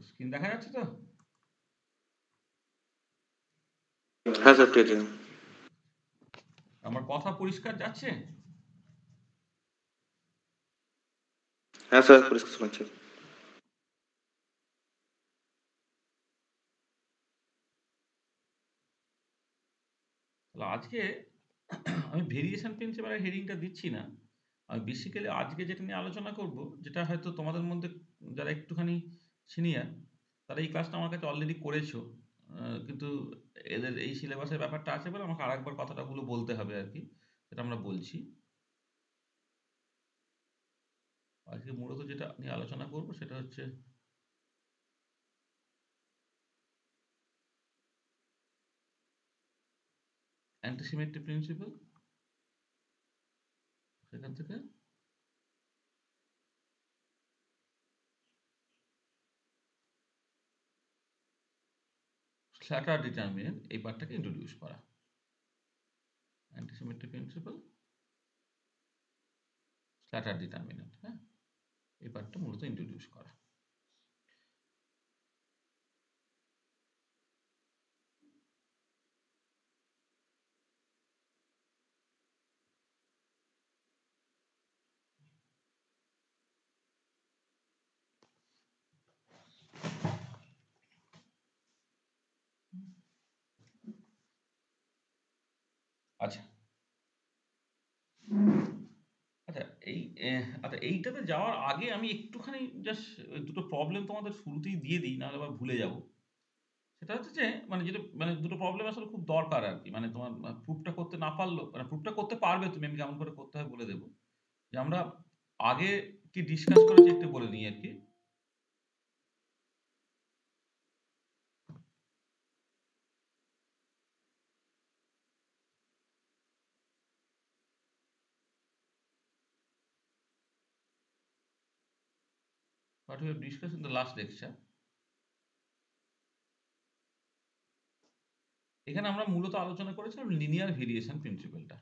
Screen দেখা যাচ্ছে তো? হ্যাঁ স্যার, ঠিক আছে। আমার কথা পরিষ্কার যাচ্ছে? হ্যাঁ স্যার, পরিষ্কার শোনাচ্ছে। তাহলে আজকে আমি ভেরিয়েশন প্রিন্সিপালের হেডিংটা দিচ্ছি না। আমি বেসিক্যালি আজকে যেটা নিয়ে আলোচনা করব, যেটা হয়তো তোমাদের মধ্যে যারা একটুখানি সিনিয়র তারা এই ক্লাসটা আমার কাছে অলরেডি করেছো। কিন্তু এদের এই সিলেবাসের ব্যাপারটা আছে বলে আমাকে আরেকবার কথাটাগুলো বলতে হবে আর কি। সেটা আমরা বলছি। আজকে মূলত যেটা নিয়ে আলোচনা করব সেটা হচ্ছে অ্যান্টিসিমেট্রি প্রিন্সিপাল। সেখান থেকে স্ল্যাটার ডিটারমিনেন্ট এই পার্টটাকে ইন্ট্রোডিউস করা। অ্যান্টিসিমেট্রি প্রিন্সিপাল, স্ল্যাটার ডিটারমিনেন্ট, হ্যাঁ, এই পার্টটা মূলত ইন্ট্রোডিউস করা। আচ্ছা আচ্ছা এই আচ্ছা এইটাতে যাওয়ার আগে আমি একটুখানি জাস্ট দুটো প্রবলেম তোমাদের শুরুতেই দিয়ে দিই, নাহলে আবার ভুলে যাব। সেটা হচ্ছে যে মানে যেটা মানে দুটো প্রবলেম আসলে খুব দরকার আর কি। মানে তোমার প্রুফটা করতে না পারলেও, মানে প্রুফটা করতে পারবে তুমি, আমি কেমন করে করতে হয় বলে দেবো। যে আমরা আগে কি ডিসকাস করেছি একটু বলে নিই আর কি। What we have discussed in the last lecture, এখানে আমরা মূলত আলোচনা করেছিলাম লিনিয়ার ভেরিয়েশন প্রিন্সিপালটা।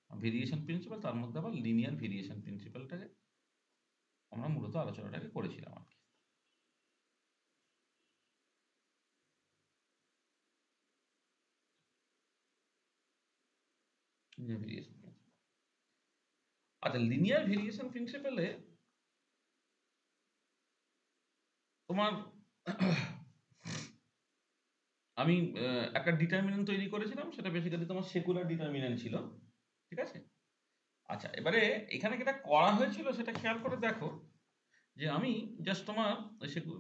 ভেরিয়েশন প্রিন্সিপাল, তার মধ্যে আবার লিনিয়ার ভেরিয়েশন প্রিন্সিপালটাকে আমরা মূলত আলোচনাটাকে করেছিলাম আর কি। Linear variation principal. আচ্ছা, লিনিয়ার ভেরিয়েশন প্রিন্সিপালে তোমার আমি একটা ডিটারমিনেন্ট তৈরি করেছিলাম, সেটা বেসিক্যালি তোমার সেকুলার ডিটারমিনেন্ট ছিল, ঠিক আছে? আচ্ছা, এবারে এখানে যেটা করা হয়েছিল সেটা খেয়াল করে দেখো, যে আমি জাস্ট তোমার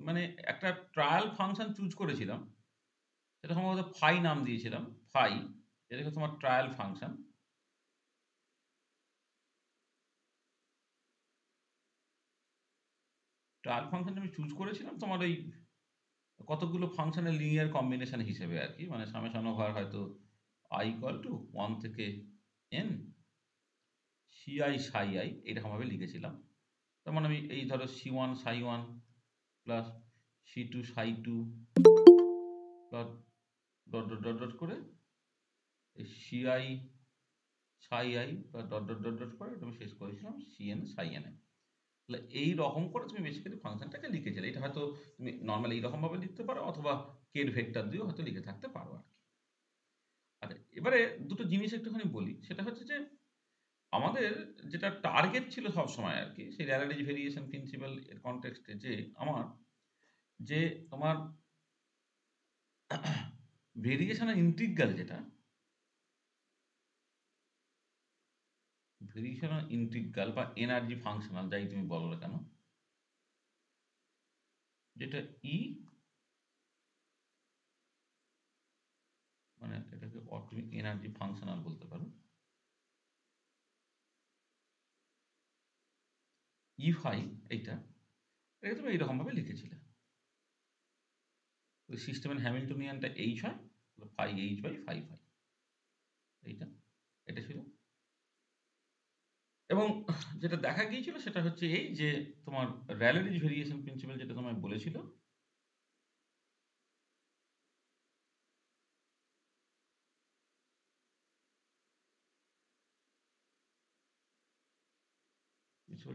মানে একটা ট্রায়াল ফাংশন চুজ করেছিলাম, সেটা সম্ভবত ফাই নাম দিয়েছিলাম, ফাই। এটা তোমার ট্রায়াল ফাংশন। ট্রায়াল ফাংশন আমি চুজ করেছিলাম তোমার ওই কতগুলো ফাংশনের লিনিয়ার কম্বিনেশন হিসেবে আর কি। মানে সামেশন ওভার হয়তো আই ইকুয়াল টু 1 থেকে এন সিআই সাই আই এরকমভাবে লিখেছিলাম। তার মানে আমি এই ধরো C one psi one plus C two psi two plus dot dot dot dot করে এই সিআই সাই আই বা ডট ডট ডট ডট করে আমি শেষ করেছিলাম সিএন সাই এন এ। তাহলে এই রকম করে তুমি বেসিক্যালি ফাংশনটাকে লিখেছিলে। এটা হয়তো তুমি নর্মালি এইরকম ভাবে লিখতে পারো, অথবা কের ভেক্টর দিয়েও হয়তো লিখে থাকতে পারো আর কি। আচ্ছা, এবারে দুটো জিনিস একটুখানি বলি। সেটা হচ্ছে যে আমাদের যেটা টার্গেট ছিল সব সময় আর কি, সেই র্যালেজ ভেরিয়েশন প্রিন্সিপাল এর কনটেক্সটে, যে আমার যে তোমার ভেরিয়েশনের ইন্টিগ্রাল, যেটা ভেরিয়েশনের ইন্টিগ্রাল বা এনার্জি ফাংশনাল যাই তুমি বলো না কেন, যেটা ই মানে এটাকে তুমি এনার্জি ফাংশনাল বলতে পারো, ই ফাই, এইটা এটাকে তুমি এইরকম ভাবে লিখেছিলে। ওই সিস্টেমের হ্যামিল্টনিয়ানটা এইচ হয়, phi H by phi phi, এইটা এটা ছিল। এবং যেটা দেখা গিয়েছিল সেটা হচ্ছে এই যে তোমার র্যালেজ ভেরিয়েশন প্রিন্সিপাল যেটা তোমায় বলেছিল,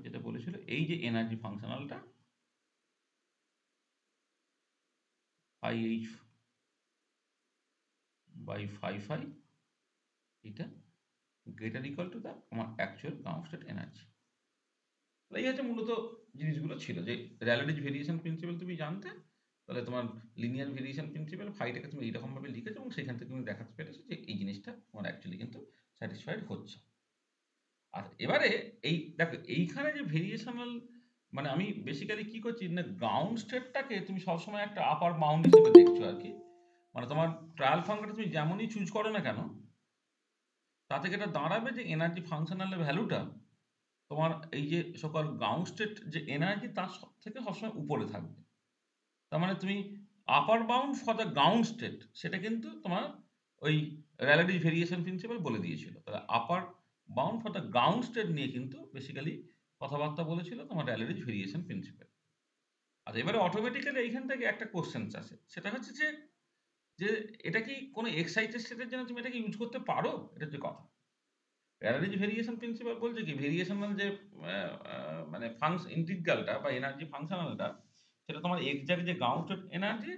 যেটা বলেছিল এই যে energy ফাংশনালটা, phi h by phi phi এটা greater equal to the আমার অ্যাকচুয়াল ground state এনার্জি। এই হচ্ছে মূলত জিনিসগুলো ছিল যে র্যালের ভেরিয়েশন প্রিন্সিপাল তুমি জানতে, তাহলে তোমার লিনিয়ার ভেরিয়েশন প্রিন্সিপাল ফাইটাকে তুমি এইরকম ভাবে লিখেছো এবং সেখান থেকে তুমি দেখাতে পেরেছো যে এই জিনিসটা তোমার অ্যাকচুয়ালি কিন্তু স্যাটিসফাইড হচ্ছে। আর এবারে এই দেখো এইখানে যে ভেরিয়েশনাল মানে আমি বেসিক্যালি কি করছি না গ্রাউন্ড স্টেটটাকে তুমি সবসময় একটা আপার বাউন্ড হিসেবে দেখছো আর কি। মানে তোমার ট্রায়াল ফাংশনটা তুমি যেমনই চুজ করো না কেন তা থেকে এটা দাঁড়াবে যে এনার্জি ফাংশনালের ভ্যালুটা তোমার এই যে সকল গ্রাউন্ড স্টেট যে এনার্জি তার থেকে সবসময় উপরে থাকবে। তার মানে তুমি আপার bound for the ground state সেটা কিন্তু তোমার ওই রিলেটিভ ভেরিয়েশন প্রিন্সিপাল বলে দিয়েছিল। তাহলে আপার bound for the ground state নিয়ে কিন্তু বেসিক্যালি কথাবার্তা বলেছিল তোমার রিলেটিভ ভেরিয়েশন প্রিন্সিপাল। আচ্ছা এবারে অটোমেটিক্যালি এইখান থেকে একটা কোশ্চেন আসে, সেটা হচ্ছে যে যে এটা কি কোনো এক্সাইটেড স্টেটের জন্য তুমি এটাকে ইউজ করতে পারো? এটা হচ্ছে কথা। রিলেটিভ ভেরিয়েশন প্রিন্সিপাল বলছে কি ভেরিয়েশনাল যে মানে ইন্টিগ্রালটা বা এনার্জি ফাংশনালটা সেটা তোমার এক্সাক্ট যে গ্রাউন্ড স্টেট এনার্জি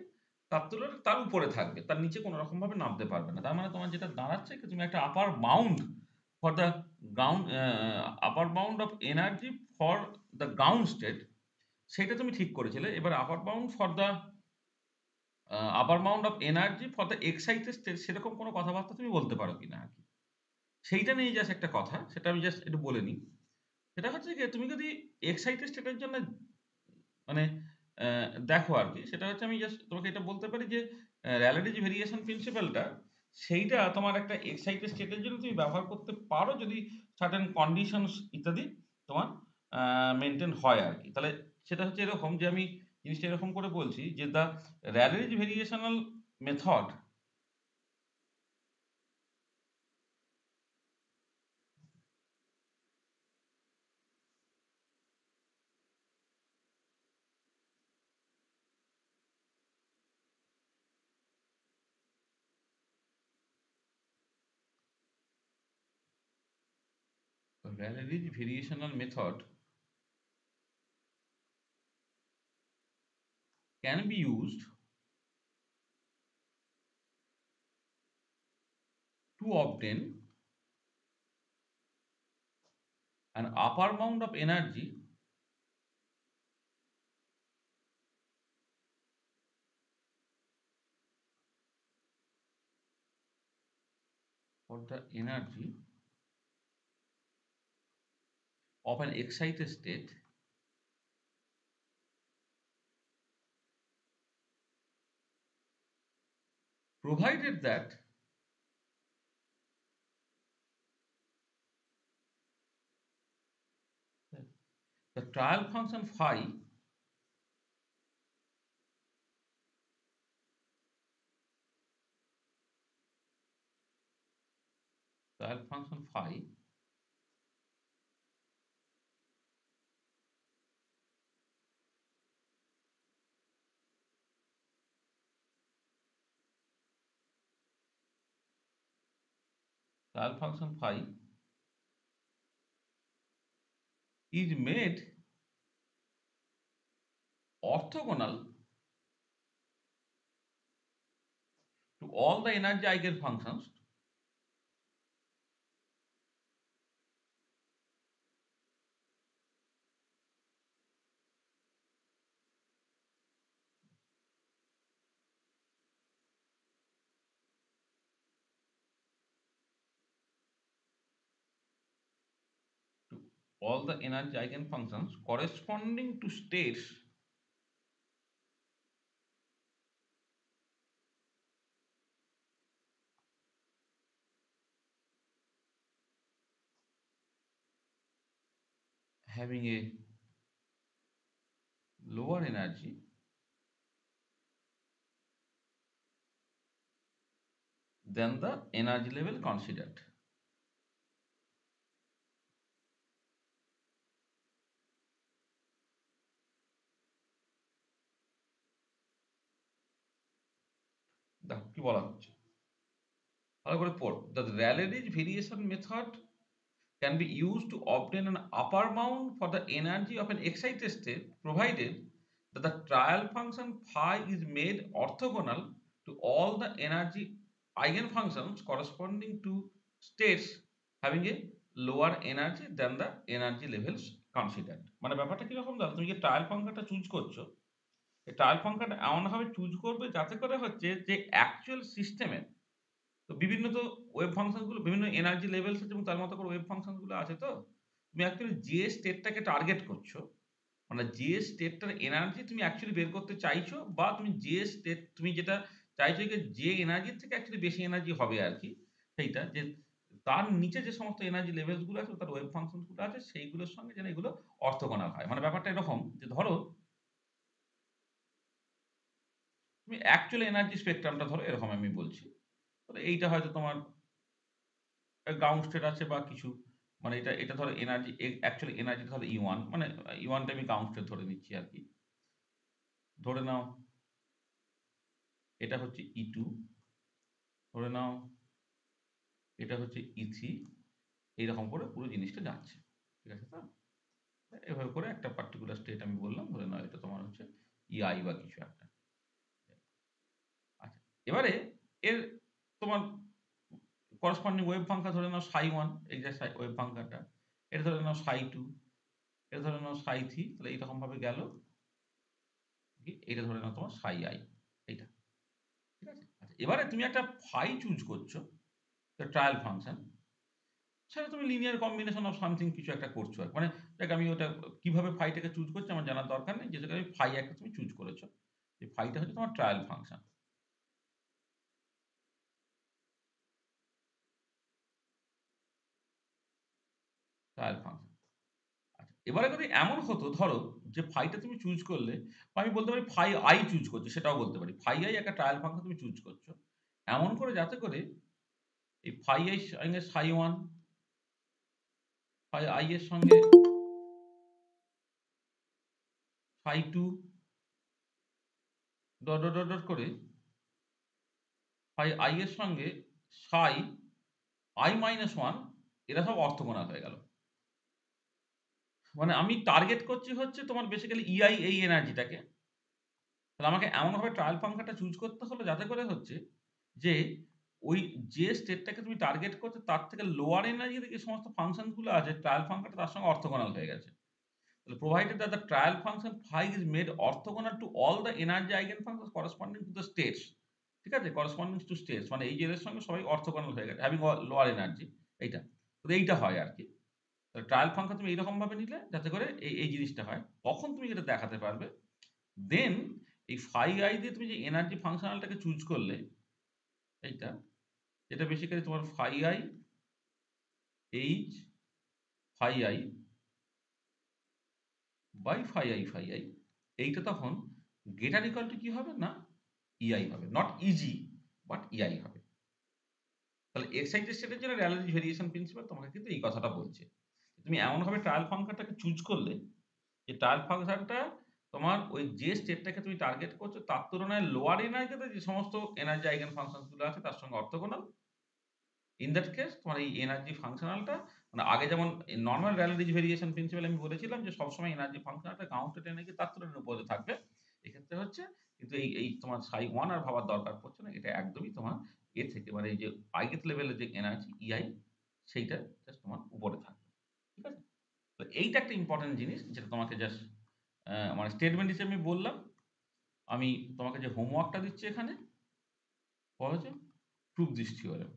তার তুলনায় তার উপরে থাকবে, তার নিচে কোনো রকম ভাবে নামতে পারবে না। তার মানে তোমার যেটা দাঁড়াচ্ছে কি তুমি একটা আপার bound for the ground upper bound of energy for the ground state সেটা তুমি ঠিক করেছিলে। এবার আপার bound for the upper bound of energy for the excited state সেরকম কোনো কথাবার্তা তুমি বলতে পারো কিনা আর কি। সেইটা নিয়ে জাস্ট একটা কথা, সেটা আমি জাস্ট একটু বলে নিই। সেটা হচ্ছে গিয়ে তুমি যদি এক্সাইটেড স্টেটের জন্য মানে দেখো আর কি, সেটা হচ্ছে আমি জাস্ট তোমাকে এটা বলতে পারি যে রিলেটিভ ভেরিয়েশন প্রিন্সিপালটা সেইটা তোমার একটা এক্সাইটেড স্টেটের জন্য তুমি ব্যবহার করতে পারো যদি সার্টেন কন্ডিশনস ইত্যাদি তোমার মেনটেন হয় আর কি। তাহলে সেটা হচ্ছে এরকম যে আমি জিনিসটা এরকম করে বলছি যে the relative variational method relative variational method can be used to obtain an upper bound of energy for the energy of an excited state provided that the trial function phi trial function phi trial function phi is made orthogonal to all the energy eigenfunctions to all the energy eigenfunctions corresponding to states having a lower energy than the energy level considered. দেখো কি বলা হচ্ছে ভালো করে পড়। The Rayleigh variation method can be used to obtain an upper bound for the energy of an excited state provided that the trial function phi is made orthogonal to all the energy eigenfunctions corresponding to states having a lower energy than the energy levels considered। মানে ব্যাপারটা কিরকম জানো, তুমি যে trial ফাংশনটা choose করছো, এই trial ফাংশনটা এমনভাবে চুজ করবে যাতে করে হচ্ছে যে অ্যাকচুয়াল সিস্টেমের তো বিভিন্ন তো ওয়েভ ফাংশন গুলো বিভিন্ন এনার্জি লেভেলস আছে এবং তার মতো করে ওয়েভ ফাংশন গুলো আছে। তো তুমি অ্যাকচুয়ালি যে স্টেটটাকে টার্গেট করছো, মানে যে স্টেটটার এনার্জি তুমি অ্যাকচুয়ালি বের করতে চাইছো, বা তুমি যে স্টেট তুমি যেটা চাইছো যে এনার্জির থেকে অ্যাকচুয়ালি বেশি এনার্জি হবে আর কি, সেইটা যে তার নিচে যে সমস্ত এনার্জি লেভেলস গুলো আছে তার ওয়েভ ফাংশন গুলো আছে সেইগুলোর সঙ্গে যেন এগুলো অর্থোগোনাল হয়। মানে ব্যাপারটা এরকম যে ধরো তুমি অ্যাকচুয়াল এনার্জি স্পেকট্রামটা ধরো এরকম আমি বলছি, তাহলে এইটা হয়তো তোমার গ্রাউন্ড স্টেট আছে বা কিছু, মানে এটা ধরো এনার্জি অ্যাকচুয়ালি এনার্জি ধরো E1, মানে E1টা আমি গ্রাউন্ড স্টেট ধরে নিচ্ছি আর কি। ধরে নাও এটা হচ্ছে E2, ধরে নাও এটা হচ্ছে E3, এইরকম করে পুরো জিনিসটা যাচ্ছে। ঠিক আছে তো? এভাবে করে একটা পার্টিকুলার স্টেট আমি বললাম, ধরে নাও এটা তোমার হচ্ছে EI বা কিছু একটা। আচ্ছা, এবারে এর তোমার করসপন্ডিং ওয়েভ ফাংশন ধরে নাও ψ1, এই যে ওয়েভ ফাংশনটা, এটা ধরে নাও ψ2, এটা ধরে নাও ψ3, তাহলে এইরকম ভাবে গেল। এটা ধরে নাও তোমার ψi, এইটা। ঠিক আছে? আচ্ছা, এবারে তুমি একটা ফাই চুজ করছো, ট্রায়াল ফাংশন, সেটা তুমি লিনিয়ার কম্বিনেশন অফ সামথিং কিছু একটা করছো আর মানে দেখ আমি ওটা কিভাবে ফাইটাকে চুজ করছি আমার জানার দরকার নেই, যেটা আমি ফাই একটা তুমি চুজ করেছো, এই ফাইটা হচ্ছে তোমার ট্রায়াল ফাংশন। Trial function. আচ্ছা, এবারে যদি এমন হতো ধরো যে ফাইটা তুমি চুজ করলে, বা আমি বলতে পারি ফাই আই চুজ করছি, সেটাও বলতে পারি ফাই আই একটা ট্রায়াল ফাংশন তুমি চুজ করছো, এমন করে যাতে করে এই ফাই আই সঙ্গে ψ1, ফাই আই এর সঙ্গে ψ2, ডট ডট ডট ডট করে ফাই আই এর সঙ্গে সাই i-1, এরা সব অর্থোগোনাল হয়ে গেল। মানে আমি টার্গেট করছি হচ্ছে তোমার বেসিক্যালি EI এই এনার্জিটাকে। তাহলে আমাকে এমনভাবে ট্রায়াল ফাংশনটা চুজ করতে হলো যাতে করে হচ্ছে যে ওই যে স্টেটটাকে তুমি টার্গেট করছো তার থেকে লোয়ার এনার্জিতে যে সমস্ত ফাংশন গুলো আছে ট্রায়াল ফাংশনটা তার সঙ্গে অর্থোগোনাল হয়ে গেছে। তাহলে provided that the trial function phi is made orthogonal to all the energy eigenfunctions corresponding to the states, ঠিক আছে? corresponding to states মানে এই যে এদের সঙ্গে সবাই অর্থোগোনাল হয়ে গেছে having lower energy, এইটা। তো এইটা হয় আরকি। তাহলে ট্রায়াল ফাংশন তুমি এইরকম ভাবে নিলে যাতে করে এই জিনিসটা হয়। তখন তুমি যেটা দেখাতে পারবে, দেন এই phi i দিয়ে তুমি যে এনার্জি ফাংশনালটাকে চুজ করলে এইটা, যেটা বেসিক্যালি তোমার phi i h phi i by phi i, এইটা তখন গ্রেটার ইকুয়াল টু কি হবে না EI হবে, নট ইজি বাট EI হবে। তাহলে এক্সাইটেড স্টেটের জন্য র্যালের ভেরিয়েশন প্রিন্সিপাল তোমাকে কিন্তু এই কথাটা বলছে। তুমি এমনভাবে ট্রায়াল ফাংশনটাকে চুজ করলে যে ট্রায়াল ফাংশনটা তোমার ওই যে স্টেটটাকে তুমি টার্গেট করছো তার তুলনায় লোয়ার এনার্জিতে যে সমস্ত এনার্জি আইগেন ফাংশনস গুলো আছে তার সঙ্গে অর্থোগোনাল। ইন দ্যাট কেস তোমার এই এনার্জি ফাংশনালটা মানে আগে যেমন নরমাল র্যালিজ ভেরিয়েশন প্রিন্সিপাল আমি বলেছিলাম যে সবসময় এনার্জি ফাংশনালটা কাউন্টেড এনার্জি তার তুলনায় উপরে থাকবে। এক্ষেত্রে হচ্ছে কিন্তু এই তোমার ψ1 আর ভাবার দরকার পড়ছে না। এটা একদমই তোমার এ থেকে মানে এই যে ith লেভেলের যে এনার্জি EI সেইটা জাস্ট তোমার উপরে থাকবে। ঠিক আছে? তো এইটা একটা ইম্পোর্টেন্ট জিনিস যেটা তোমাকে জাস্ট মানে স্টেটমেন্ট হিসেবে আমি বললাম। আমি তোমাকে যে হোমওয়ার্কটা দিচ্ছি এখানে পড়া হচ্ছে প্রুফ দিস থিওরেম।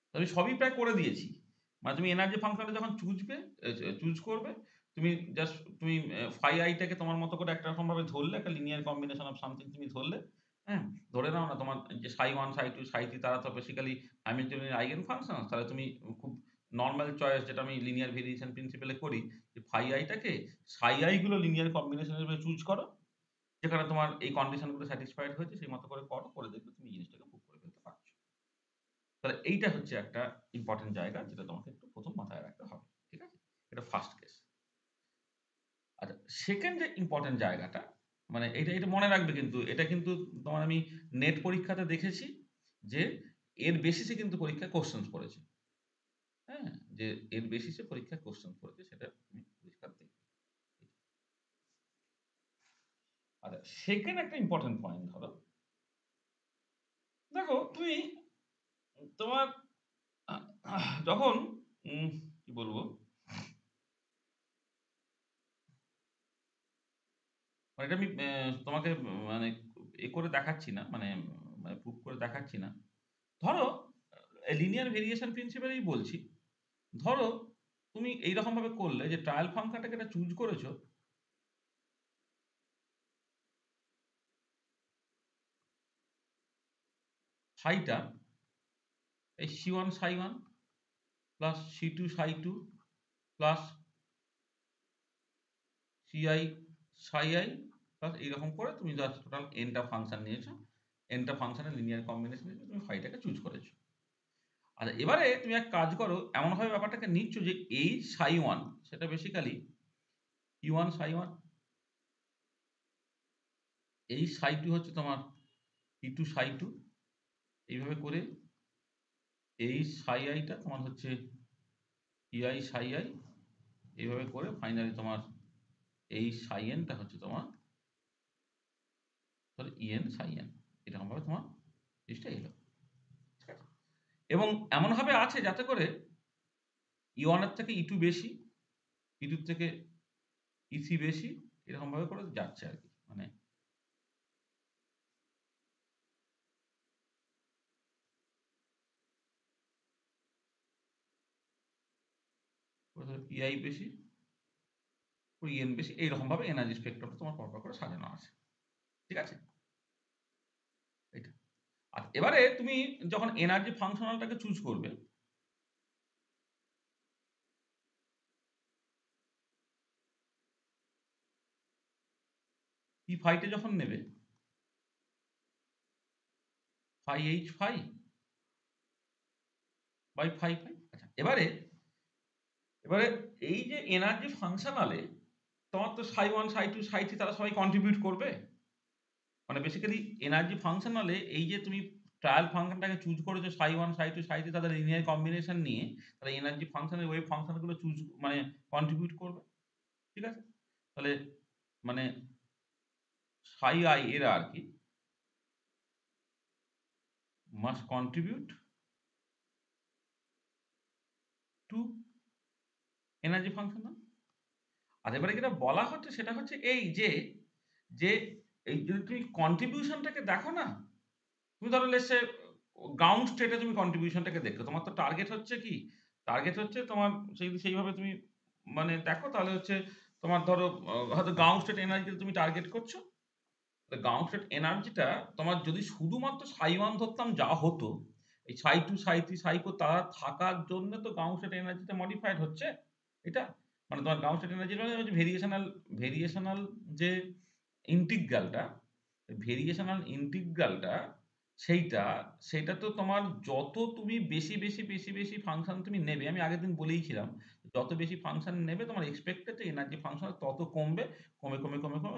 তো আমি সবই প্রায় করে দিয়েছি। মানে তুমি এনার্জি ফাংশনটা যখন চুজ করবে, তুমি জাস্ট তুমি phi i টাকে তোমার মতো করে একটা রকম ভাবে ধরলে, একটা লিনিয়ার কম্বিনেশন অফ সামথিং তুমি ধরলে, হ্যাঁ? ধরে নাও না তোমার যে ψ1, ψ2, ψ3 তারা তো বেসিক্যালি হ্যামিল্টনিয়ান আইগেন ফাংশন। তাহলে তুমি খুব নরমাল চয়েস যেটা আমি লিনিয়ার ভেরিয়েশন প্রিন্সিপাল এ করি যে phi i টাকে psi i গুলো লিনিয়ার কম্বিনেশন হিসেবে চুজ করো। যেখানে তোমার এই কন্ডিশন গুলো স্যাটিসফাইড হয়েছে সেই মতো করে করো। করে দেখবে তুমি জিনিসটাকে প্রুভ করে ফেলতে পারছো। তাহলে এইটা হচ্ছে একটা ইম্পোর্টেন্ট জায়গা যেটা তোমাকে একটু ১ম মাথায় রাখতে হবে। ঠিক আছে? এটা ফার্স্ট কেস। আচ্ছা, সেকেন্ড যে ইম্পোর্টেন্ট জায়গাটা মানে এটা মনে রাখবে কিন্তু এটা কিন্তু তোমার আমি নেট পরীক্ষাতে দেখেছি যে এর বেসিসে কিন্তু পরীক্ষায় কোয়েশ্চেনস পড়েছে। হ্যাঁ? যে এর বেসিসে পরীক্ষায় কোশ্চেন পড়েছে সেটা তুমি পরিষ্কার দেখবে। আচ্ছা, সেকেন্ড একটা ইম্পর্টেন্ট পয়েন্ট ধরো, দেখো তুমি তোমার যখন কি বলবো, মানে এটা আমি তোমাকে মানে এ করে দেখাচ্ছি না, মানে প্রুভ করে দেখাচ্ছি না। ধরো লিনিয়ার ভেরিয়েশন প্রিন্সিপালেই বলছি। ধরো তুমি এইরকম ভাবে করলে যে ট্রায়াল ফাংশনটাকে এটা চুজ করেছো, ফাইটা এই C1 psi1 plus C2 psi2 plus CI psi plus এইরকম করে তুমি জাস্ট টোটাল এনটা ফাংশন নিয়েছো, এনটা ফাংশনের লিনিয়ার কম্বিনেশন নিয়েছো, তুমি ফাইটাকে চুজ করেছো। আচ্ছা, এবারে তুমি এক কাজ করো, এমনভাবে ব্যাপারটাকে নিচ্ছ যে এই psi1 সেটা বেসিক্যালি E1 psi1, এই psi2 হচ্ছে তোমার E2 psi2, এইভাবে করে এই psi টা তোমার হচ্ছে EI psi, এইভাবে করে ফাইনালি তোমার এই psi n টা হচ্ছে তোমার ধরো EN psi n, এরকম ভাবে তোমার জিনিসটা এলো। ঠিক আছে, এবং এমনভাবে আছে যাতে করে E1 এর থেকে E2 বেশি, E2 থেকে E3 বেশি, এরকম ভাবে করে যাচ্ছে আর কি। মানে EI বেশি, EN বেশি, এইরকম ভাবে এনার্জি স্পেকট্রামটা তোমার পরপর করে সাজানো আছে। ঠিক আছে, এটা। আর এবারে তুমি যখন এনার্জি ফাংশনালটাকে চুজ করবে, পি ফাইটে যখন নেবে phi H phi by phi phi. আচ্ছা, এবারে এবারে এই যে এনার্জি ফাংশনালে তোমার তো psi1 psi2 psi3 তারা সবাই কন্ট্রিবিউট করবে। মানে বেসিক্যালি এনার্জি ফাংশনালে এই যে তুমি ট্রায়াল ফাংশনটাকে চুজ করেছো psi1 psi2 psi3 তাদের লিনিয়ার কম্বিনেশন নিয়ে, তাহলে এনার্জি ফাংশনের ওয়েভ ফাংশনগুলো চুজ মানে কন্ট্রিবিউট করবে। ঠিক আছে, তাহলে মানে psi I এরা আর কি must contribute to energy functional. আর এবারে যেটা বলা হচ্ছে সেটা হচ্ছে এই যে যে এই যদি তুমি কন্ট্রিবিউশনটাকে দেখো না, তুমি ধরো লেটস সে গ্রাউন্ড স্টেটে তুমি কন্ট্রিবিউশনটাকে দেখো, তোমার তো টার্গেট হচ্ছে কি, টার্গেট হচ্ছে তোমার সেইভাবে তুমি মানে দেখো, তাহলে হচ্ছে তোমার ধরো হয়তো গ্রাউন্ড স্টেট এনার্জি তুমি টার্গেট করছো। গ্রাউন্ড স্টেট এনার্জিটা তোমার যদি শুধুমাত্র psi1 ধরতাম যা হতো, এই psi2 psi3 psi4 তারা থাকার জন্য তো গ্রাউন্ড স্টেট এনার্জিটা মডিফাইড হচ্ছে। এটা মানে তোমার গ্রাউন্ড স্টেট এনার্জি মানে হচ্ছে ভেরিয়েশনাল যে ইন্টিগ্রালটা, ভেরিয়েশনাল ইন্টিগ্রালটা সেইটা সেইটা তো তোমার যত তুমি বেশি ফাংশন তুমি নেবে, আমি আগের দিন বলেইছিলাম, যত বেশি ফাংশন নেবে তোমার এক্সপেক্টেড এনার্জি ফাংশন তত কমবে, কমে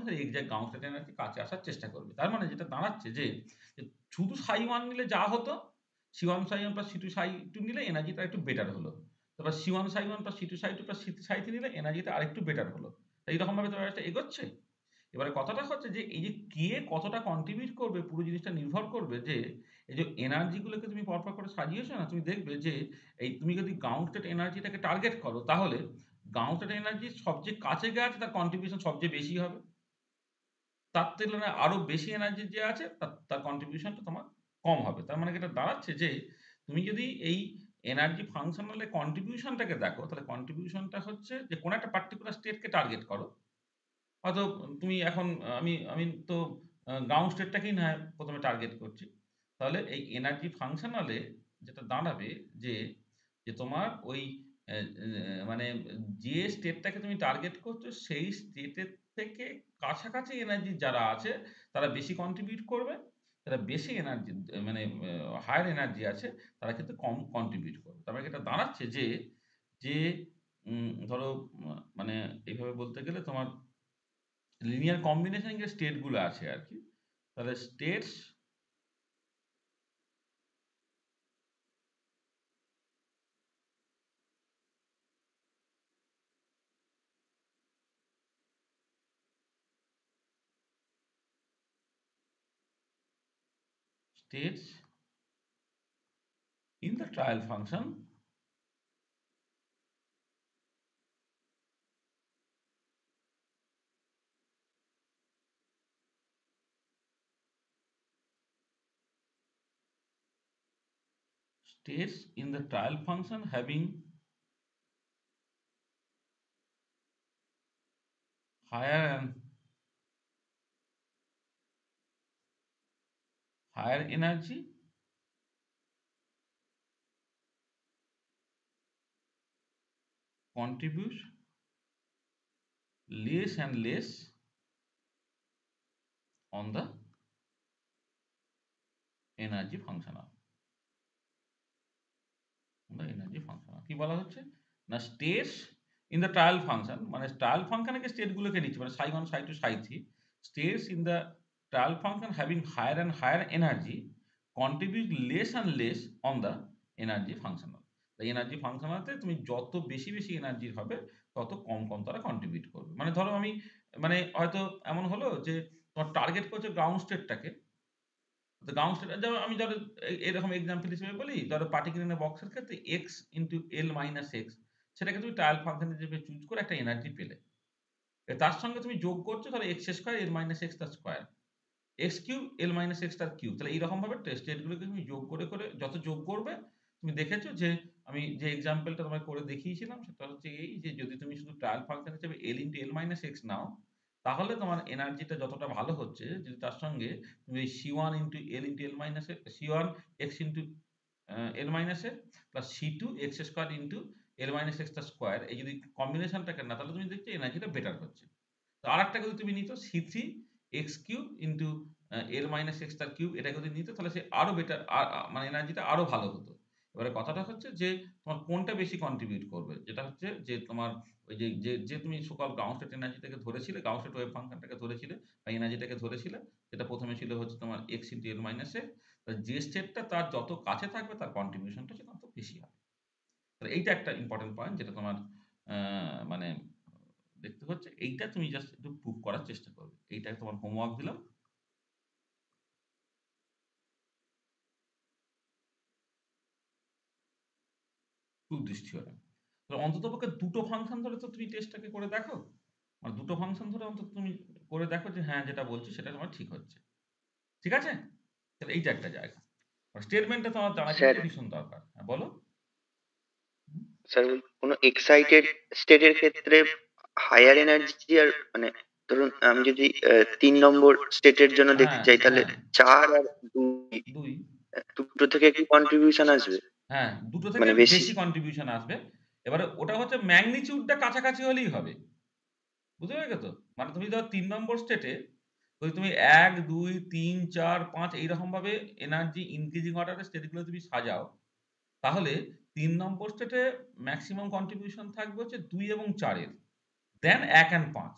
সেই এক্সাক্ট গ্রাউন্ড স্টেট এনার্জি কাছে আসার চেষ্টা করবে। তার মানে যেটা দাঁড়াচ্ছে যে শুধু psi1 নিলে যা হতো, C1 psi1 plus C2 psi2 নিলে এনার্জিটা একটু বেটার হলো। তারপর C1 psi1 plus C2 psi2 plus C3 psi3 নিলে এনার্জিটা আরেকটু বেটার হলো। এইরকম ভাবে তোমার একটা এগোচ্ছে। এবারে কথাটা হচ্ছে যে এই যে কে কতটা কন্ট্রিবিউট করবে পুরো জিনিসটা নির্ভর করবে যে এই যে এনার্জি গুলোকে তুমি পরপর করে সাজিয়েছো না, তুমি দেখবে যে এই তুমি যদি গ্রাউন্ড স্টেট এনার্জিটাকে টার্গেট করো, তাহলে গ্রাউন্ড স্টেট এনার্জি সবচেয়ে কাছে গিয়ে আছে তার কন্ট্রিবিউশন সবচেয়ে বেশি হবে। তার তুলনায় আরো বেশি এনার্জি যে আছে তার কন্ট্রিবিউশনটা তোমার কম হবে। তার মানে এটা দাঁড়াচ্ছে যে তুমি যদি এই এনার্জি ফাংশনালে কন্ট্রিবিউশনটাকে দেখো, তাহলে কন্ট্রিবিউশনটা হচ্ছে যে কোনো একটা পার্টিকুলার স্টেটকে টার্গেট করো। হয়তো তুমি এখন আমি আমি তো গ্রাউন্ড স্টেটটাকেই না হয় ১ম এ টার্গেট করছি। তাহলে এই এনার্জি ফাংশনালে যেটা দাঁড়াবে যে, তোমার ওই অ্যা মানে যে স্টেটটাকে তুমি টার্গেট করছো সেই স্টেটের থেকে কাছাকাছি এনার্জি যারা আছে তারা বেশি কন্ট্রিবিউট করবে। যারা বেশি এনার্জি মানে হায়ার এনার্জি আছে তারা কিন্তু কম কন্ট্রিবিউট করবে। তার মানে এটা দাঁড়াচ্ছে যে, যে ধরো মানে এভাবে বলতে গেলে তোমার লিনিয়ার কম্বিনেশন যে স্টেট গুলো আছে আরকি। তাহলে states states in the trial function having higher energy contributes less and less on the energy functional. কি বলা হচ্ছে না, states in the trial function, মানে ট্রায়াল ফাংশনে স্টেট গুলোকে নিচ্ছে, মানে psi 1 psi 2 psi 3 states in the trial function having higher and higher energy contribute less and less on the energy functional. তাই এনার্জি ফাংশনালতে তুমি যত বেশি বেশি এনার্জির হবে তত কম কম তারা কন্ট্রিবিউট করবে। মানে ধরো আমি, মানে হয়তো এমন হলো যে তোমার টার্গেট করছে গ্রাউন্ড স্টেটটাকে, তো গ্রাউন্ড স্টেট যেমন আমি ধরো এরকম এক্সাম্পল হিসেবে বলি, ধরো পার্টিকুলার বক্সের ক্ষেত্রে x into L minus x, সেটাকে তুমি ট্রায়াল ফাংশন হিসেবে চুজ করে একটা এনার্জি পেলে, তার সঙ্গে তুমি যোগ করছো ধরো এক্স স্কোয়ার এল মাইনাস এক্স তার স্কোয়ার, এক্স কিউব এল মাইনাস এক্স তার কিউব। তাহলে এইরকম ভাবে স্টেটগুলোকে তুমি যোগ করে করে যত যোগ করবে, তুমি দেখেছো যে আমি যে এক্সাম্পলটা তোমায় করে দেখিয়েছিলাম সেটা হচ্ছে এই যে যদি তুমি শুধু ট্রায়াল ফাংশন হিসেবে এল ইন্টু এল মাইনাস এক্স নাও, তাহলে তোমার এনার্জিটা যতটা ভালো হচ্ছে যদি তার সঙ্গে তুমি C one into L into L minus C one X into L minus X plus C two X square into L minus X তার স্কোয়ার, এই যদি কম্বিনেশনটাকে না, তাহলে তুমি দেখছো এনার্জিটা বেটার হচ্ছে। তো আর একটা যদি তুমি নিত C three X cube into L minus X তার কিউব, এটা যদি নিত তাহলে সে আরো বেটার, মানে এনার্জিটা আরো ভালো হতো। এবারে কথাটা হচ্ছে যে তোমার কোনটা বেশি কন্ট্রিবিউট করবে, যেটা হচ্ছে যে তোমার ওই যে যে যে তুমি সকাল গ্রাউন্ড স্টেট এনার্জিটাকে ধরেছিলে, গ্রাউন্ড স্টেট ওয়েভ ফাংশনটাকে ধরেছিলে বা এনার্জিটাকে ধরেছিলে, যেটা প্রথমে ছিল হচ্ছে তোমার X into L minus X, যে স্টেটটা তার যত কাছে থাকবে তার কন্ট্রিবিউশনটা সেটা তত বেশি হবে। তাহলে এইটা একটা ইম্পর্টেন্ট পয়েন্ট যেটা তোমার মানে দেখতে হচ্ছে, এইটা তুমি জাস্ট একটু প্রুভ করার চেষ্টা করবে। এইটা তোমার হোমওয়ার্ক দিলাম। Two-this theorem. তাহলে অন্ততপক্ষে দুটো ফাংশন ধরে তো তুমি টেস্টটাকে করে দেখো, মানে দুটো ফাংশন ধরে অন্তত তুমি করে দেখো যে হ্যাঁ যেটা বলছি সেটা তোমার ঠিক হচ্ছে। ঠিক আছে? তাহলে এইটা একটা জায়গা। স্টেটমেন্টটা তোমার জানা স্যার কিন্তু ভীষণ দরকার। হ্যাঁ বলো। স্যার কোনো এক্সাইটেড স্টেটের ক্ষেত্রে হায়ার এনার্জি আর মানে ধরুন আমি যদি 3 নম্বর স্টেটের জন্য দেখতে হ্যাঁ চাই তাহলে হ্যাঁ 4 আর 2 দুই, দুটো থেকে কি কন্ট্রিবিউশন আসবে হ্যাঁ দুটো থেকে মানে বেশি? বেশি কন্ট্রিবিউশন আসবে। এবারে ওটা হচ্ছে ম্যাগনিচিউডটা কাছাকাছি হলেই হবে। বুঝতে পেরেছো তো? মানে তুমি ধরো ৩ নম্বর স্টেটে যদি তুমি ১, ২, ৩, ৪, ৫ এইরকম ভাবে এনার্জি ইনক্রিজিং অর্ডারে স্টেটগুলো তুমি সাজাও, তাহলে ৩ নম্বর স্টেটে ম্যাক্সিমাম কন্ট্রিবিউশন থাকবে হচ্ছে ২ এবং ৪ এর, দেন ১ অ্যান্ড ৫।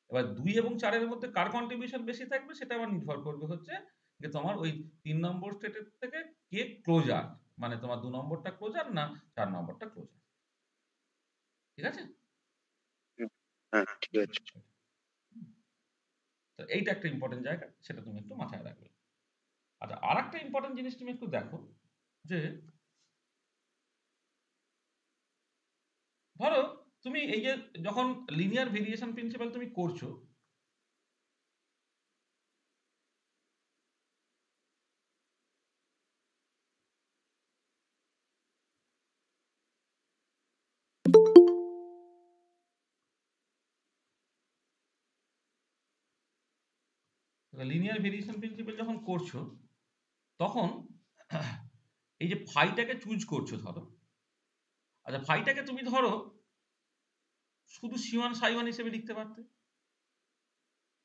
এবার ২ এবং ৪ এর মধ্যে কার কন্ট্রিবিউশন বেশি থাকবে সেটা আবার নির্ভর করবে হচ্ছে যে তোমার ওই ৩ নম্বর স্টেটের থেকে কে ক্লোজার, মানে তোমার ২ নম্বরটা ক্লোজার না ৪ নম্বরটা ক্লোজার। ঠিক আছে? হুম, হ্যাঁ ঠিক আছে। তো এইটা একটা ইম্পর্টেন্ট জায়গা, সেটা তুমি একটু মাথায় রাখবে। আচ্ছা, আরেকটা ইম্পর্টেন্ট জিনিস তুমি একটু দেখো যে ধরো তুমি এই যে যখন লিনিয়ার ভেরিয়েশন প্রিন্সিপাল তুমি করছো, লিনিয়ার ভেরিয়েশন প্রিন্সিপাল যখন করছো তখন এই যে ফাইটাকে চুজ করছো ধরো, আচ্ছা ফাইটাকে তুমি ধরো শুধু সি1 সাই1 হিসেবে লিখতে পারতে,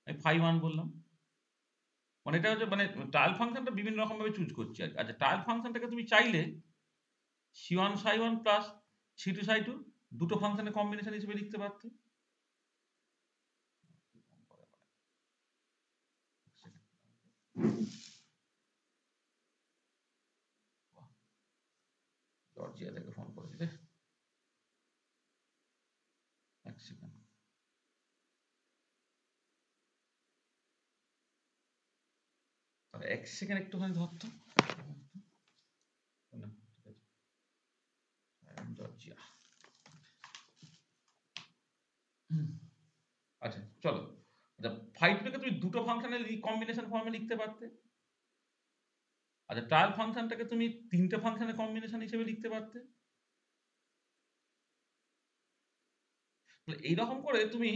আমি ফাই1 বললাম, মানে এটা হচ্ছে মানে ট্রায়াল ফাংশনটা বিভিন্ন রকম ভাবে চুজ করছি আর কি। আচ্ছা ট্রায়াল ফাংশনটাকে তুমি চাইলে সি1 সাই1 প্লাস সি2 সাই2 দুটো ফাংশনের কম্বিনেশন হিসেবে লিখতে পারতে। জর্জিয়া থেকে ফোন করেছি রে, এক সেকেন্ড। এক সেকেন্ড একটুখানি ধরতো না, ঠিক আছে, জর্জিয়া। আচ্ছা চলো, আচ্ছা 5 থেকে তুমি দুটো ফাংশনের কম্বিনেশন ফর্মে লিখতে পারতে। আচ্ছা ট্রায়াল ফাংশনটাকে তুমি তিনটে ফাংশনের কম্বিনেশন হিসেবে লিখতে পারতে। এইরকম করে তুমি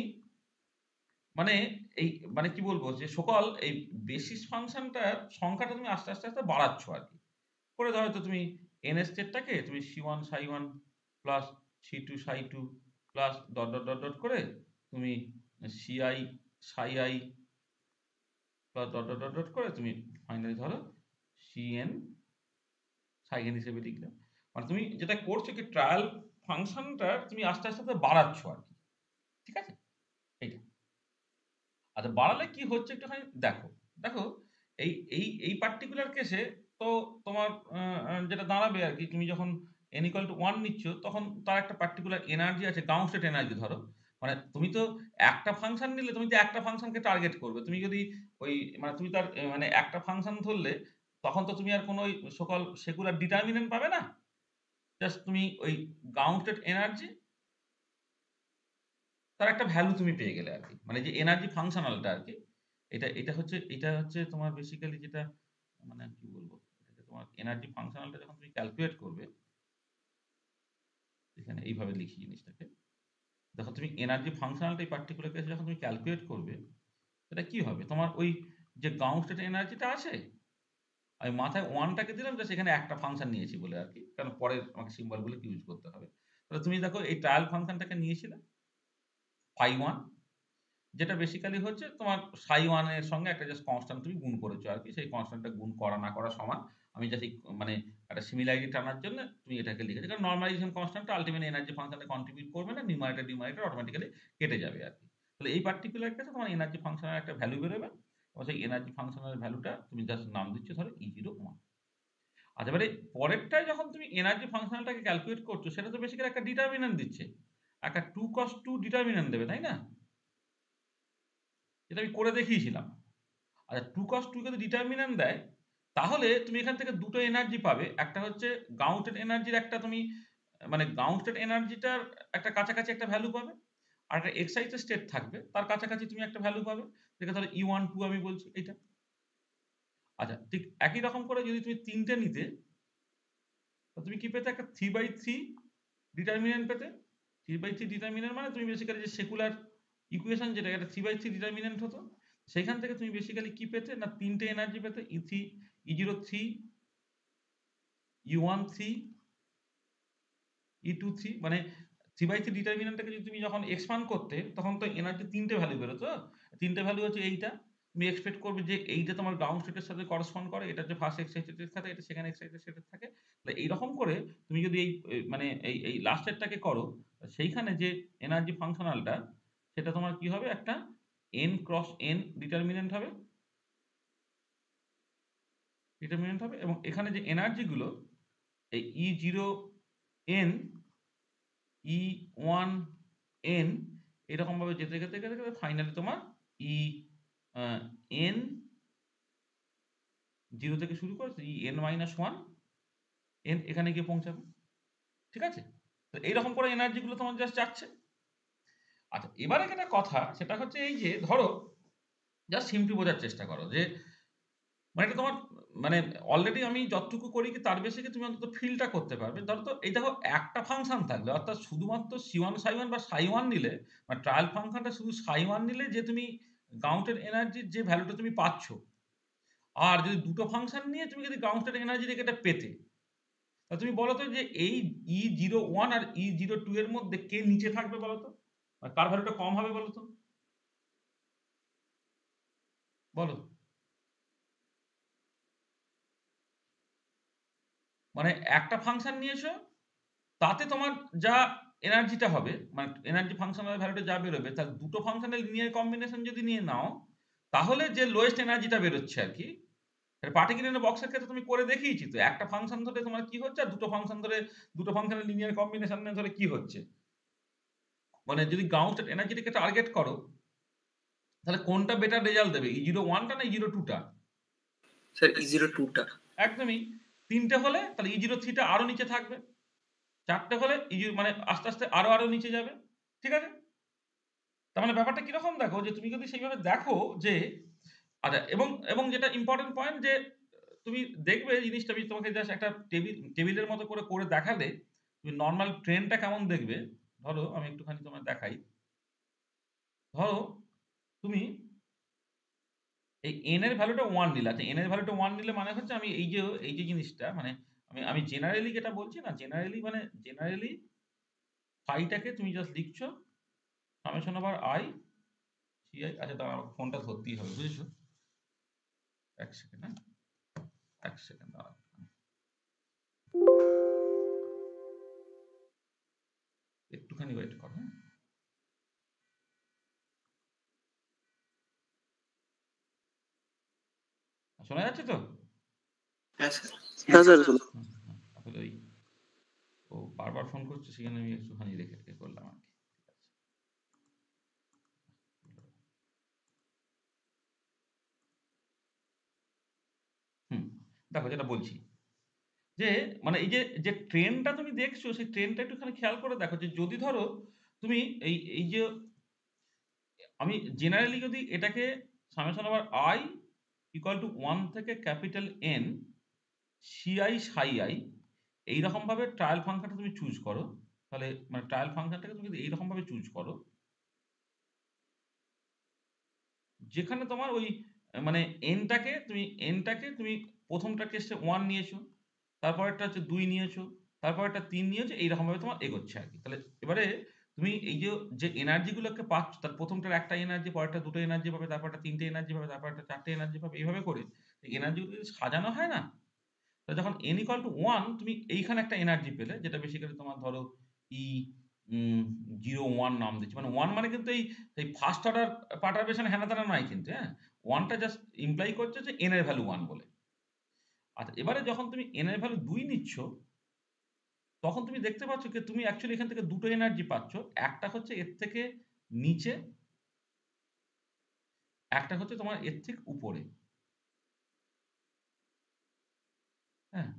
মানে এই মানে কি বলবো যে সকল এই বেসিস ফাংশনটার সংখ্যাটা তুমি আস্তে আস্তে আস্তে বাড়াচ্ছ আর কি। করে ধরো তো তুমি এন স্টেটটাকে তুমি C one psi one plus C two psi two plus dot dot dot dot করে তুমি C I psi I plus dot dot dot dot করে তুমি ফাইনালি ধরো সিএন সাইএন হিসেবে লিখলে। মানে তুমি যেটা করছো কি ট্রায়াল ফাংশনটা তুমি আস্তে আস্তে বাড়াচ্ছ আর কি, ঠিক আছে এইটা। আচ্ছা বাড়ালে কি হচ্ছে একটুখানি দেখো। দেখো এই এই এই পার্টিকুলার কেসে তো তোমার যেটা দাঁড়াবে আর কি, তুমি যখন n = 1 নিচ্ছ তখন তার একটা পার্টিকুলার এনার্জি আছে, গাউস স্টেট এনার্জি ধরো। মানে তুমি তো একটা ফাংশন নিলে তুমি তো একটা ফাংশনকে টার্গেট করবে। তুমি যদি ওই মানে তুমি তার মানে একটা ফাংশন ধরলে তখন তো তুমি আর কোনো ওই সকল সেকুলার ডিটারমিনেন্ট পাবে না, জাস্ট তুমি ওই গাউস স্টেট এনার্জি তার একটা ভ্যালু তুমি পেয়ে গেলে আর কি। মানে যে এনার্জি ফাংশনালটা আর কি, এটা হচ্ছে তোমার বেসিক্যালি যেটা মানে কি বলবো, এটাকে তোমার এনার্জি ফাংশনালটা যখন তুমি ক্যালকুলেট করবে, এখানে এইভাবে লিখি জিনিসটাকে। দেখো তুমি এনার্জি ফাংশনালটা এই পার্টিকুলার কেসে যখন তুমি ক্যালকুলেট করবে, এটা কি হবে, তোমার ওই যে গাউস স্টেট এনার্জিটা আছে আমি মাথায় ওয়ানটাকে দিলাম, জাস্ট এখানে একটা ফাংশন নিয়েছি বলে আর কি, কারণ পরে আমাকে সিম্বলগুলো ইউজ করতে হবে। তাহলে তুমি দেখো এই ট্রায়াল ফাংশনটাকে নিয়েছিলে ফাই1, যেটা বেসিক্যালি হচ্ছে তোমার সাই1 এর সঙ্গে একটা জাস্ট কনস্ট্যান্ট তুমি গুণ করেছো আর কি। সেই কনস্ট্যান্টটা গুণ করা না করা সমান। আমি জাস্ট মানে একটা সিমিলারিটি টানার জন্য তুমি এটাকে লিখেছো, কারণ নরমালাইজেশন কনস্ট্যান্টটা আলটিমেটলি এনার্জি ফাংশনে কন্ট্রিবিউট করবে না, নিউমারেটর অটোমেটিক্যালি কেটে যাবে আর কি। তাহলে এই পার্টিকুলার কেসে তোমার এনার্জি ফাংশনের একটা ভ্যালু বেরোবে, এবং সেই এনার্জি ফাংশনের ভ্যালুটা তুমি জাস্ট নাম দিচ্ছ ধরো E01। আচ্ছা এবারে পরেরটায় যখন তুমি এনার্জি ফাংশনালটাকে ক্যালকুলেট করছো, সেটা তো বেসিক্যালি একটা ডিটারমিনেন্ট দিচ্ছে, একটা 2 cos 2 ডিটারমিনেন্ট দেবে, তাই না? এটা আমি করে দেখিয়েছিলাম। আচ্ছা 2 cos 2 যদি ডিটারমিনেন্ট দেয়, তাহলে তুমি এখান থেকে দুটো এনার্জি পাবে। একটা হচ্ছে গাউন্টেড এনার্জির একটা তুমি মানে গাউন্টেড এনার্জিটার একটা কাছাকাছি একটা ভ্যালু পাবে, আর একটা এক্সাইটেড স্টেট থাকবে তার কাছাকাছি তুমি একটা ভ্যালু পাবে, যেটা ধরো E12 আমি বলছি এইটা। আচ্ছা ঠিক একই রকম করে যদি তুমি তিনটে নিতে, তো তুমি কি পেতে, একটা 3/3 ডিটারমিনেন্ট পেতে। 3/3 ডিটারমিনেন্ট মানে তুমি বেসিক্যালি যে সেকুলার ইকুয়েশন যেটা, একটা 3/3 ডিটারমিনেন্ট হতো, সেখান থেকে তুমি বেসিক্যালি কি পেতে না তিনটে এনার্জি পেতে, E3 E03 E13 E23। মানে 3/3 ডিটারমিনেন্টটাকে যদি তুমি যখন এক্সপান্ড করতে তখন তো এনার্জি তিনটে ভ্যালু বেরোতো। তিনটে ভ্যালু হচ্ছে এইটা, তুমি এক্সপেক্ট করবে যে এইটা তোমার গ্রাউন্ড স্টেটের সাথে করসপন্ড করে, এটা যে ফার্স্ট এক্সাইটেড থাকে, এটা সেকেন্ড এক্সাইটেড থাকে। তাহলে এইরকম করে তুমি যদি মানে এই লাস্টেরটাকে করো, সেইখানে যে এনার্জি ফাংশনালটা সেটা তোমার কি হবে, একটা n ক্রস n ডিটারমিনেন্ট হবে, এবং এখানে যে এনার্জিগুলো এই E0n E1n এরকম ভাবে যেতে যেতে যেতে যেতে ফাইনালি তোমার n 0 থেকে শুরু করে en-1 n এখানে গিয়ে পৌঁছাবে, ঠিক আছে? তো এইরকম করে এনার্জিগুলো তোমার জাস্ট যাচ্ছে। আচ্ছা এবারে একটা কথা, সেটা হচ্ছে এই যে ধরো জাস্ট সিম্পলি বোঝার চেষ্টা করো যে মানে এটা তোমার মানে অলরেডি আমি যতটুকু করি কি তার বেশি কি তুমি অন্তত ফিলটা করতে পারবে। ধরো তো এই দেখো একটা ফাংশন থাকলে, অর্থাৎ শুধুমাত্র সি1 সাই1 বা সাই1 নিলে, মানে ট্রায়াল ফাংশনটা শুধু সাই1 নিলে যে তুমি গাউন্টেড এনার্জির যে ভ্যালুটা তুমি পাচ্ছ, আর যদি দুটো ফাংশন নিয়ে তুমি যদি গাউন্টেড এনার্জি থেকে এটা পেতে, তা তুমি বলো তো যে এই E01 আর E02 এর মধ্যে কে নিচে থাকবে বলো তো, আর কার ভ্যালুটা কম হবে বলো তো, বলো। মানে একটা ফাংশন নিয়েছো, তাতে তোমার যা এনার্জিটা হবে, মানে এনার্জি ফাংশনাল ভ্যালুটা যা বেরোবে, তার দুটো ফাংশনের লিনিয়ার কম্বিনেশন যদি নিয়ে নাও, তাহলে যে লোয়েস্ট এনার্জিটা বেরোচ্ছে আর কি। পার্টিকুলার বক্সের ক্ষেত্রে তুমি করে দেখিয়েছি তো, একটা ফাংশন ধরে তোমার কি হচ্ছে, আর দুটো ফাংশন ধরে দুটো ফাংশনের লিনিয়ার কম্বিনেশন ধরে কি হচ্ছে। মানে যদি গাউস এনার্জিটাকে টার্গেট করো, তাহলে কোনটা বেটার রেজাল্ট দেবে, E01টা না E02টা? স্যার E02 টা একদমই। 3টে হলে তাহলে E03 টা আরো নিচে থাকবে। 4টে হলে মানে আস্তে, আস্তে আরো নিচে যাবে। ঠিক আছে? তার মানে ব্যাপারটা কিরকম দেখো যে তুমি যদি সেইভাবে দেখো যে আচ্ছা এবং যেটা ইম্পোর্টেন্ট পয়েন্ট যে তুমি দেখবে জিনিসটা আমি তোমাকে জাস্ট একটা টেবিলের মতো করে দেখালে তুমি নরমাল ট্রেন্ডটা কেমন দেখবে। ধরো আমি একটুখানি তোমায় দেখাই। ধরো তুমি এই n এর ভ্যালুটা 1 নিলে। আচ্ছা n এর ভ্যালুটা 1 নিলে মানে হচ্ছে আমি এই যে জিনিসটা মানে আমি জেনারেলি যেটা বলছি না জেনারেলি মানে জেনারেলি ফাইটাকে তুমি জাস্ট লিখছো সামেশন ওভার i ci আচ্ছা দাঁড়াও আমাকে ফোনটা ধরতেই হবে বুঝেছো? 1 সেকেন্ড হ্যাঁ 1 সেকেন্ড দাঁড়াও। একটুখানি ওয়েট করো হ্যাঁ। শোনা যাচ্ছে তো? হ্যাঁ স্যার হ্যাঁ স্যার শুনুন। আসলে ওই ও বারবার ফোন করছে সেখানে আমি একটুখানি রেখে করলাম আর কি। ঠিক আছে। হুম দেখো যেটা বলছি যে মানে এই যে ট্রেনটা তুমি দেখছো সেই ট্রেনটা একটুখানি খেয়াল করে দেখো যে যদি ধরো তুমি এই যে আমি জেনারেলি যদি এটাকে summation over i equal to 1 থেকে capital N CI Sai i এইরকম ভাবে ট্রায়াল ফাংশনটা তুমি চুজ করো তাহলে মানে ট্রায়াল ফাংশনটাকে তুমি যদি এইরকম ভাবে চুজ করো যেখানে তোমার ওই মানে এনটাকে তুমি প্রথমটা কেসে 1 নিয়েছো তারপরেরটা হচ্ছে 2 নিয়েছো তারপরেরটা 3 নিয়েছো এইরকম ভাবে তোমার এগোচ্ছে আর কি। তাহলে এবারে তুমি এই যে এনার্জি গুলোকে পাচ্ছ তার প্রথমটার একটা এনার্জি পরেরটা দুটো এনার্জি পাবে তারপরটা 3টে এনার্জি পাবে তারপরটা 4টে এনার্জি পাবে এইভাবে করে এনার্জি গুলো যদি সাজানো হয় না তাহলে যখন n equal to 1 তুমি এইখানে একটা এনার্জি পেলে যেটা বেসিক্যালি তোমার ধরো ই 01 নাম দিচ্ছি মানে 1 মানে কিন্তু এই ফার্স্ট অর্ডার পার্টারবেশন হেনা তেনা নয় কিন্তু হ্যাঁ 1 টা জাস্ট ইমপ্লাই করছে যে n এর ভ্যালু 1 বলে। আচ্ছা এবারে যখন তুমি n এর ভ্যালু 2 নিচ্ছ তখন তুমি দেখতে পাচ্ছ যে তুমি অ্যাকচুয়ালি এখান থেকে দুটো এনার্জি পাচ্ছ একটা হচ্ছে এর থেকে নিচে একটা হচ্ছে তোমার এর থেকে উপরে হ্যাঁ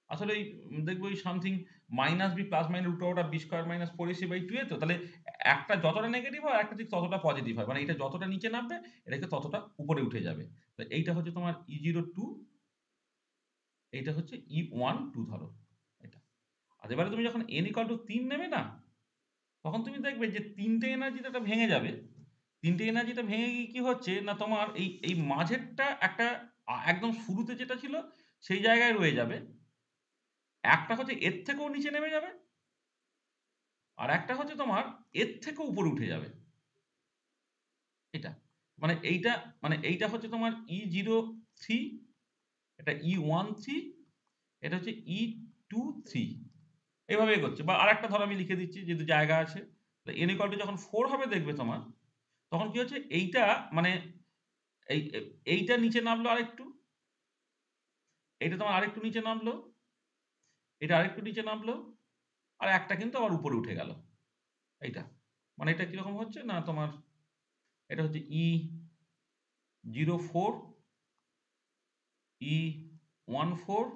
আসলে এই দেখবো ওই something minus B plus minus root over B square minus four AC by two A তো তাহলে একটা যতটা নেগেটিভ হয় একটা ঠিক ততটা পজিটিভ হয় মানে এটা যতটা নিচে নামবে এটাকে ততটা উপরে উঠে যাবে তো এইটা হচ্ছে তোমার E02 এইটা হচ্ছে E12 ধরো এটা আর এবারে তুমি যখন n ইকুয়াল টু 3 নেবে না তখন তুমি দেখবে যে তিনটে এনার্জিটা ভেঙে যাবে তিনটে এনার্জিটা ভেঙে গিয়ে কি হচ্ছে না তোমার এই মাঝেরটা একটা একদম শুরুতে যেটা ছিল সেই জায়গায় রয়ে যাবে একটা হচ্ছে এর থেকেও নিচে নেমে যাবে আর একটা হচ্ছে তোমার এর থেকেও উপরে উঠে যাবে এটা মানে এইটা হচ্ছে তোমার E03 এটা E13 এটা হচ্ছে E23 এইভাবে এগোচ্ছে বা আরেকটা ধরো আমি লিখে দিচ্ছি যেহেতু জায়গা আছে n equal to যখন 4 হবে দেখবে তোমার তখন কি হচ্ছে এইটা মানে এই এইটা নিচে নামলো আরেকটু এইটা তোমার আরেকটু নিচে নামলো এটা আরেকটু নিচে নামলো আর একটা কিন্তু আবার উপরে উঠে গেল এইটা মানে এটা কিরকম হচ্ছে না তোমার এটা হচ্ছে E04 E14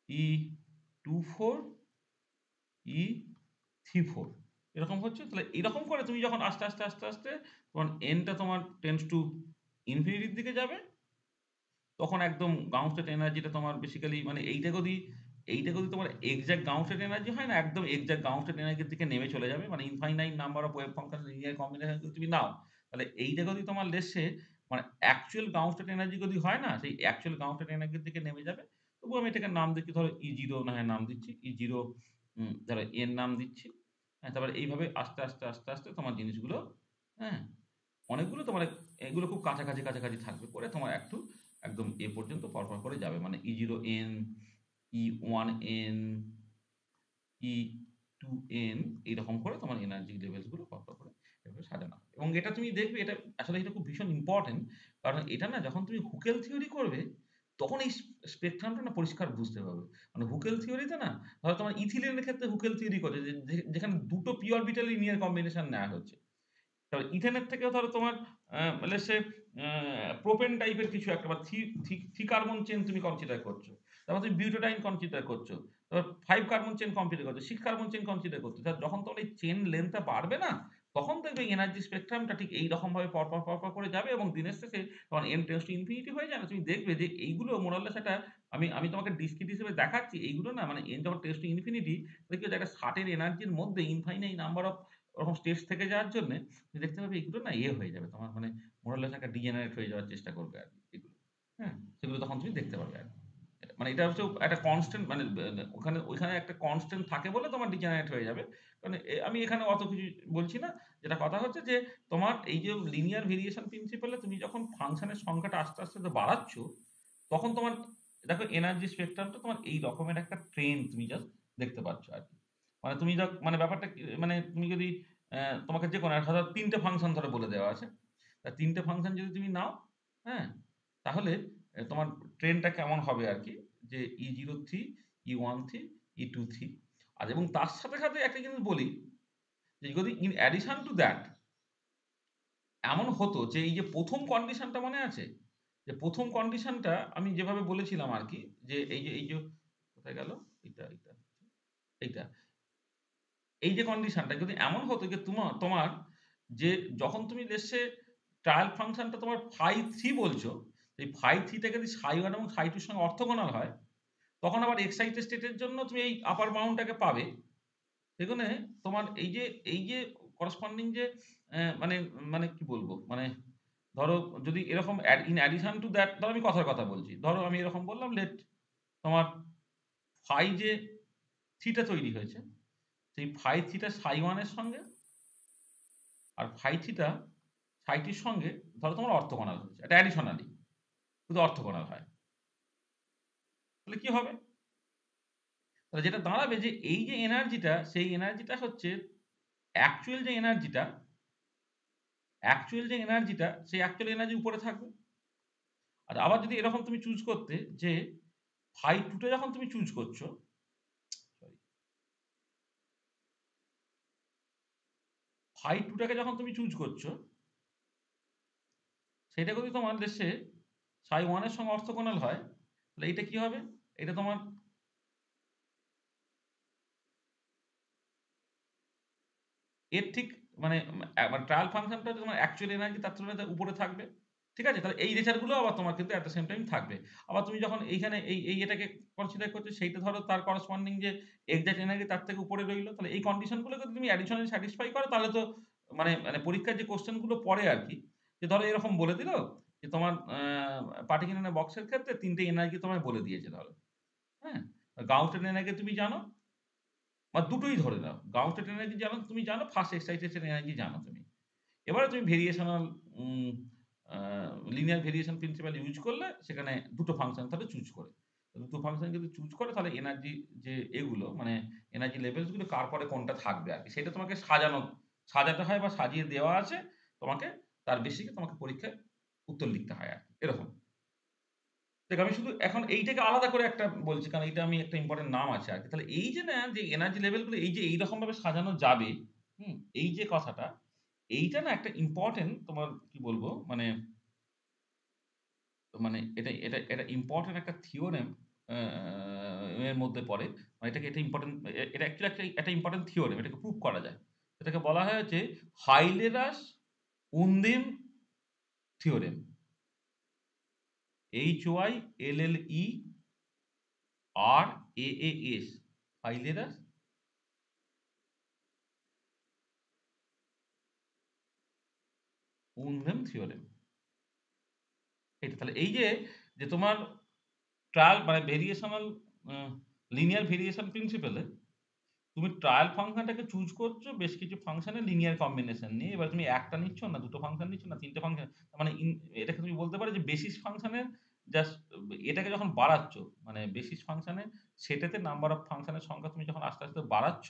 E24 E34 এরকম হচ্ছে তাহলে এরকম করে তুমি যখন আস্তে আস্তে আস্তে আস্তে তখন এনটা তোমার টেন্ডস টু ইনফিনিটির দিকে যাবে তখন একদম গাউস স্টেট এনার্জিটা তোমার বেসিক্যালি মানে এইটা যদি তোমার এক্সাক্ট গাউস স্টেট এনার্জি হয় না একদম এক্সাক্ট গাউস স্টেট এনার্জির দিকে নেমে চলে যাবে মানে infinite number of wave function linear combination যদি তুমি নাও তাহলে এইটা যদি তোমার লেসে মানে অ্যাকচুয়াল গাউস স্টেট এনার্জি যদি হয় না সেই অ্যাকচুয়াল গাউস স্টেট এনার্জির দিকে নেমে যাবে তবু আমি এটাকে নাম দিচ্ছি ধরো E0 না হয় নাম দিচ্ছি E0 ধরো এর নাম দিচ্ছি হ্যাঁ তারপরে এইভাবে আস্তে আস্তে আস্তে আস্তে তোমার জিনিসগুলো হ্যাঁ অনেকগুলো তোমার এগুলো খুব কাছাকাছি থাকবে করে তোমার একদম এ পর্যন্ত পরপর করে যাবে মানে E0n E1n E2n এইরকম করে তোমার এনার্জি লেভেলস গুলো পরপর করে এভাবে সাজানো হবে। এবং এটা তুমি দেখবে এটা আসলে এটা খুব ভীষণ ইম্পর্টেন্ট কারণ এটা না যখন তুমি হুকেল থিওরি করবে তখন এই স্পেকট্রামটা না পরিষ্কার বুঝতে পারবে মানে হুকেল থিওরিতে না ধরো তোমার ইথিলিনের ক্ষেত্রে হুকেল থিওরি করে যেখানে দুটো পিওর বিটাল লিনিয়ার কম্বিনেশন নেওয়া হচ্ছে তারপর ইথেনের থেকেও ধরো তোমার লেটস সে প্রোপেন টাইপের কিছু একটা বা থ্রি কার্বন চেন তুমি কনসিডার করছো। তারপর তুমি বিউটাডাইন কনসিডার করছো। তারপর 5 কার্বন চেন কনসিডার করছো, 6 কার্বন চেন কনসিডার করছো। যখন তোমার এই চেন লেন্থটা বাড়বে না, তখন দেখবে এনার্জি স্পেকট্রামটা ঠিক এইরকমভাবে পরপর করে যাবে এবং দিনের শেষে যখন n টেন্ডস টু ইনফিনিটি হয়ে যায় না, তুমি দেখবে যে এইগুলো মোর অর লেস একটা আমি তোমাকে ডিসক্রিট হিসেবে দেখাচ্ছি। এইগুলো না মানে n যখন টেন্ডস টু ইনফিনিটি দেখবে যে একটা সার্টেন এনার্জির মধ্যে ইনফাইনাইট নাম্বার অফ ওরকম স্টেটস থেকে যাওয়ার জন্যে তুমি দেখতে পাবে এগুলো না হয়ে যাবে। তোমার মানে মোর অর লেস একটা ডিজেনারেট হয়ে যাওয়ার চেষ্টা করবে আরকি এগুলো। হ্যাঁ? সেগুলো তখন তুমি দেখতে পাবে আরকি। মানে এটা হচ্ছে একটা কনস্ট্যান্ট মানে ওইখানে একটা কনস্ট্যান্ট থাকে বলে তোমার ডিজেনারেট হয়ে যাবে। কারণ আমি এখানে অত কিছু বলছি না। যেটা কথা হচ্ছে যে তোমার এই যে লিনিয়ার ভেরিয়েশন প্রিন্সিপাল এ তুমি যখন ফাংশনের সংখ্যাটা আস্তে তো বাড়াচ্ছ, তখন তোমার দেখো এনার্জি স্পেকট্রামটা তোমার এই রকমের একটা ট্রেন্ড তুমি জাস্ট দেখতে পাচ্ছ আরকি। মানে তুমি মানে ব্যাপারটা কি মানে তুমি যদি তোমাকে যেকোনো ধরো ৩ টে ফাংশন ধরে বলে দেওয়া আছে। তা ৩ টে ফাংশন যদি তুমি নাও, হ্যাঁ? তাহলে তোমার ট্রেন্ডটা কেমন হবে আরকি যে E03, E13, E23 আর এবং তার সাথে একটা জিনিস বলি যে যদি ইন অ্যাডিশন টু দ্যাট এমন হতো যে এই যে ১ম কন্ডিশনটা মনে আছে? যে ১ম কন্ডিশনটা আমি যেভাবে বলেছিলাম আরকি যে এই যে কোথায় গেল? এইটা, এইটা। এই যে কন্ডিশনটা যদি এমন হতো যে তোমার যে যখন তুমি লেটস সে ট্রায়াল ফাংশনটা তোমার phi 3 বলছো, এই phi 3 টা যদি psi 1 এবং psi 2 এর সঙ্গে অর্থোগোনাল হয়, তখন আবার এক্সাইটেড স্টেট এর জন্য তুমি এই আপার বাউন্ডটাকে পাবে। সেখানে তোমার এই যে করেসপন্ডিং যে মানে মানে কি বলবো? মানে ধরো যদি এরকম ইন অ্যাডিশন টু দ্যাট ধরো আমি কথার কথা বলছি। ধরো আমি এরকম বললাম তোমার phi যে থিটা তৈরি হয়েছে, সেই phi থিটা psi 1 এর সঙ্গে আর phi থিটা psi 2 র সঙ্গে ধরো তোমার অর্থোগোনাল হয়েছে। এটা অ্যাডিশনালি যদি অর্থোগোনাল হয়। তাহলে কি হবে? তাহলে যেটা দাঁড়াবে যে এই যে এনার্জিটা সেই এনার্জিটা হচ্ছে অ্যাকচুয়াল যে এনার্জিটা সেই অ্যাকচুয়াল এনার্জি উপরে থাকবে। আর আবার যদি এরকম তুমি চুজ করতে যে phi 2 টা যখন তুমি চুজ করছো, সরি, phi 2 টাকে যখন তুমি চুজ করছো, সেটা যদি তোমার দেশে psi 1 এর সঙ্গে অর্থোগোনাল হয়, তাহলে এইটা কি হবে? এটা তোমার এর ঠিক মানে মানে ট্রায়াল ফাংশনটা হচ্ছে তোমার অ্যাকচুয়াল এনার্জি তার তুলনায় উপরে থাকবে। ঠিক আছে? তাহলে এই রেচার গুলো আবার তোমার কিন্তু এট দ্যা সেম টাইম থাকবে। আবার তুমি যখন এইখানে এই এটাকে কনসিডার করছো সেইটা ধরো তার করেসপন্ডিং যে এক্সাক্ট এনার্জি তার থেকে উপরে রইল। তাহলে এই কন্ডিশন গুলোকে যদি তুমি অ্যাডিশনালি স্যাটিসফাই করো তাহলে তো মানে পরীক্ষার যে কোয়েশ্চেন গুলো পড়ে আরকি, যে ধরো এরকম বলে দিল যে তোমার পার্টিকেল ইন এ বক্সের ক্ষেত্রে ৩ টে এনার্জি তোমায় বলে দিয়েছে ধরো। হ্যাঁ? গাউসের এনার্জি তুমি জানো বা দুটোই ধরে নাও। গাউসের এনার্জি তুমি জানো, ফার্স্ট এক্সাইটেশন এনার্জি জানো তুমি। এবারে তুমি ভেরিয়েশনাল উম আ লিনিয়ার ভেরিয়েশন প্রিন্সিপাল ইউজ করলে সেখানে ২ টো ফাংশন তাহলে চুজ করে। ২ টো ফাংশন যদি চুজ করে তাহলে এনার্জি যে এগুলো মানে এনার্জি লেভেলস গুলো কার পরে কোনটা থাকবে আরকি। সেটা তোমাকে সাজাতে হয় বা সাজিয়ে দেওয়া আছে। তোমাকে তার বেসিকে তোমাকে পরীক্ষায় উত্তর লিখতে হয় আরকি। এরকম। দেখো আমি শুধু এখন এইটাকে আলাদা করে একটা বলছি কারণ এইটা আমি একটা ইম্পোর্টেন্ট নাম আছে আরকি। তাহলে এই যে না যে এনার্জি লেভেল গুলো এই যে এইরকম ভাবে সাজানো যাবে, হুম? এই যে কথাটা, এইটা না একটা ইম্পোর্টেন্ট তোমার কি বলবো মানে মানে এটা ইম্পোর্টেন্ট একটা থিওরেম আ এর মধ্যে পড়ে। মানে এটা ইম্পোর্টেন্ট এটা অ্যাকচুয়ালি একটা ইম্পোর্টেন্ট থিওরেম। এটাকে প্রুভ করা যায়। এটাকে বলা হয় হচ্ছে Hylleraas Undheim theorem. HYLLERAAS Hylleraas Undheim theorem. এটা তাহলে এই যে তোমার ট্রায়াল মানে variational uh linear variation principle এ তুমি ট্রায়াল ফাংশনটাকে চুজ করছো বেশ কিছু ফাংশনের লিনিয়ার কম্বিনেশন নিয়ে। এবার তুমি ১ টা নিচ্ছ না ২ টো ফাংশন নিচ্ছ না ৩ টে ফাংশন মানে এটাকে তুমি বলতে পারো যে বেসিস ফাংশনের জাস্ট এটাকে যখন বাড়াচ্ছ মানে বেসিস ফাংশনের সেটেতে নাম্বার অফ ফাংশনের সংখ্যা তুমি যখন আস্তে বাড়াচ্ছ,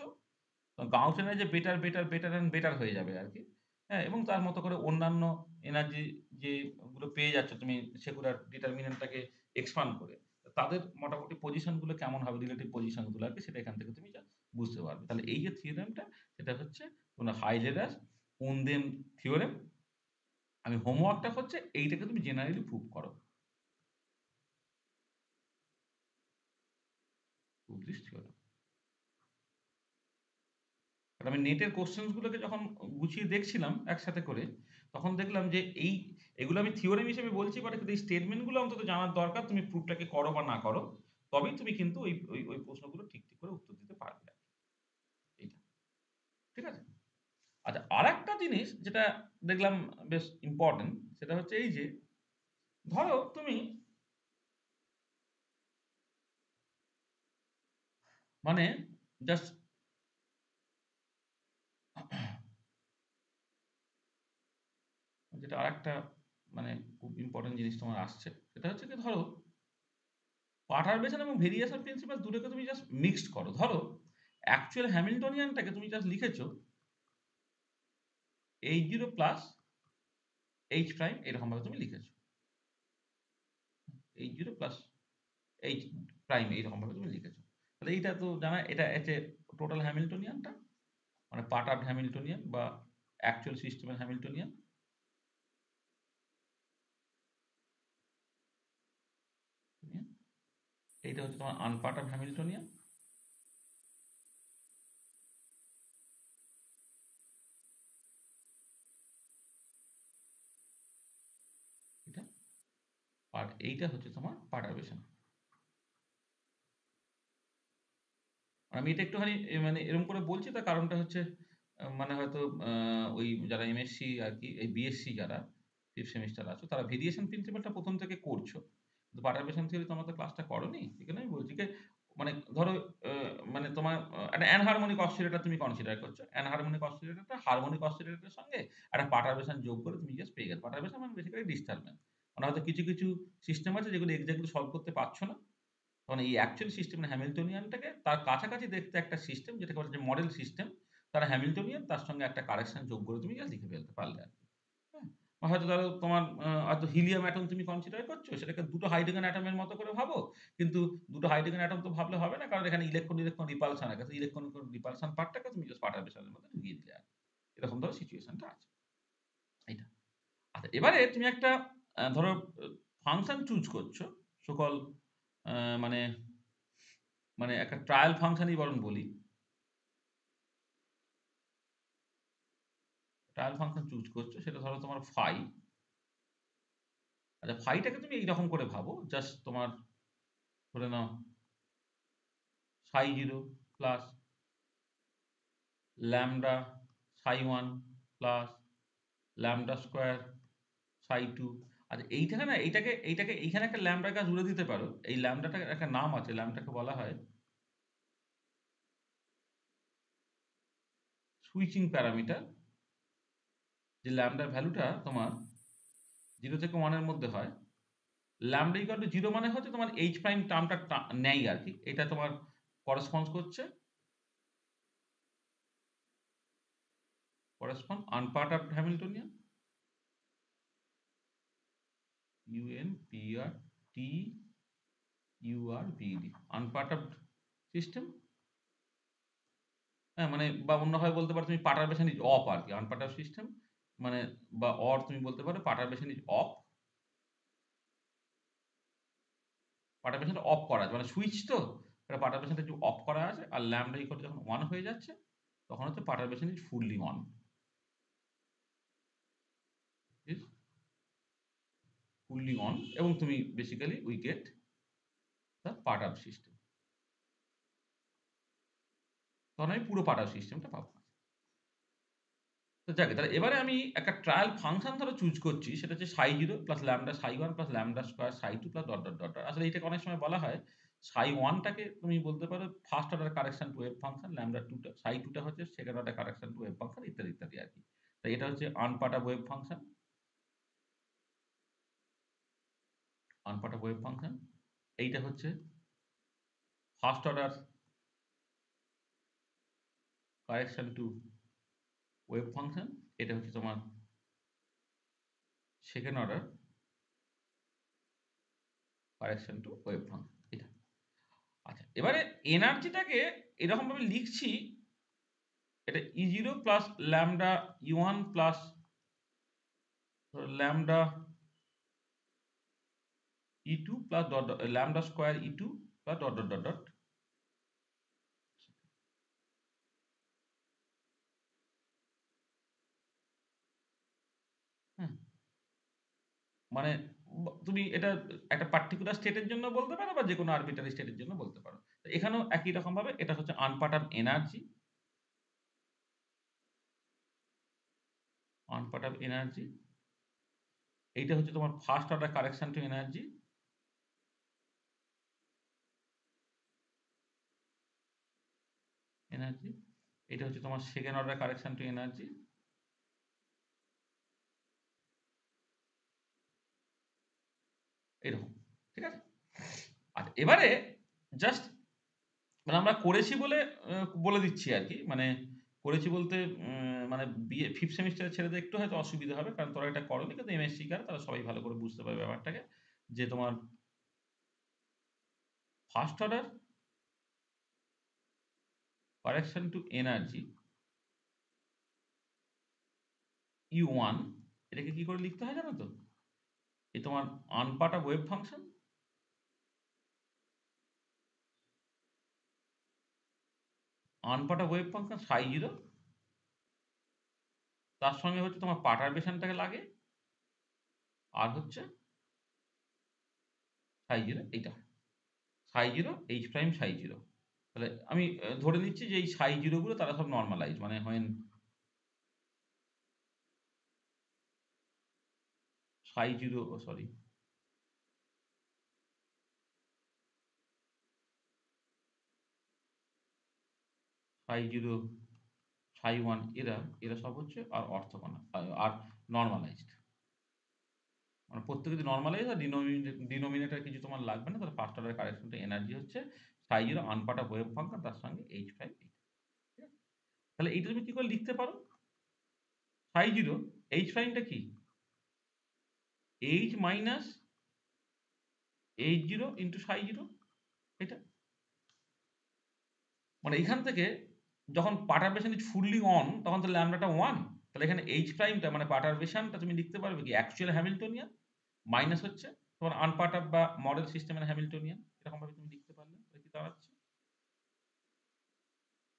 গাউসিয়ানের যে বেটার অ্যান্ড বেটার হয়ে যাবে আরকি। হ্যাঁ? এবং তার মতো করে অন্যান্য এনার্জি যেগুলো পেয়ে যাচ্ছ তুমি সেগুলার ডিটারমিন্যান্টটাকে এক্সপান্ড করে। তাদের মোটামুটি পজিশন গুলো কেমন হবে রিলেটিভ পজিশন গুলো আরকি সেটা এখান থেকে তুমি বুঝতে পারবে। তাহলে এই যে থিওরেমটা সেটা হচ্ছে তোমার হাইলেরাস উনদেম থিওরেম। আমি হোমওয়ার্কটা হচ্ছে এইটাকে তুমি জেনারেলি প্রুভ করো। Prove this theorem. আর আমি নেটের কোশ্চেন্স গুলোকে যখন গুছিয়ে দেখছিলাম একসাথে করে, তখন দেখলাম যে এগুলো আমি থিওরেম হিসেবে বলছি, বাট কিন্তু এই স্টেটমেন্ট গুলো অন্তত জানার দরকার, তুমি প্রুফটাকে করো বা না করো, তবেই তুমি কিন্তু ওই ওই ওই প্রশ্নগুলো ঠিক ঠিক করে উত্তর দিতে পারবে আর কি। এইটা ঠিক আছে। আচ্ছা, আর একটা জিনিস যেটা দেখলাম বেশ ইম্পর্টেন্ট, সেটা হচ্ছে এই যে ধরো তুমি মানে জাস্ট যেটা আর একটা মানে খুব ইম্পর্টেন্ট জিনিস তোমার আসছে, সেটা হচ্ছে কি ধরো পার্টারবেশন এবং ভেরিয়েশন প্রিন্সিপাল দুটোকে তুমি জাস্ট মিক্সড করো। ধরো অ্যাকচুয়াল হ্যামিল্টনিয়ানটাকে তুমি জাস্ট লিখেছো H0 প্লাস H প্রাইম, এরকম ভাবে তুমি লিখেছো H0 প্লাস H প্রাইম, এইরকম ভাবে তুমি লিখেছো। তাহলে এইটা তো জানা, এটা হচ্ছে টোটাল হ্যামিল্টনিয়ানটা, মানে পার্টার হ্যামিল্টনিয়ান বা অ্যাকচুয়াল সিস্টেমের হ্যামিল্টনিয়ান। এইটা হচ্ছে তোমার আনপার্টার হ্যামিল্টনিয়ান। এটা আর এইটা হচ্ছে তোমার পার্টারবেশন। আমি এটা একটুখানি মানে এরকম করে বলছি, তার কারণটা হচ্ছে মানে হয়তো ওই যারা এমএসসি আর কি, এই বিএসসি যারা ফিফথ সেমিস্টার আছো, তারা ভেরিয়েশন প্রিন্সিপালটা প্রথম থেকে করছো, কিন্তু পার্টারবেশন থিওরি তোমরা তো ক্লাসটা করোনি। এখানে আমি বলছি যে মানে ধরো মানে তোমার একটা অ্যানহারমোনিক অসিলেটর তুমি কনসিডার করছো, অ্যানহারমোনিক অসিলেটরটা হারমোনিক অসিলেটরের সঙ্গে একটা পার্টারবেশন যোগ করে তুমি জাস্ট পেয়ে গেছো। পার্টারবেশন মানে বেসিক্যালি ডিস্টারবেন্স। মানে হয়তো কিছু কিছু সিস্টেম আছে যেগুলো এক্স্যাক্টলি সলভ করতে পারছো না, তখন এই অ্যাকচুয়াল সিস্টেম হ্যামিল্টনিয়ানটাকে তার কাছাকাছি দেখতে একটা সিস্টেম, যেটাকে বলে যে মডেল সিস্টেম, তার হ্যামিল্টনিয়ান, তার সঙ্গে একটা কারেকশন যোগ করে তুমি জাস্ট লিখে ফেলতে পারলে আর কি। হ্যাঁ, বা হয়তো ধরো তোমার হয়তো হিলিয়াম অ্যাটম তুমি কনসিডার করছো, সেটাকে দুটো হাইড্রোজেন অ্যাটমের মতো করে ভাবো, কিন্তু দুটো হাইড্রোজেন অ্যাটম তো ভাবলে হবে না, কারণ এখানে ইলেকট্রন ইলেকট্রন রিপালশন আছে, ইলেকট্রন রিপালশন পার্টটাকে তুমি জাস্ট পার্টারবেশনের মধ্যে ঢুকিয়ে দিলে আর কি। এরকম ধরো সিচুয়েশনটা আছে এইটা। আচ্ছা, এবারে তুমি একটা ধরো ফাংশন চুজ করছো, সকল মানে মানে একটা ট্রায়াল ফাংশনই বরং বলি, ট্রায়াল ফাংশন চুজ করছো, সেটা ধরো তোমার ফাই। আচ্ছা, ফাইটাকে তুমি এইরকম করে ভাবো, জাস্ট তোমার ধরে নাও সাই 0 প্লাস ল্যামডা সাই 1 প্লাস ল্যামডা স্কোয়ার সাই 2। আচ্ছা, এইটাকে না, এইটাকে এইখানে একটা ল্যামডা গাছ জুড়ে দিতে পারো। এই ল্যামডাটার একটা নাম আছে, ল্যামডাকে বলা হয় সুইচিং প্যারামিটার। যে ল্যামডার ভ্যালুটা তোমার 0 থেকে 1 এর মধ্যে হয়, ল্যামডা ইকুয়াল টু 0 মানে হচ্ছে তোমার এইচ প্রাইম টার্মটা নেই আর কি, এটা তোমার করেসপন্ড করছে আনপার্টারড হ্যামিল্টনিয়ান, UNPRTURBD, আনপার্টারড সিস্টেম। হ্যাঁ, মানে বা অন্যভাবে বলতে পারো তুমি পার্টারবেশন ইজ অফ আর কি, আনপার্টারড সিস্টেম মানে, বা অর তুমি বলতে পারো পার্টারবেশন ইজ অফ। পার্টারবেশনটা অফ করা আছে, মানে সুইচ তো, এটা পার্টারবেশনটা যে অফ করা আছে, আর ল্যামডা ইকুয়াল টু যখন 1 হয়ে যাচ্ছে, তখন হচ্ছে perturbation is fully on. Fully on, এবং তুমি basically we get the part up system. তখন আমি পুরো পার্ট আপ সিস্টেমটা পাবো। তো যাকে, তাহলে এবারে আমি একটা ট্রায়াল ফাংশন ধরো চুজ করছি, সেটা হচ্ছে সাই 0 প্লাস ল্যামডা সাই 1 প্লাস ল্যামডা স্কোয়ার সাই 2 plus dot dot dot dot. আসলে এইটাকে অনেক সময় বলা হয় সাই 1টাকে তুমি বলতে পারো first order correction to wave function, lambda 2টা সাই 2টা হচ্ছে second order correction to wave function, ইত্যাদি ইত্যাদি আর কি। তাই এটা হচ্ছে unperturbed wave function, unperturbed wave function. এইটা হচ্ছে first order correction to wave function, এটা হচ্ছে তোমার second order correction to wave function এটা। আচ্ছা, এবারে এনার্জিটাকে এরকম ভাবে লিখছি এটা E0 plus lambda E1 plus lambda E2 plus dot lambda square E2 plus dot dot dot dot. হ্যাঁ, মানে তুমি এটা একটা পার্টিকুলার স্টেটের জন্য বলতে পারো বা যে কোনো আরবিটারি স্টেটের জন্য বলতে পারো। তো এখানেও একই রকম ভাবে এটা হচ্ছে আনপার্ট এনার্জি, আনপার্ট এনার্জি। এইটা হচ্ছে তোমার first order correction to energy, energy. এটা হচ্ছে তোমার second order correction to energy. এরকম, ঠিক আছে। আচ্ছা এবারে জাস্ট মানে আমরা করেছি বলে বলে দিচ্ছি আর কি, মানে করেছি বলতে মানে বিএ ফিফথ সেমিস্টারের ছেলেদের একটু হয়তো অসুবিধা হবে, কারণ তোরা এটা করনি, কিন্তু এমএসসি কার তারা সবাই ভালো করে বুঝতে পারবে ব্যাপারটাকে, যে তোমার first order correction to energy E1, এটাকে কি করে লিখতে হয় জানো তো? এই তোমার unperturbed wave function, unperturbed wave function psi zero, তার সঙ্গে হচ্ছে তোমার পার্টারবেশনটাকে লাগে, আর হচ্ছে সাই জিরো, এইটা সাই জিরো এইচ প্রাইম সাই জিরো। তাহলে আমি ধরে নিচ্ছি যে এই সাই জিরো গুলো তারা সব নর্মালাইজ, মানে হয় সাই জিরো, সরি সাই জিরো সাই ওয়ান, এরা এরা সব হচ্ছে আর অর্থগোনাল আর নর্মালাইজড, মানে প্রত্যেকে যদি নর্মালাইজ আর ডিনোমিনেটর কিছু তোমার লাগবে না, তাহলে ফার্স্ট অর্ডার কারেকশনটা এনার্জি হচ্ছে সাই জিরো আনপার্ট অফ ওয়েভ ফাংশন, তার সঙ্গে এইচ প্রাইম। তাহলে এইটা তুমি কি করে লিখতে পারো? সাই জিরো এইচ প্রাইমটা কি, H minus H zero into সাই জিরো, এটা মানে এখান থেকে যখন পার্টারবেশন ইজ ফুললি অন তখন তো ল্যামডাটা ওয়ান, তাহলে এখানে এইচ প্রাইমটা মানে পার্টারবেশনটা তুমি লিখতে পারবে কি অ্যাকচুয়াল হ্যামিল্টনিয়ান মাইনাস হচ্ছে তোমার আনপার্ট অফ বা মডেল সিস্টেমের হ্যামিল্টনিয়ান, এরকম ভাবে তুমি লিখতে পারলে তাহলে কি দাঁড়াচ্ছে?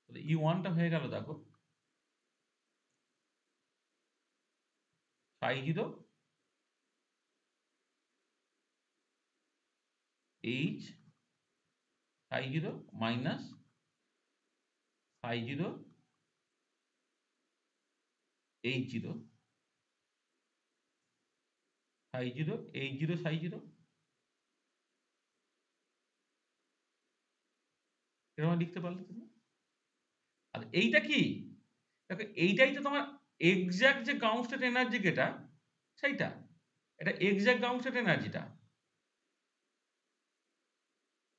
তাহলে E1টা হয়ে গেল দেখো সাই জিরো এইচ সাই জিরো মাইনাস সাই জিরো এইচ জিরো, সাই জিরো এইচ জিরো সাই জিরো, এরকম লিখতে পারলে তুমি। আর এইটা কি, দেখো এইটাই তো তোমার এক্সাক্ট যে গ্রাউন্ড স্টেট এনার্জি যেটা সেইটা, এটা এক্সাক্ট গ্রাউন্ড স্টেট এনার্জিটা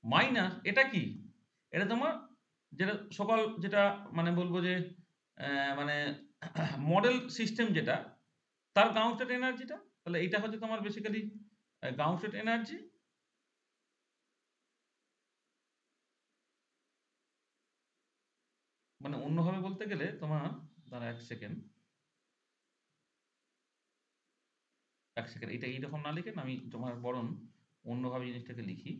মাইনাস এটা কি, এটা তোমার যেটা সকল যেটা মানে বলবো যে মানে মডেল সিস্টেম যেটা তার গ্রাউন্ড স্টেট এনার্জিটা, তাহলে এইটা হচ্ছে তোমার বেসিক্যালি গ্রাউন্ড স্টেট এনার্জি। মানে অন্যভাবে বলতে গেলে তোমার, দাঁড়া এক সেকেন্ড, এক সেকেন্ড, এটা এইরকম না লিখে না আমি তোমার বরং অন্যভাবে জিনিসটাকে লিখি।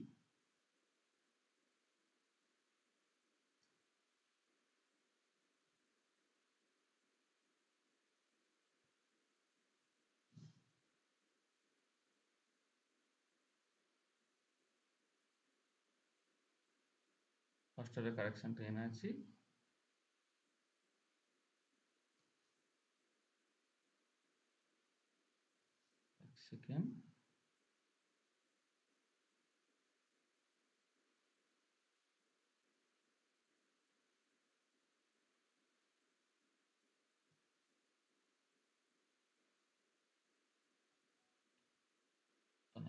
ফার্স্ট অর্ডার কারেকশনটা এনার্জি, এক সেকেন্ড,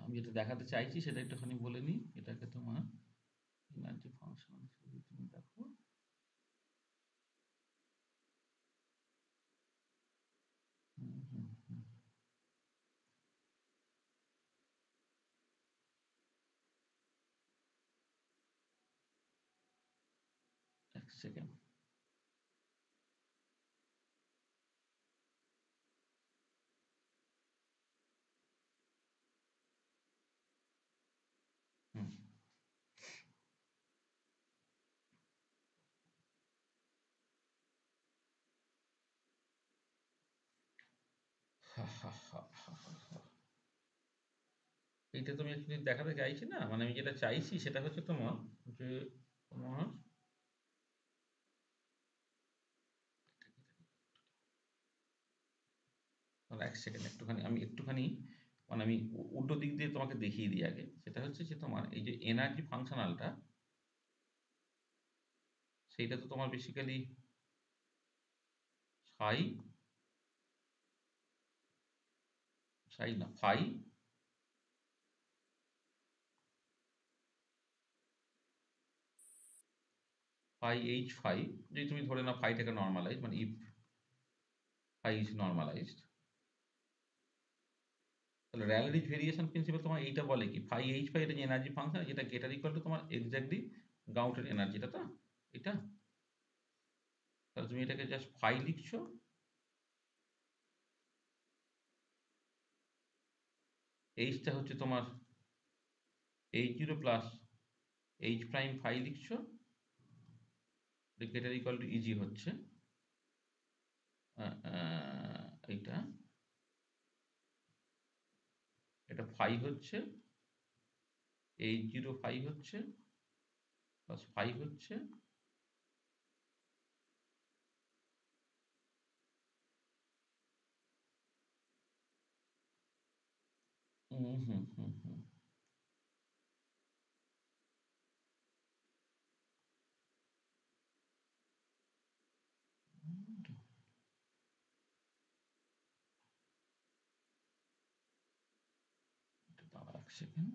আমি যেটা দেখাতে চাইছি সেটা একটুখানি বলে নিই। এটাকে তোমার এনার্জি ফাংশন হিসেবে তুমি দেখো, হুম, হুম, হুম, এক সেকেন্ড, এইটা তুমি অ্যাকচুয়ালি দেখাতে চাইছি না, মানে আমি যেটা চাইছি সেটা হচ্ছে তোমার যে তোমার এক সেকেন্ড একটুখানি আমি একটুখানি মানে আমি উল্টো দিক দিয়ে তোমাকে দেখিয়ে দিই আগে। সেটা হচ্ছে যে তোমার এই যে এনার্জি ফাংশনালটা, সেইটা তো তোমার বেসিক্যালি সাই সাই না ফাই ফাই এইচ ফাই, যদি তুমি ধরে নাও ফাইটাকে নর্মালাইজ, মানে ইফ ফাই ইজ নর্মালাইজড, তাহলে র্যালিজ ভেরিয়েশন প্রিন্সিপাল তোমার এইটা বলে কি ফাই এইচ ফাই, এটা যে এনার্জি ফাংশন, যেটা গেটার ইকুয়াল টু তোমার এক্স্যাক্টলি গাউটের এনার্জিটা, তো এটা তাহলে তুমি এটাকে জাস্ট ফাই লিখছো, এইচটা হচ্ছে তোমার H zero plus H prime phi লিখছো, গেটার ইকুয়াল টু ইজি হচ্ছে এইটা, এটা ফাই হচ্ছে এইচ জিরো ফাই হচ্ছে প্লাস ফাই হচ্ছে হুম হুম হুম হুম দাঁড়া এক সেকেন্ড।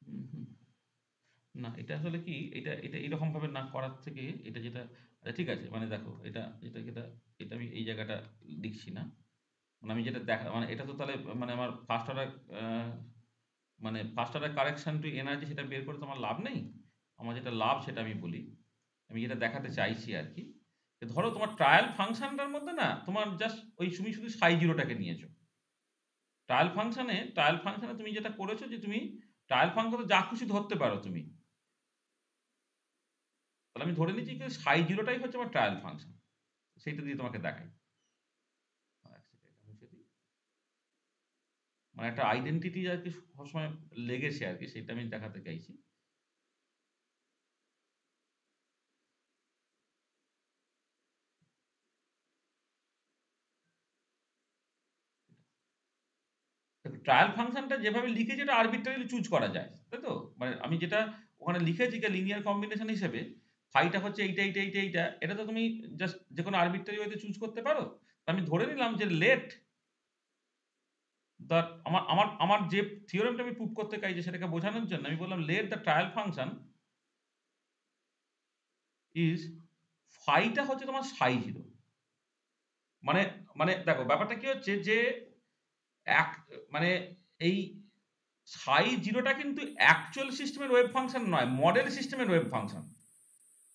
হুম হুম না, এটা আসলে কি, এটা এটা এরকম ভাবে না করার থেকে এটা যেটা, আচ্ছা ঠিক আছে, মানে দেখো এটা এটা এটা এটা আমি এই জায়গাটা লিখছি না, মানে আমি যেটা দেখা, মানে এটা তো তাহলে মানে আমার ফার্স্ট অর্ডার মানে first order correction to energy সেটা বের করে তো আমার লাভ নেই। আমার যেটা লাভ সেটা আমি বলি, আমি যেটা দেখাতে চাইছি আর কি, যে ধরো তোমার ট্রায়াল ফাংশনটার মধ্যে না তোমার জাস্ট ওই তুমি শুধু সাই জিরোটাকে নিয়েছো। ট্রায়াল ফাংশনে তুমি যেটা করেছো যে তুমি ট্রায়াল ফাংশনে যা খুশি ধরতে পারো তুমি, তাহলে আমি ধরে নিচ্ছি যে সাই জিরোটাই হচ্ছে আমার ট্রায়াল ফাংশন, সেইটা দিয়ে তোমাকে দেখাই। এক সেকেন্ড এটা মুছে দিই। মানে একটা আইডেন্টিটি আর কি সবসময় লেগেছে আর কি, সেটা আমি দেখাতে চাইছি। ট্রায়াল ফাংশনটা যেভাবে লিখেছি এটা আরবিট্রারিলি চুজ করা যায়, তাই তো? মানে আমি যেটা ওখানে লিখেছি যে লিনিয়ার কম্বিনেশন হিসেবে ফাইটা হচ্ছে এইটা এইটা এইটা এইটা, এটা তো তুমি জাস্ট যে কোনো আরবিট্রারি ওয়েতে চুজ করতে পারো। আমি ধরে নিলাম যে লেট দ্য, আমার আমার আমার যে থিওরেমটা আমি প্রুভ করতে চাইছি সেটাকে বোঝানোর জন্য আমি বললাম let the trial function is, ফাইটা হচ্ছে তোমার সাই জিরো। মানে মানে দেখো ব্যাপারটা কি হচ্ছে যে এক মানে এই সাই জিরোটা কিন্তু অ্যাকচুয়াল সিস্টেমের ওয়েভ ফাংশন নয়, মডেল সিস্টেমের ওয়েভ ফাংশন।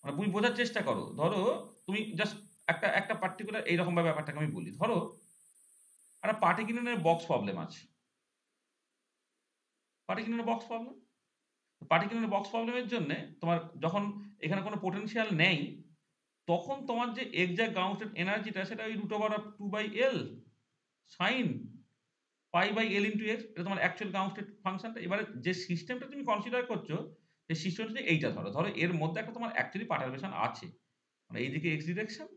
মানে তুমি বোঝার চেষ্টা করো, ধরো তুমি জাস্ট একটা একটা পার্টিকুলার এইরকম ভাবে ব্যাপারটাকে আমি বলি, ধরো একটা পার্টিকুলার বক্স প্রবলেম আছে, particular box problem, particular box প্রবলেমের জন্য তোমার যখন এখানে কোনো পোটেনশিয়াল নেই, তখন তোমার যে এক্সাক্ট গাউসের এনার্জিটা সেটা ওই root over of 2/L sine pi by L into X, এটা তোমার অ্যাকচুয়াল গাউসের ফাংশনটা। এবারে যে সিস্টেমটা তুমি কনসিডার করছো, সেই সিস্টেমটা এইটা, ধরো ধরো এর মধ্যে একটা তোমার অ্যাকচুয়ালি পার্টারবেশন আছে, মানে এইদিকে এক্স ডিরেকশন,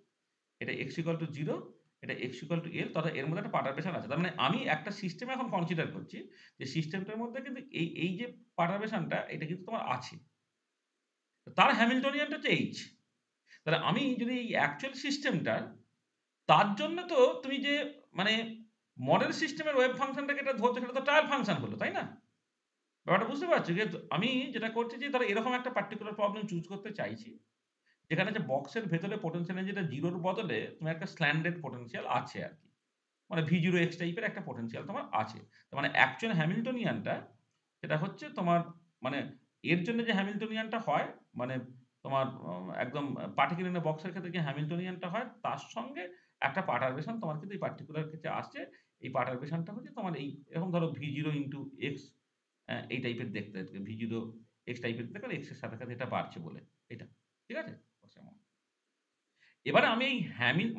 এটা এক্স ইকুয়াল টু জিরো, এটা এক্স ইকুয়াল টু এল, তথা এর মধ্যে একটা পার্টারবেশন আছে। তার মানে আমি একটা সিস্টেম এখন কনসিডার করছি, যে সিস্টেমটার মধ্যে কিন্তু এই এই যে পার্টারবেশনটা এটা কিন্তু তোমার আছে, তার হ্যামিল্টনিয়ানটা হচ্ছে এইচ। তাহলে আমি যদি এই অ্যাকচুয়াল সিস্টেমটার, তার জন্য তো তুমি যে মানে মডেল সিস্টেমের ওয়েভ ফাংশনটাকে এটা ধরছো, সেটা তো ট্রায়াল ফাংশন হলো, তাই না? ব্যাপারটা বুঝতে পারছো? যে আমি যেটা করছি যে ধরো এরকম একটা পার্টিকুলার প্রবলেম চুজ করতে চাইছি, যেখানে যে বক্সের ভেতরে পোটেনশিয়াল এনার্জিটা জিরোর বদলে তোমার একটা স্ল্যান্ডেড পোটেনশিয়াল আছে আর কি, মানে ভি জিরো এক্স টাইপের একটা পোটেনশিয়াল তোমার আছে। তার মানে অ্যাকচুয়াল হ্যামিল্টনিয়ানটা সেটা হচ্ছে তোমার, মানে এর জন্য যে হ্যামিল্টনিয়ানটা হয়, মানে তোমার একদম পার্টিকুলার বক্সের ক্ষেত্রে যে হ্যামিল্টনিয়ানটা হয় তার সঙ্গে একটা পার্টারবেশন তোমার কিন্তু এই পার্টিকুলার ক্ষেত্রে আসছে। এই পার্টারবেশনটা হচ্ছে তোমার এই এরকম ধরো ভি জিরো ইন্টু এক্স, এই টাইপের দেখতে ভি জিরো এক্স টাইপের দিতে গেলে এক্স এর সাথে সাথে এটা বাড়ছে বলে এটা, ঠিক আছে? এবারে আমি এই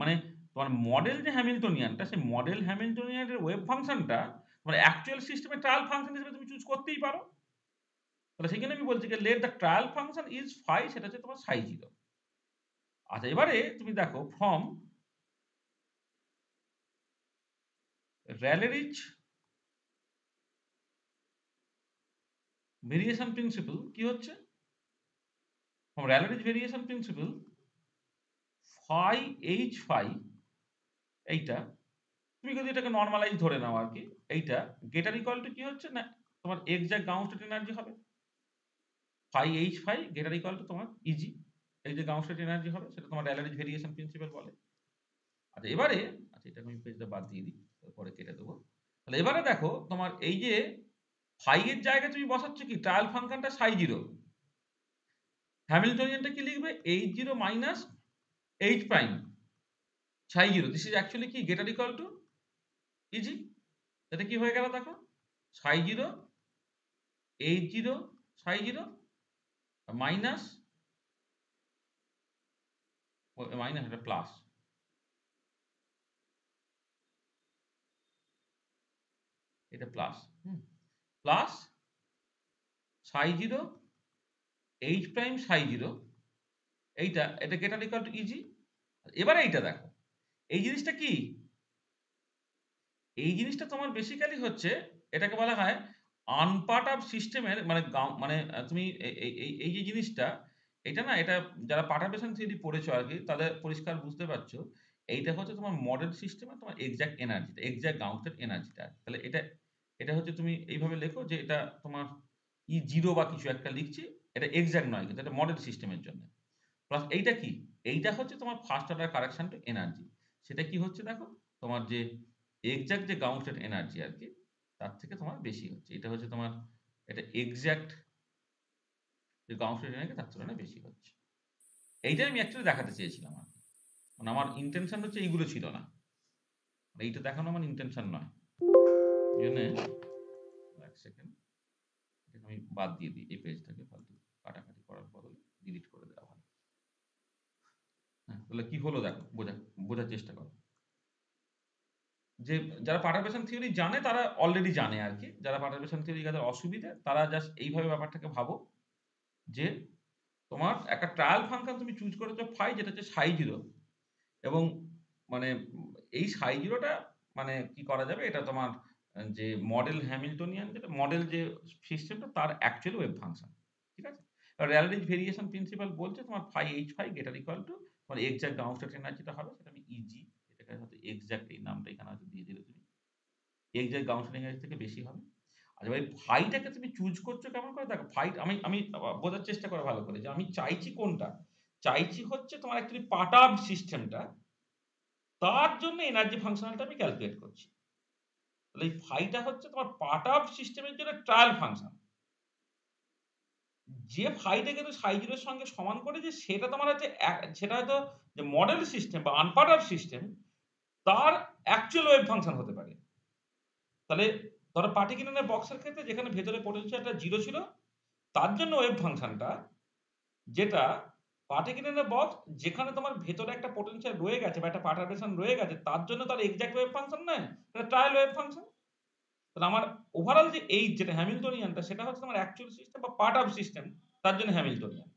মানে তোমার মডেল যে হ্যামিল্টনিয়ানটা, সেই মডেল হ্যামিল্টনিয়ানের ওয়েভ ফাংশনটা তোমার অ্যাকচুয়াল সিস্টেমে ট্রায়াল ফাংশন হিসেবে তুমি চুজ করতেই পারো। তাহলে সেখানে আমি বলছি যে let the trial function is phi, সেটা হচ্ছে তোমার সাই 0। আচ্ছা, এবারে তুমি দেখো ফ্রম র্যালেরিচ ভেরিয়েশন প্রিন্সিপল কি হচ্ছে? From Rayleigh Ritz variation principle phi H phi, এইটা তুমি যদি এটাকে নরমালাইজ ধরে নাও আর কি, এইটা গেটার ইকুয়াল টু কি হচ্ছে না তোমার এক্সাক্ট গাউস স্টেট এনার্জি হবে। Phi H phi greater equal to তোমার ইজি, এই যে গাউস স্টেট এনার্জি হবে, সেটা তোমার র্যালেরিচ ভেরিয়েশন প্রিন্সিপল বলে। আচ্ছা এবারে, আচ্ছা এটা আমি পেজটা বাদ দিয়ে দিই, পরে কেটে দেবো। তাহলে এবারে দেখো তোমার এই যে ফাই এর জায়গায় তুমি বসাচ্ছ কি ট্রায়াল ফাংশনটা সাই 0, হ্যামিল্টনিয়ানটা কি লিখবে H 0 minus H prime Sai 0, this is actually কি গেটার ইকুয়াল টু ইজি। এটা কি হয়ে গেল দেখো, সাই 0 এইচ 0 সাই 0 মাইনাস মাইনাস এটা প্লাস, এটা প্লাস প্লাস সাই 0 এইচ প্রাইম সাই 0, এইটা এটা গেটার ইকুয়াল টু ইজি। এবারে এইটা দেখো, এই জিনিসটা কি, এই জিনিসটা তোমার বেসিক্যালি হচ্ছে, এটাকে বলা হয় আনপার্ট অফ সিস্টেমের মানে মানে তুমি এই যে জিনিসটা, এটা না, এটা যারা পার্টারবেশন থিওরি পড়েছো আর কি তাদের পরিষ্কার বুঝতে পারছো, এইটা হচ্ছে তোমার মডেল সিস্টেমে তোমার এক্সাক্ট এনার্জিটা, এক্সাক্ট গাউসের এনার্জিটা। তাহলে এটা এটা হচ্ছে তুমি এইভাবে লেখো যে এটা তোমার ই 0 বা কিছু একটা লিখছি, এটা এক্সাক্ট নয় কিন্তু এটা মডেল সিস্টেমের জন্য। প্লাস এইটা কি, এইটা হচ্ছে তোমার first order correction to energy, সেটা কি হচ্ছে দেখো তোমার যে এক্সাক্ট যে গ্রাউন্ড স্টেট এনার্জি আর কি তার থেকে তোমার বেশি হচ্ছে, এটা হচ্ছে তোমার এটা এক্সাক্ট যে গ্রাউন্ড স্টেট এনার্জি তার তুলনায় বেশি হচ্ছে। এইটাই আমি অ্যাকচুয়ালি দেখাতে চেয়েছিলাম আর কি, মানে আমার ইন্টেনশন হচ্ছে এইগুলো ছিল না, মানে এইটা দেখানো আমার ইন্টেনশন নয়। এই জন্য এক সেকেন্ড, এটাকে আমি বাদ দিয়ে দিই, এই পেজটাকে ফালতু কাটাকাটি করার বদলে ডিলিট করে দেওয়া ভালো। হ্যাঁ, তাহলে কি হলো দেখো, বোঝার চেষ্টা করো। যে যারা পার্টারবেশন থিওরি জানে তারা অলরেডি জানে আর কি, যারা পার্টারবেশন থিওরি যাদের অসুবিধে তারা জাস্ট এইভাবে ব্যাপারটাকে ভাবো যে তোমার একটা ট্রায়াল ফাংশন তুমি চুজ করেছো ফাই, যেটা হচ্ছে সাই 0, এবং মানে এই সাই 0টা মানে কি করা যাবে, এটা তোমার যে মডেল হ্যামিল্টনিয়ান যেটা মডেল যে সিস্টেমটা তার অ্যাকচুয়াল ওয়েভ ফাংশন, ঠিক আছে? র্যালেরিচ ভেরিয়েশন প্রিন্সিপাল বলছে তোমার phi H phi greater equal to তোমার এক্সাক্ট গ্রাউন্ড স্টেট এনার্জিটা হবে, সেটা আমি ইজি, এটাকে হয়তো এক্সাক্ট এই নামটা এখানে হয়তো দিয়ে দিলে তুমি, এক্সাক্ট গ্রাউন্ড স্টেট এনার্জি থেকে বেশি হবে। আর এবার ফাইটাকে তুমি চুজ করছো কেমন করে দেখো, ফাইট আমি বোঝার চেষ্টা করা ভালো করে যে আমি চাইছি কোনটা, চাইছি হচ্ছে তোমার অ্যাকচুয়ালি পার্ট অফ সিস্টেমটা, তার জন্য এনার্জি ফাংশনালটা আমি ক্যালকুলেট করছি। তাহলে এই ফাইটা হচ্ছে তোমার পার্ট অফ সিস্টেমের জন্য ট্রায়াল ফাংশন, যে ফাইটা কিন্তু সাই 0 এর সঙ্গে সমান করেছে সেটা তোমার হচ্ছে সেটা হয়তো যে মডেল সিস্টেম বা আনপার্ট অফ সিস্টেম তার অ্যাকচুয়াল ওয়েভ ফাংশন হতে পারে। তাহলে ধরো পার্টিকুলার বক্সের ক্ষেত্রে যেখানে ভেতরে পোটেনশিয়ালটা 0 ছিল, তার জন্য ওয়েভ ফাংশনটা যেটা পার্টিকুলার বক্স যেখানে তোমার ভেতরে একটা পোটেনশিয়াল রয়ে গেছে বা একটা পার্টারবেশন রয়ে গেছে, তার জন্য তার এক্সাক্ট ওয়েভ ফাংশন নয়, এটা ট্রায়াল ওয়েভ ফাংশন। তাহলে আমার ওভারঅল যে এই যেটা হ্যামিল্টনিয়ানটা সেটা হচ্ছে তোমার অ্যাকচুয়াল সিস্টেম বা পার্ট অফ সিস্টেম, তার জন্য হ্যামিল্টনিয়ান।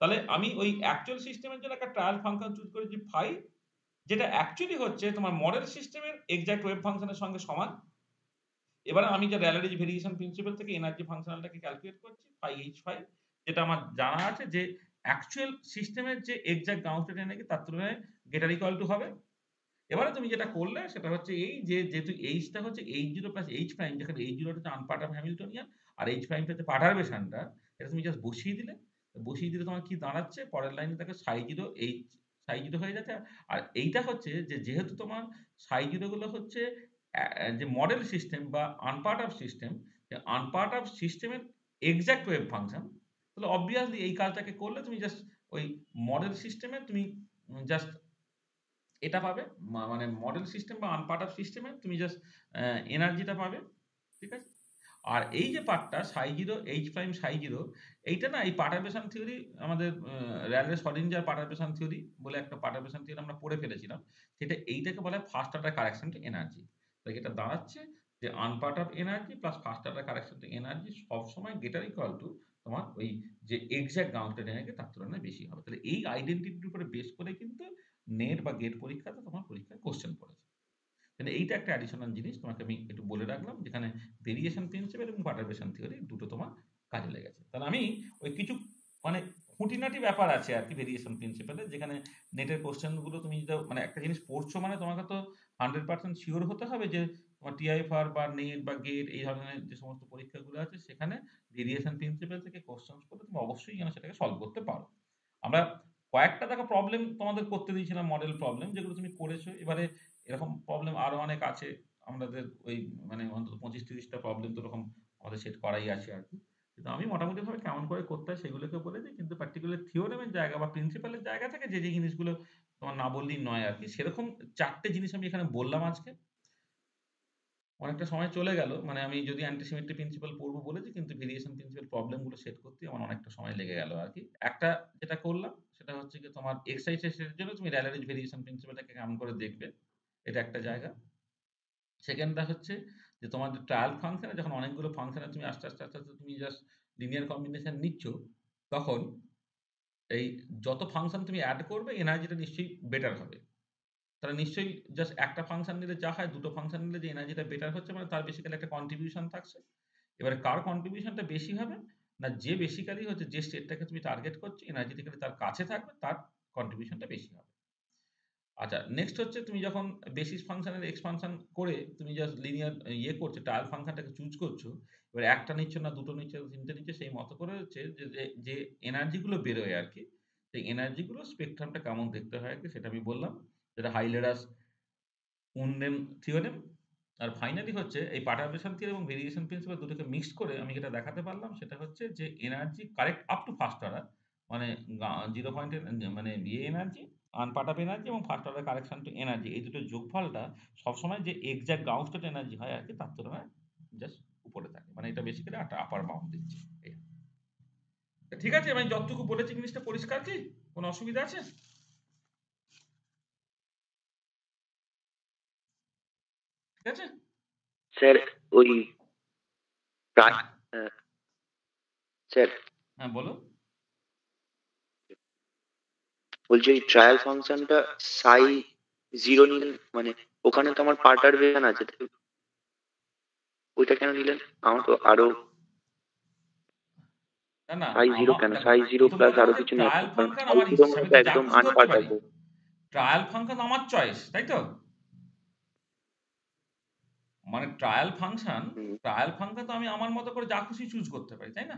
তাহলে আমি ওই অ্যাকচুয়াল সিস্টেমের জন্য একটা ট্রায়াল ফাংশন চুজ করেছি ফাই, যেটা অ্যাকচুয়ালি হচ্ছে তোমার মডেল সিস্টেমের এক্সাক্ট ওয়েভ ফাংশনের সঙ্গে সমান। এবারে আমি যে র্যালেরিচ ভেরিয়েশন প্রিন্সিপাল থেকে এনার্জি ফাংশনালটাকে ক্যালকুলেট করছি ফাই এইচ ফাই, যেটা আমার জানা আছে যে অ্যাকচুয়াল সিস্টেমের যে এক্সাক্ট গ্রাউন্ড স্টেট এনার্জি তার তুলনায় গেটার ইকুয়াল টু হবে। এবারে তুমি যেটা করলে সেটা হচ্ছে এই যে যেহেতু এইচটা হচ্ছে এইচ 0 প্লাস এইচ প্রাইম, যেখানে এইচ 0 হচ্ছে আনপার্ট অফ হ্যামিল্টনিয়ান আর এইচ প্রাইমটা হচ্ছে পার্টারবেশনটা, এটা তুমি জাস্ট বসিয়ে দিলে তোমার কি দাঁড়াচ্ছে, পরের লাইনে দেখো সাই 0 এইচ সাই 0 হয়ে যাচ্ছে। আর এইটা হচ্ছে যে যেহেতু তোমার সাই 0 গুলো হচ্ছে যে মডেল সিস্টেম বা আনপার্ট অফ সিস্টেম, আনপার্ট অফ সিস্টেমের এক্সাক্ট ওয়েভ ফাংশন, তাহলে অবভিয়াসলি এই কাজটাকে করলে তুমি জাস্ট ওই মডেল সিস্টেমে তুমি জাস্ট এটা পাবে, মানে মডেল সিস্টেম বা আনপার্ট অফ সিস্টেমে তুমি জাস্ট এনার্জিটা পাবে, ঠিক আছে? আর এই যে পার্টটা সাই জিরো এইচ প্রাইম সাই জিরো, এইটা না এই পার্টারবেশন থিওরি আমাদের র্যালে শডিঞ্জার পার্টারবেশন থিওরি বলে একটা পার্টারবেশন থিওরি আমরা পড়ে ফেলেছিলাম। সেটা এইটাকে বলা হয় first order correction to energy. তাই এটা দাঁড়াচ্ছে যে আনপার্ট of energy plus first order correction to energy সবসময় গ্রেটার ইকুয়াল টু তোমার ওই যে এক্সাক্ট গাউসলেট এনার্জি তার তুলনায় বেশি হবে। তাহলে এই আইডেন্টিটির উপরে বেস করে কিন্তু নেট বা গেট পরীক্ষাতে তোমার পরীক্ষায় কোশ্চেন পড়েছে। তাহলে এইটা একটা অ্যাডিশনাল জিনিস তোমাকে আমি একটু বলে রাখলাম, যেখানে ভেরিয়েশন প্রিন্সিপাল এবং পার্টারবেশন থিওরি দুটো তোমার কাজে লেগেছে। তাহলে আমি ওই কিছু মানে খুঁটিনাটি ব্যাপার আছে আর কি ভেরিয়েশন প্রিন্সিপালে, যেখানে নেটের কোশ্চেনগুলো তুমি যদি মানে একটা জিনিস পড়ছো মানে তোমাকে তো 100% শিওর হতে হবে যে তোমার টিআইএফআর বা নেট বা গেট এই ধরনের যে সমস্ত পরীক্ষাগুলো আছে সেখানে ভেরিয়েশন প্রিন্সিপাল থেকে কোশ্চেন করে তুমি অবশ্যই যেন সেটাকে সলভ করতে পারো। আমরা কয়েকটা দেখো প্রবলেম তোমাদের করতে দিয়েছিলাম, মডেল প্রবলেম, যেগুলো তুমি করেছো। এবারে এরকম প্রবলেম আরো অনেক আছে আমাদের, ওই মানে অন্তত 25-30টা প্রবলেম তো এরকম আমাদের সেট করাই আছে আর কি। কিন্তু আমি মোটামুটি ভাবে কেমন করে করতে হয় সেগুলোকে বলে দিই, কিন্তু পার্টিকুলার থিওরেমের জায়গা বা প্রিন্সিপালের জায়গা থেকে যে যে জিনিসগুলো তোমার না বললেই নয় আর কি, সেরকম 4টে জিনিস আমি এখানে বললাম আজকে। অনেকটা সময় চলে গেল, মানে আমি যদি অ্যান্টিসিমেট্রি প্রিন্সিপাল পড়বো বলেছি, কিন্তু ভেরিয়েশন প্রিন্সিপাল প্রবলেমগুলো সেট করতে আমার অনেকটা সময় লেগে গেল আর কি। একটা যেটা করলাম সেটা হচ্ছে কি তোমার এক্সারসাইজের জন্য তুমি র্যালের ভেরিয়েশন প্রিন্সিপালটাকে কেমন করে দেখবে, এটা একটা জায়গা। সেকেন্ডটা হচ্ছে যে তোমার যে ট্রায়াল ফাংশনে যখন অনেকগুলো ফাংশনে তুমি আস্তে আস্তে আস্তে আস্তে তুমি জাস্ট লিনিয়ার কম্বিনেশন নিচ্ছ, তখন এই যত ফাংশন তুমি অ্যাড করবে এনার্জিটা নিশ্চয়ই বেটার হবে। তাহলে নিশ্চয়ই জাস্ট একটা ফাংশন নিলে যা হয়, দুটো ফাংশন নিলে যে এনার্জিটা বেটার হচ্ছে মানে তার বেসিক্যালি একটা কন্ট্রিবিউশন থাকছে। এবারে কার কন্ট্রিবিউশনটা বেশি হবে, না যে বেসিক্যালি হচ্ছে যে স্টেটটাকে তুমি টার্গেট করছো এনার্জেটিক্যালি তার কাছে থাকবে তার কন্ট্রিবিউশনটা বেশি হবে। আচ্ছা, নেক্সট হচ্ছে তুমি যখন বেসিস ফাংশনের এক্সপানশন করে তুমি জাস্ট লিনিয়ার ইয়ে করছো, ট্রায়াল ফাংশনটাকে চুজ করছো, এবার একটা নিচ্ছ না দুটো নিচ্ছ না তিনটে নিচ্ছ, সেই মতো করে হচ্ছে যে যে এনার্জিগুলো বেরোয় আর কি, সেই এনার্জিগুলো স্পেকট্রামটা কেমন দেখতে হয় আর কি, সেটা আমি বললাম, যেটা হাইলেরাস উনডেন থিওরেম। আর ফাইনালি হচ্ছে এই পার্টারবেশন থিওরি এবং ভেরিয়েশন প্রিন্সিপাল দুটোকে মিক্সড করে আমি যেটা দেখাতে পারলাম সেটা হচ্ছে যে energy correct up to first order, মানে 0 পয়েন্টের মানে ইয়ে এনার্জি, আনপার্ট অফ এনার্জি এবং first order correction to energy, এই দুটোর যোগফলটা সবসময় যে এক্সাক্ট গ্রাউন্ড স্টেট এনার্জি হয় আর কি তার তুলনায় জাস্ট উপরে থাকে, মানে এটা বেসিক্যালি একটা আপার বাউন্ড দিচ্ছে। ঠিক আছে, আমি যতটুকু বলেছি জিনিসটা পরিষ্কার কি, কোনো অসুবিধা আছে? ঠিক আছে স্যার ওই প্রায় স্যার হ্যাঁ বলো। বলছি ওই ট্রায়াল ফাংশনটা সাই জিরো নিলেন, মানে ওখানে তো আমার পার্টারবেশন আছে, তো ওইটা কেন নিলেন? আমার তো আরো না না সাই জিরো আমার কেন, দেখো, সাই জিরো প্রথম প্লাস কথা আরো হচ্ছে কিছু নেই, ট্রায়াল কারণ ফাংশন সাই আমার জিরো ইচ্ছা, মানে আমি তো তো যা একদম খুশি করতে আনপার্ট পারি। আছে। ট্রায়াল ফাংশন আমার চয়েস, তাই তো? মানে ট্রায়াল ফাংশন তো আমি আমার মতো করে যা খুশি চুজ করতে পারি, তাই না?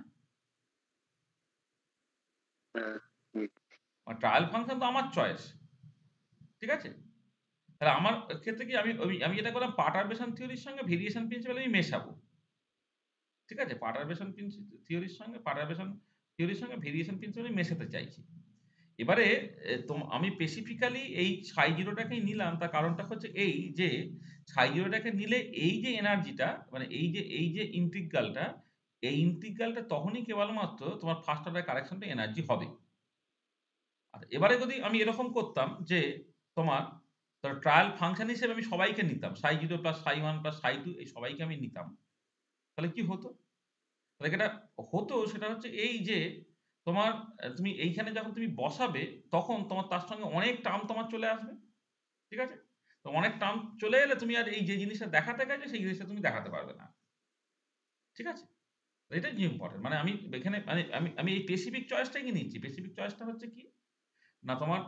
হুম, মানে ট্রায়াল ফাংশন তো আমার চয়েস, ঠিক আছে? তাহলে আমার ক্ষেত্রে কি আমি আমি যেটা করলাম পার্টারবেশন থিওরির সঙ্গে ভেরিয়েশন প্রিন্সিপাল আমি মেশাবো, ঠিক আছে? পার্টারবেশন থিওরির সঙ্গে ভেরিয়েশন প্রিন্সিপাল আমি মেশাতে চাইছি। এবারে আমি স্পেসিফিক্যালি এই সাই জিরোটাকেই নিলাম, তার কারণটা হচ্ছে এই যে সাই জিরোটাকে নিলে এই যে এনার্জিটা মানে এই যে ইন্টিগ্রালটা, এই ইন্টিগ্রালটা তখনই কেবলমাত্র তোমার ফার্স্ট অর্ডার কারেকশনটা এনার্জি হবে। আচ্ছা, এবারে যদি আমি এরকম করতাম যে তোমার ধরো ট্রায়াল ফাংশন হিসেবে আমি সবাইকে নিতাম, সাই জিরো প্লাস সাই ওয়ান প্লাস সাই টু এই সবাইকে আমি নিতাম, তাহলে কি হতো? তাহলে যেটা হতো সেটা হচ্ছে এই যে তোমার তুমি এইখানে যখন তুমি বসাবে তখন তোমার তার সঙ্গে অনেক টার্ম তোমার চলে আসবে, ঠিক আছে? তো অনেক টার্ম চলে এলে তুমি আর এই যে জিনিসটা দেখাতে গেছো সেই জিনিসটা তুমি দেখাতে পারবে না, ঠিক আছে? তো এটাই ইম্পর্টেন্ট, মানে আমি এখানে মানে আমি এই স্পেসিফিক চয়েসটাই নিচ্ছি। স্পেসিফিক চয়েসটা হচ্ছে কি না, তোমার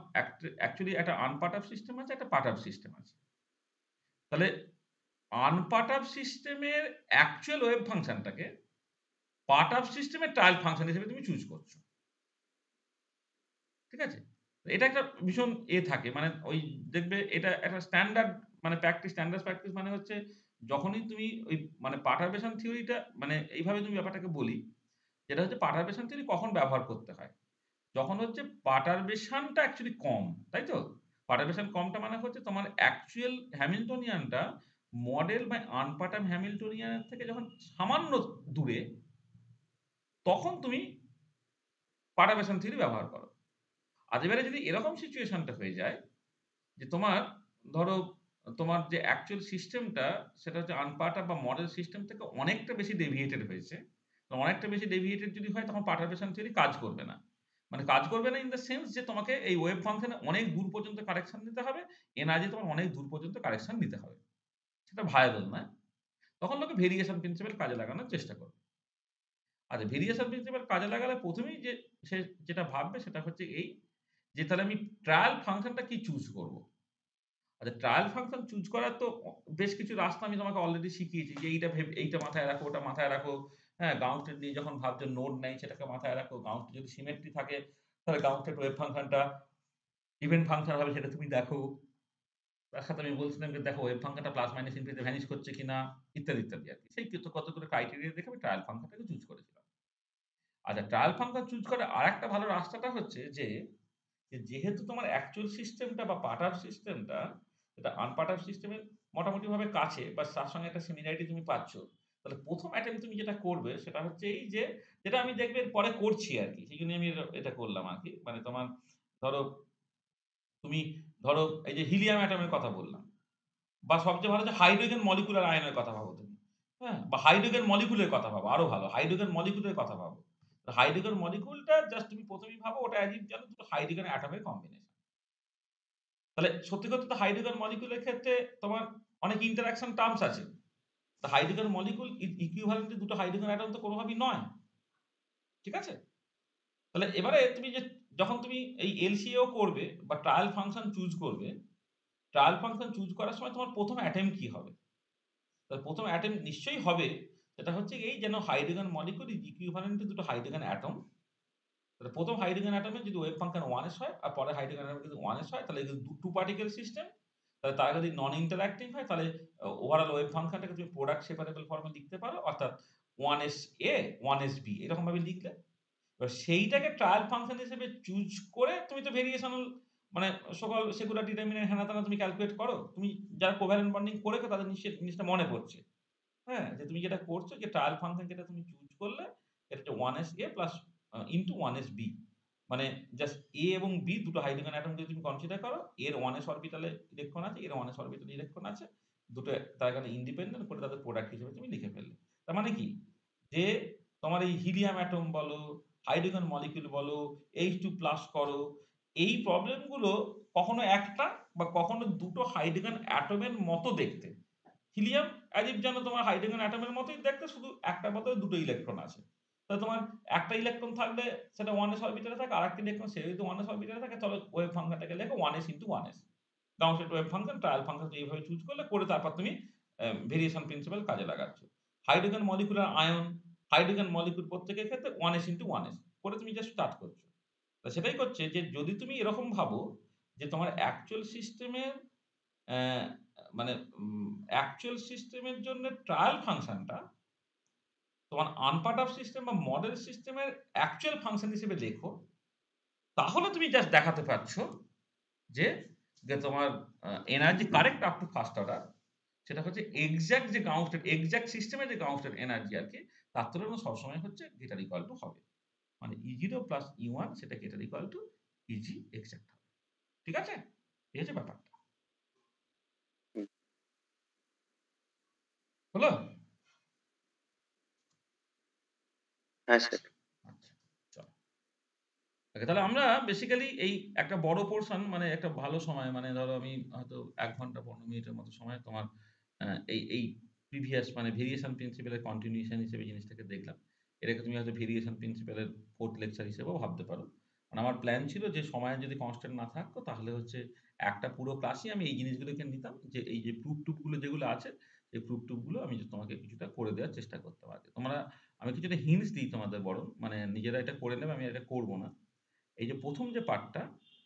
অ্যাকচুয়ালি একটা আনপার্ট অফ সিস্টেম আছে, একটা পার্ট অফ সিস্টেম আছে। তাহলে আনপার্ট অফ সিস্টেমের অ্যাকচুয়াল ওয়েভ ফাংশনটাকে পার্ট অফ সিস্টেমের ট্রায়াল ফাংশন হিসেবে তুমি চুজ করছো, ঠিক আছে? এটা একটা ভীষণ থাকে, মানে ওই দেখবে এটা একটা স্ট্যান্ডার্ড মানে স্ট্যান্ডার্ড প্র্যাকটিস মানে হচ্ছে যখনই তুমি ওই মানে পার্টারবেশন থিওরিটা মানে এইভাবে তুমি ব্যাপারটাকে বলি, যেটা হচ্ছে পার্টারবেশন থিওরি কখন ব্যবহার করতে হয়, যখন হচ্ছে পার্টারবেশনটা অ্যাকচুয়ালি কম, তাই তো? পার্টারবেশন কমটা মানে হচ্ছে তোমার অ্যাকচুয়াল হ্যামিল্টনিয়ানটা মডেল বা আনপাটাম হ্যামিল্টনিয়ানের থেকে যখন সামান্য দূরে, তখন তুমি পারটারবেশন থিওরি ব্যবহার করো। আর এবারে যদি এরকম সিচুয়েশনটা হয়ে যায় যে তোমার ধরো তোমার যে অ্যাকচুয়াল সিস্টেমটা সেটা হচ্ছে আনপার্টাম বা মডেল সিস্টেম থেকে অনেকটা বেশি ডেভিয়েটেড হয়েছে। তো অনেকটা বেশি ডেভিয়েটেড যদি হয় তখন পারটারবেশন থিওরি কাজ করবে না। মানে কাজ করবে না ইন দ্য সেন্স যে তোমাকে এই ওয়েভ ফাংশনে অনেক দূর পর্যন্ত কারেকশন নিতে হবে, এনার্জি তোমার অনেক দূর পর্যন্ত কারেকশন নিতে হবে। সেটা ভায়াবল নয়। তখন লোকে ভেরিয়েশন প্রিন্সিপাল কাজে লাগানোর চেষ্টা করবে। আচ্ছা, ভেরিয়েশন প্রিন্সিপাল কাজে লাগালে ১ম এই যে সে যেটা ভাববে সেটা হচ্ছে এই যে তাহলে আমি ট্রায়াল ফাংশনটা কি চুজ করব? আচ্ছা, ট্রায়াল ফাংশন চুজ করার তো বেশ কিছু রাস্তা আমি তোমাকে অলরেডি শিখিয়েছি যে এইটা মাথায় রাখো, ওটা মাথায় রাখো। হ্যাঁ? গাউস স্টেট নিয়ে যখন ভাবছো নোড নাই সেটাকে মাথায় রাখো। গাউস স্টেট যদি সিমেট্রি থাকে তাহলে গাউস স্টেট ওয়েভ ফাংশনটা ইভেন ফাংশন হবে সেটা তুমি দেখো। তার সাথে আমি বলছিলাম যে দেখো ওয়েভ ফাংশনটা প্লাস মাইনাস ইনফিনিটি ভ্যানিশ করছে কিনা ইত্যাদি, ইত্যাদি আরকি। সেই কতগুলো ক্রাইটেরিয়া দেখে আমি ট্রায়াল ফাংশনটাকে চুজ করেছিলাম। আচ্ছা, ট্রায়াল ফাংশন চুজ করার আরেকটা ভালো রাস্তাটা হচ্ছে যে যেহেতু তোমার অ্যাকচুয়াল সিস্টেমটা বা পার্টার সিস্টেমটা এটা আনপার্টার সিস্টেমের মোটামুটিভাবে কাছে বা তার সঙ্গে একটা সিমিলারিটি তুমি পাচ্ছ। তাহলে ১ম অ্যাটেম্প্ট তুমি যেটা করবে সেটা হচ্ছে এই যে যেটা আমি দেখবে পরে করছি আরকি। সেজন্যই আমি এটা করলাম আরকি। মানে তোমার ধরো তুমি ধরো এই যে হিলিয়াম অ্যাটমের কথা বললাম বা সবচেয়ে ভালো যে হাইড্রোজেন মলিকুলার আয়নের কথা ভাবো তুমি। হ্যাঁ? বা হাইড্রোজেন মলিকুলের কথা ভাবো, আরো ভালো। হাইড্রোজেন মলিকুলের কথা ভাবো। হাইড্রোজেন মলিকুলটা জাস্ট তুমি ১ম এই ভাবো ওটা অ্যাজ ইফ যেন দুটো হাইড্রোজেন অ্যাটমের কম্বিনেশন। তাহলে সত্যি কথা তো হাইড্রোজেন মলিকুলের ক্ষেত্রে তোমার অনেক ইন্টারেকশন টার্মস আছে। তো হাইড্রোজেন মলিকুল ইকুইভ্যালেন্ট দুটো হাইড্রোজেন অ্যাটম তো কোনোভাবেই নয়। ঠিক আছে? তাহলে এবারে তুমি যে যখন তুমি এই এলসিও করবে বা ট্রায়াল ফাংশন চুজ করবে, ট্রায়াল ফাংশন চুজ করার সময় তোমার ১ম অ্যাটেম্প্ট কি হবে? তাহলে ১ম অ্যাটেম্প্ট নিশ্চয়ই হবে সেটা হচ্ছে এই যেন hydrogen molecule is equivalent to দুটো হাইড্রোজেন অ্যাটম। তাহলে ১ম হাইড্রোজেন অ্যাটমে যদি ওয়েভ ফাংশন 1s হয় আর পরের হাইড্রোজেন অ্যাটমে যদি 1s হয় তাহলে এগুলো 2 পার্টিকেল সিস্টেম। তাহলে তারা যদি নন ইন্টারেক্টিং হয় তাহলে ওভারঅল ওয়েভ ফাংশনটাকে তুমি প্রোডাক্ট সেপারেবল ফর্ম এ লিখতে পারো। অর্থাৎ 1s A 1s B এরকম ভাবে লিখলে এবার সেইটাকে ট্রায়াল ফাংশন হিসেবে চুজ করে তুমি তো ভেরিয়েশনাল মানে সকল সেগুলার ডিটারমিনেন্ট হেনা-তেনা তুমি ক্যালকুলেট করো। তুমি যারা কোভ্যালেন্ট বন্ডিং করেছো তাদের নিশ্চয়ই জিনিসটা মনে পড়ছে। হ্যাঁ? যে তুমি যেটা করছো যে ট্রায়াল ফাংশন যেটা তুমি চুজ করলে এটা হচ্ছে 1s A plus into 1s B। মানে জাস্ট A এবং B দুটো হাইড্রোজেন অ্যাটম যদি তুমি কনসিডার করো, এর 1s অরবিটালে ইলেকট্রন আছে, এর 1s অরবিটালে ইলেকট্রন আছে। দুটো তার কারণে ইন্ডিপেন্ডেন্ট করে তাদের প্রোডাক্ট হিসেবে তুমি লিখে ফেললে। তার মানে কি? যে তোমার এই হিলিয়াম অ্যাটম বলো, হাইড্রোজেন মলিকিউল বলো, H2 প্লাস করো, এই প্রবলেম গুলো কখনো একটা বা কখনো দুটো হাইড্রোজেন অ্যাটমের মতো দেখতে। হিলিয়াম অ্যাজ ইফ যেন তোমার হাইড্রোজেন অ্যাটমের মতোই দেখতে শুধু একটার বদলে দুটো ইলেকট্রন আছে। তাহলে তোমার একটা ইলেকট্রন থাকলে সেটা 1s অরবিটালে থাকে, আরেকটা ইলেকট্রন সে যদি 1s অরবিটালে থাকে তাহলে ওয়েভ ফাংশনটাকে লেখো 1s ইনটু 1s। গাউসের ওয়েভ ফাংশন ট্রায়াল ফাংশন এইভাবে চুজ করলে করে তারপর তুমি ভেরিয়েশন প্রিন্সিপাল কাজে লাগাচ্ছ। Hydrogen molecular ion, hydrogen molecule প্রত্যেকের ক্ষেত্রে 1s ইনটু 1s করে তুমি জাস্ট স্টার্ট করছো। তো সেটাই করছে যে যদি তুমি এরকম ভাবো যে তোমার অ্যাকচুয়াল সিস্টেমের অ্যা মানে অ্যাকচুয়াল সিস্টেমের জন্য ট্রায়াল ফাংশনটা তোমার আনপার্ট অফ সিস্টেম বা মডেল সিস্টেমের অ্যাকচুয়াল ফাংশন হিসেবে লেখো, তাহলে তুমি জাস্ট দেখাতে পারছো যে, তোমার energy correct up to first order সেটা হচ্ছে এক্সাক্ট যে গাউস স্টেট এক্সাক্ট সিস্টেমের যে গাউস স্টেট এনার্জি আরকি তার তুলনায় সবসময় হচ্ছে গ্রেটার ইকুয়াল টু হবে। মানে E0 প্লাস E1 সেটা greater equal two EG exact হবে। ঠিক আছে? এই হচ্ছে ব্যাপারটা। হুম, হলো? হ্যাঁ স্যার। আচ্ছা, চলো। ওকে, তাহলে আমরা বেসিক্যালি এই একটা বড় পোরশন মানে একটা ভালো সময় মানে ধরো আমি হয়তো ১ ঘন্টা ১৫ মিনিটের মতো সময় তোমার এই প্রিভিয়াস মানে ভেরিয়েশন প্রিন্সিপাল এর কন্টিনিউশন হিসেবে জিনিসটাকে দেখলাম। এটাকে তুমি হয়তো ভেরিয়েশন প্রিন্সিপাল এর 4th লেকচার হিসেবেও ভাবতে পারো। মানে আমার প্ল্যান ছিল যে সময় যদি কনস্ট্যান্ট না থাকতো তাহলে হচ্ছে একটা পুরো ক্লাসই আমি এই জিনিসগুলোকে নিতাম যে এই যে প্রুফ-টুফ গুলো যেগুলো আছে এই প্রুফ-টুফ গুলো আমি তোমাকে কিছুটা করে দেওয়ার চেষ্টা করতাম আরকি। আমি কিছুটা হিন্টস দিই তোমাদের বরং মানে নিজেরা এটা করে নেবে আমি এটা করব না। এই যে ১ম যে পার্টটা,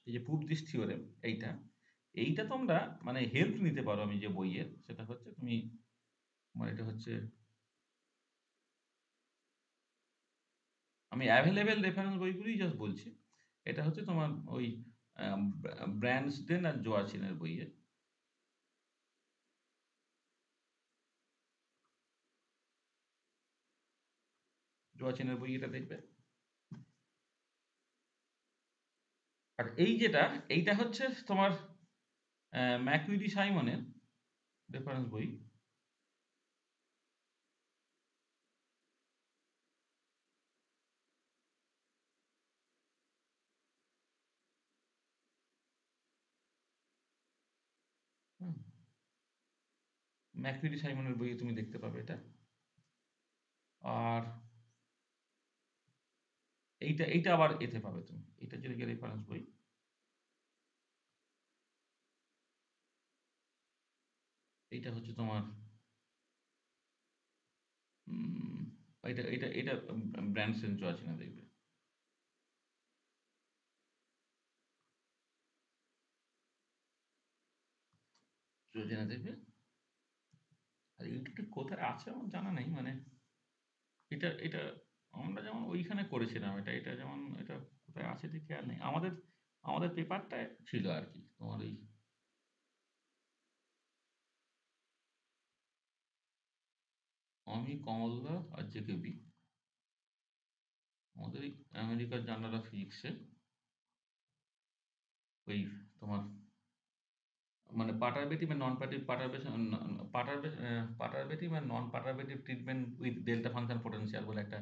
এই যে প্রুফ দিস থিওরেম এইটা তোমরা মানে হেল্প নিতে পারো আমি যে বইয়ের সেটা হচ্ছে তুমি তোমার এটা হচ্ছে আমি এভেইলেবল রেফারেন্স বইগুলোই জাস্ট বলছি। এটা হচ্ছে তোমার ওই ব্র্যান্সডেন আর জোয়াচিনের বইয়ের। জোয়াচিনের বই এটা দেখবে। আর এইটা হচ্ছে তোমার ম্যাকুইডি সাইমনের রেফারেন্স বই। হুম, ম্যাকুইডি সাইমনের বইয়ে তুমি দেখতে পাবে এটা। আর এইটা আবার এতে পাবে তুমি, এটা যেটা রেফারেন্স বই। এইটা হচ্ছে তোমার উম, এটা ব্র্যান্ডসেন জোয়াচিনা দেখবে। জোয়াচিনা দেখবে। আর এটা কোথায় আছে আমার জানা নেই, মানে এটা আমরা যেমন ওইখানে করেছিলাম, এটা যেমন এটা কোথায় আছে ঠিক খেয়াল নেই। আমাদের পেপারটা ছিল আর কি তোমার ওই আমি, কমলদা আর জেকেবি, আমাদের এই আমেরিকার জার্নাল অফ ফিজিক্সে ওই তোমার মানে perturbative and non perturbative and non perturbative treatment with delta function potential বলে একটা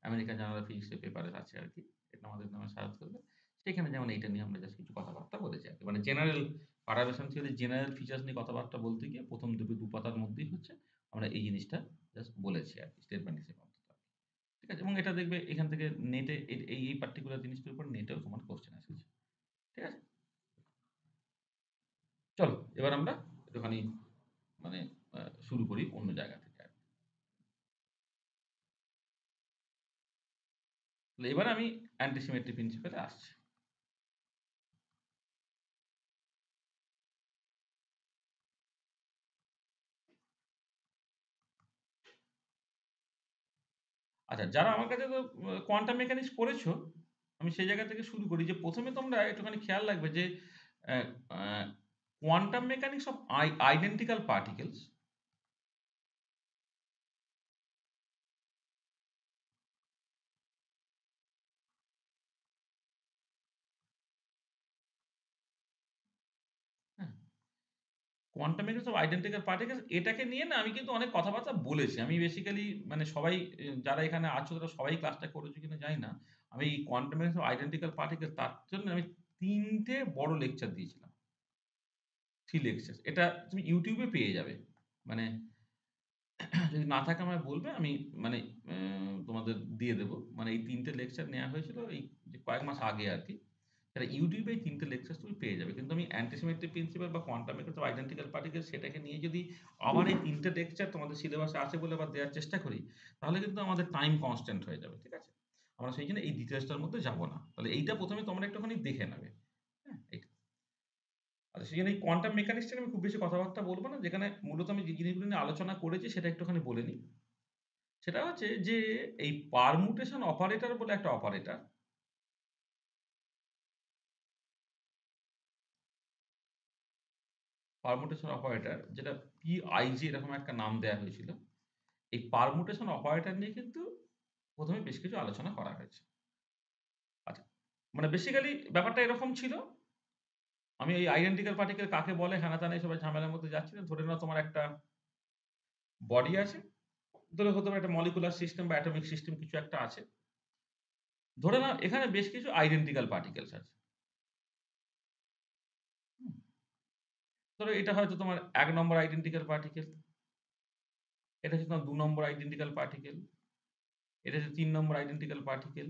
আমেরিকান জার্নাল অফ ফিজিক্সের পেপারে আছে আর কি। এটা আমাদের নামে সার্চ করবে। সেখানে যেমন এইটা নিয়ে আমরা জাস্ট কিছু কথাবার্তা বলেছি আর কি, মানে general perturbation theory general features নিয়ে কথাবার্তা বলতে গিয়ে প্রথম দু পাতার মধ্যেই হচ্ছে আমরা এই জিনিসটা জাস্ট বলেছি আর কি, স্টেটমেন্ট হিসেবে অন্তত। ঠিক আছে, এবং এটা দেখবে এখান থেকে নেটে এই পার্টিকুলার জিনিসটার উপর নেটেও তোমার কোশ্চেন এসেছে। ঠিক আছে, চলো এবার আমরা একটুখানি মানে শুরু করি অন্য জায়গা থেকে আর কি। তাহলে এবার আমি অ্যান্টিসিমেট্রি প্রিন্সিপালে আসছি। আচ্ছা, যারা আমার কাছে তো কোয়ান্টাম মেকানিক্স পড়েছো, আমি সেই জায়গা থেকে শুরু করি যে প্রথমে তোমরা একটুখানি খেয়াল রাখবে যে quantum mechanics of identical particles quantum mechanics of identical particles এটাকে নিয়ে না আমি কিন্তু অনেক কথাবার্তা বলেছি। আমি বেসিক্যালি মানে সবাই যারা এখানে আছো তারা সবাই ক্লাসটা করেছো কিনা জানি না। আমি এই quantum mechanics of identical particle তার জন্য আমি ৩ টে বড় লেকচার দিয়েছিলাম। 3 লেকচার। এটা তুমি YouTube এ পেয়ে যাবে। মানে যদি না থাকে আমায় বলবে, আমি মানে তোমাদের দিয়ে দেব। মানে এই ৩ টে লেকচার নেয়া হয়েছিল এই যে কয়েক মাস আগে আরকি। এটা YouTube এ এই ৩ টে লেকচার তুমি পেয়ে যাবে। কিন্তু আমি অ্যান্টিসিমেট্রি প্রিন্সিপাল বা quantum mechanics of identical particle সেটাকে নিয়ে যদি আবার এই ৩ টে লেকচার তোমাদের সিলেবাসে আছে বলে আবার দেওয়ার চেষ্টা করি, তাহলে কিন্তু আমাদের টাইম কনস্ট্যান্ট হয়ে যাবে। ঠিক আছে? আমরা সেইজন্য এই ডিটেইলসটার মধ্যে যাব না। তাহলে এইটা ১ম এ তোমরা একটুখানি দেখে নেবে। হ্যাঁ? এইটা। আচ্ছা, সেজন্য এই কোয়ান্টাম মেকানিক্স নিয়ে আমি খুব বেশি কথাবার্তা বলব না। যেখানে মূলত আমি যে জিনিসগুলো নিয়ে আলোচনা করেছি সেটা একটুখানি বলে নিই। সেটা হচ্ছে যে এই পারমুটেশন অপারেটর বলে একটা অপারেটর, পারমুটেশন অপারেটর যেটা PIG এরকম একটা নাম দেয়া হয়েছিল। এই পারমুটেশন অপারেটর নিয়ে কিন্তু ১ম এ বেশ কিছু আলোচনা করা হয়েছে। আচ্ছা, মানে বেসিক্যালি ব্যাপারটা এরকম ছিল। আমি এই আইডেন্টিক্যাল পার্টিকেল কাকে বলে হ্যানা-ত্যানা এই সবাই ঝামেলার মধ্যে যাচ্ছি না। ধরে নাও তোমার একটা বডি আছে। ধরে হতে পারে একটা মলিকুলার সিস্টেম বা অ্যাটমিক সিস্টেম কিছু একটা আছে। ধরে নাও এখানে বেশ কিছু আইডেন্টিক্যাল পার্টিকেলস আছে। হুম? ধরো এটা হয়তো তোমার ১ নম্বর আইডেন্টিক্যাল পার্টিকেল, এটা হচ্ছে তোমার ২ নম্বর আইডেন্টিক্যাল পার্টিকেল, এটা হচ্ছে ৩ নম্বর আইডেন্টিক্যাল পার্টিকেল,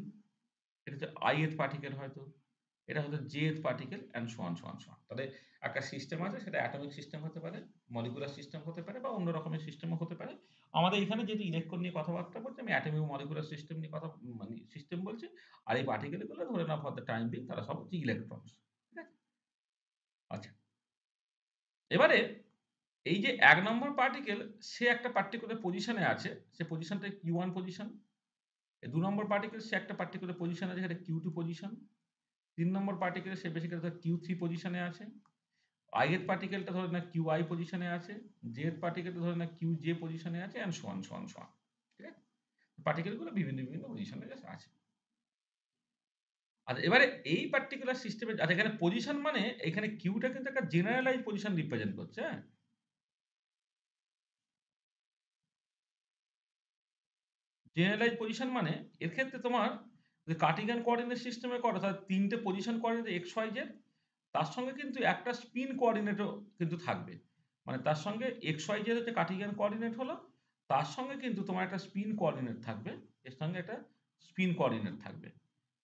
এটা হচ্ছে ith পার্টিকেল হয়তো, এটা হচ্ছে jth particle and so on, so on, so on. তাহলে একটা সিস্টেম আছে, সেটা অ্যাটমিক সিস্টেম হতে পারে, মলিকুলার সিস্টেম হতে পারে বা অন্য রকমের সিস্টেমও হতে পারে। আমাদের এখানে যেহেতু ইলেকট্রন নিয়ে কথাবার্তা বলছি, আমি অ্যাটমিক ও মলিকুলার সিস্টেম নিয়ে কথা মানে সিস্টেম বলছি। আর এই পার্টিকেল গুলো ধরে নাও ফর দ্যা টাইম বিং তারা সব হচ্ছে ইলেকট্রনস। ঠিক আছে? আচ্ছা। এবারে এই যে ১ নম্বর পার্টিকেল সে একটা পার্টিকুলার পজিশনে আছে। সে পজিশনটা Q1 পজিশন। ২ নম্বর পার্টিকেল সে একটা পার্টিকুলার পজিশন আছে, সেটা Q2 পজিশন। ৩ নম্বর পার্টিকেল সে বেসিক্যালি ধর Q3 পজিশনে আছে। ith পার্টিকেলটা ধরে নাও QI পজিশনে আছে। jth পার্টিকেলটা ধরে নাও QJ পজিশনে আছে and so on, so on, so on. ঠিক আছে? পার্টিকেলগুলো বিভিন্ন পজিশনে জাস্ট আছে। আচ্ছা এবারে এই পার্টিকুলার সিস্টেমে আচ্ছা এখানে পজিশন মানে এখানে কিউটা কিন্তু একটা জেনারেলাইজড পজিশন রিপ্রেজেন্ট করছে, হ্যাঁ? জেনারেলাইজড পজিশন মানে এর ক্ষেত্রে তোমার যদি কার্টেসিয়ান কোঅর্ডিনেট সিস্টেমে করো তাহলে ৩ টে position coordinate x, y, z তার সঙ্গে কিন্তু একটা স্পিন কোঅর্ডিনেটও কিন্তু থাকবে। মানে তার সঙ্গে x, y, z হচ্ছে কার্টেসিয়ান কোঅর্ডিনেট হলো, তার সঙ্গে কিন্তু তোমার একটা স্পিন কোঅর্ডিনেট থাকবে, এর সঙ্গে একটা স্পিন কোঅর্ডিনেট থাকবে।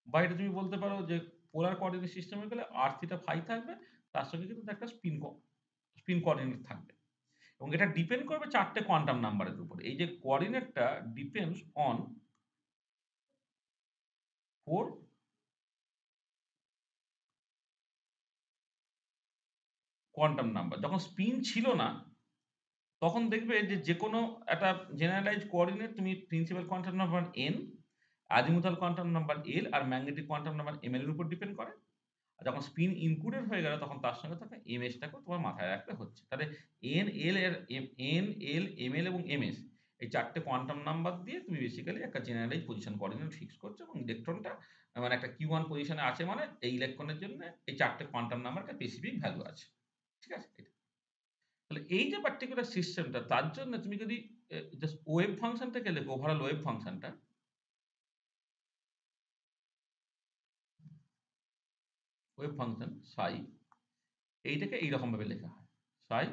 বা এটা তুমি বলতে পারো যে পোলার কোঅর্ডিনেট সিস্টেমে গেলে r থিটা ফাই থাকবে, তার সঙ্গে কিন্তু একটা স্পিন কোঅর্ডিনেট থাকবে। এবং এটা ডিপেন্ড করবে ৪ টে কোয়ান্টাম নাম্বারের উপর। এই যে কোঅর্ডিনেটটা ডিপেন্ডস অন 4 কোয়ান্টাম নাম্বার। যখন স্পিন ছিল না তখন দেখবে যে যেকোনো একটা জেনারেলাইজড কোঅর্ডিনেট তুমি principal quantum number n, azimuthal quantum number l আর ম্যাগনেটিক কোয়ান্টাম নাম্বার m এর উপর ডিপেন্ড করে। আর যখন স্পিন ইনক্লুডেড হয়ে গেল তখন তার সঙ্গে থাকা ms টাকেও তোমার মাথায় রাখতে হচ্ছে। তাহলে n, l এর n, l, ml এবং ms এই ৪ টে কোয়ান্টাম নাম্বার দিয়ে তুমি বেসিক্যালি একটা জেনারেলাইজড পজিশন কোঅর্ডিনেট ফিক্স করছো এবং ইলেকট্রনটা মানে একটা q1 পজিশনে আছে মানে এই ইলেকট্রনের জন্য এই ৪ টে কোয়ান্টাম নাম্বার একটা স্পেসিফিক ভ্যালু আছে। ঠিক আছে? তাহলে এই যে পার্টিকুলার সিস্টেমটা তার জন্য তুমি যদি জাস্ট ওয়েভ ফাংশনটাকে লেখো, ওভারঅল ওয়েভ ফাংশনটা, ওয়েভ ফাংশন সাই এইটাকে এইরকম ভাবে লেখা হয়। সাই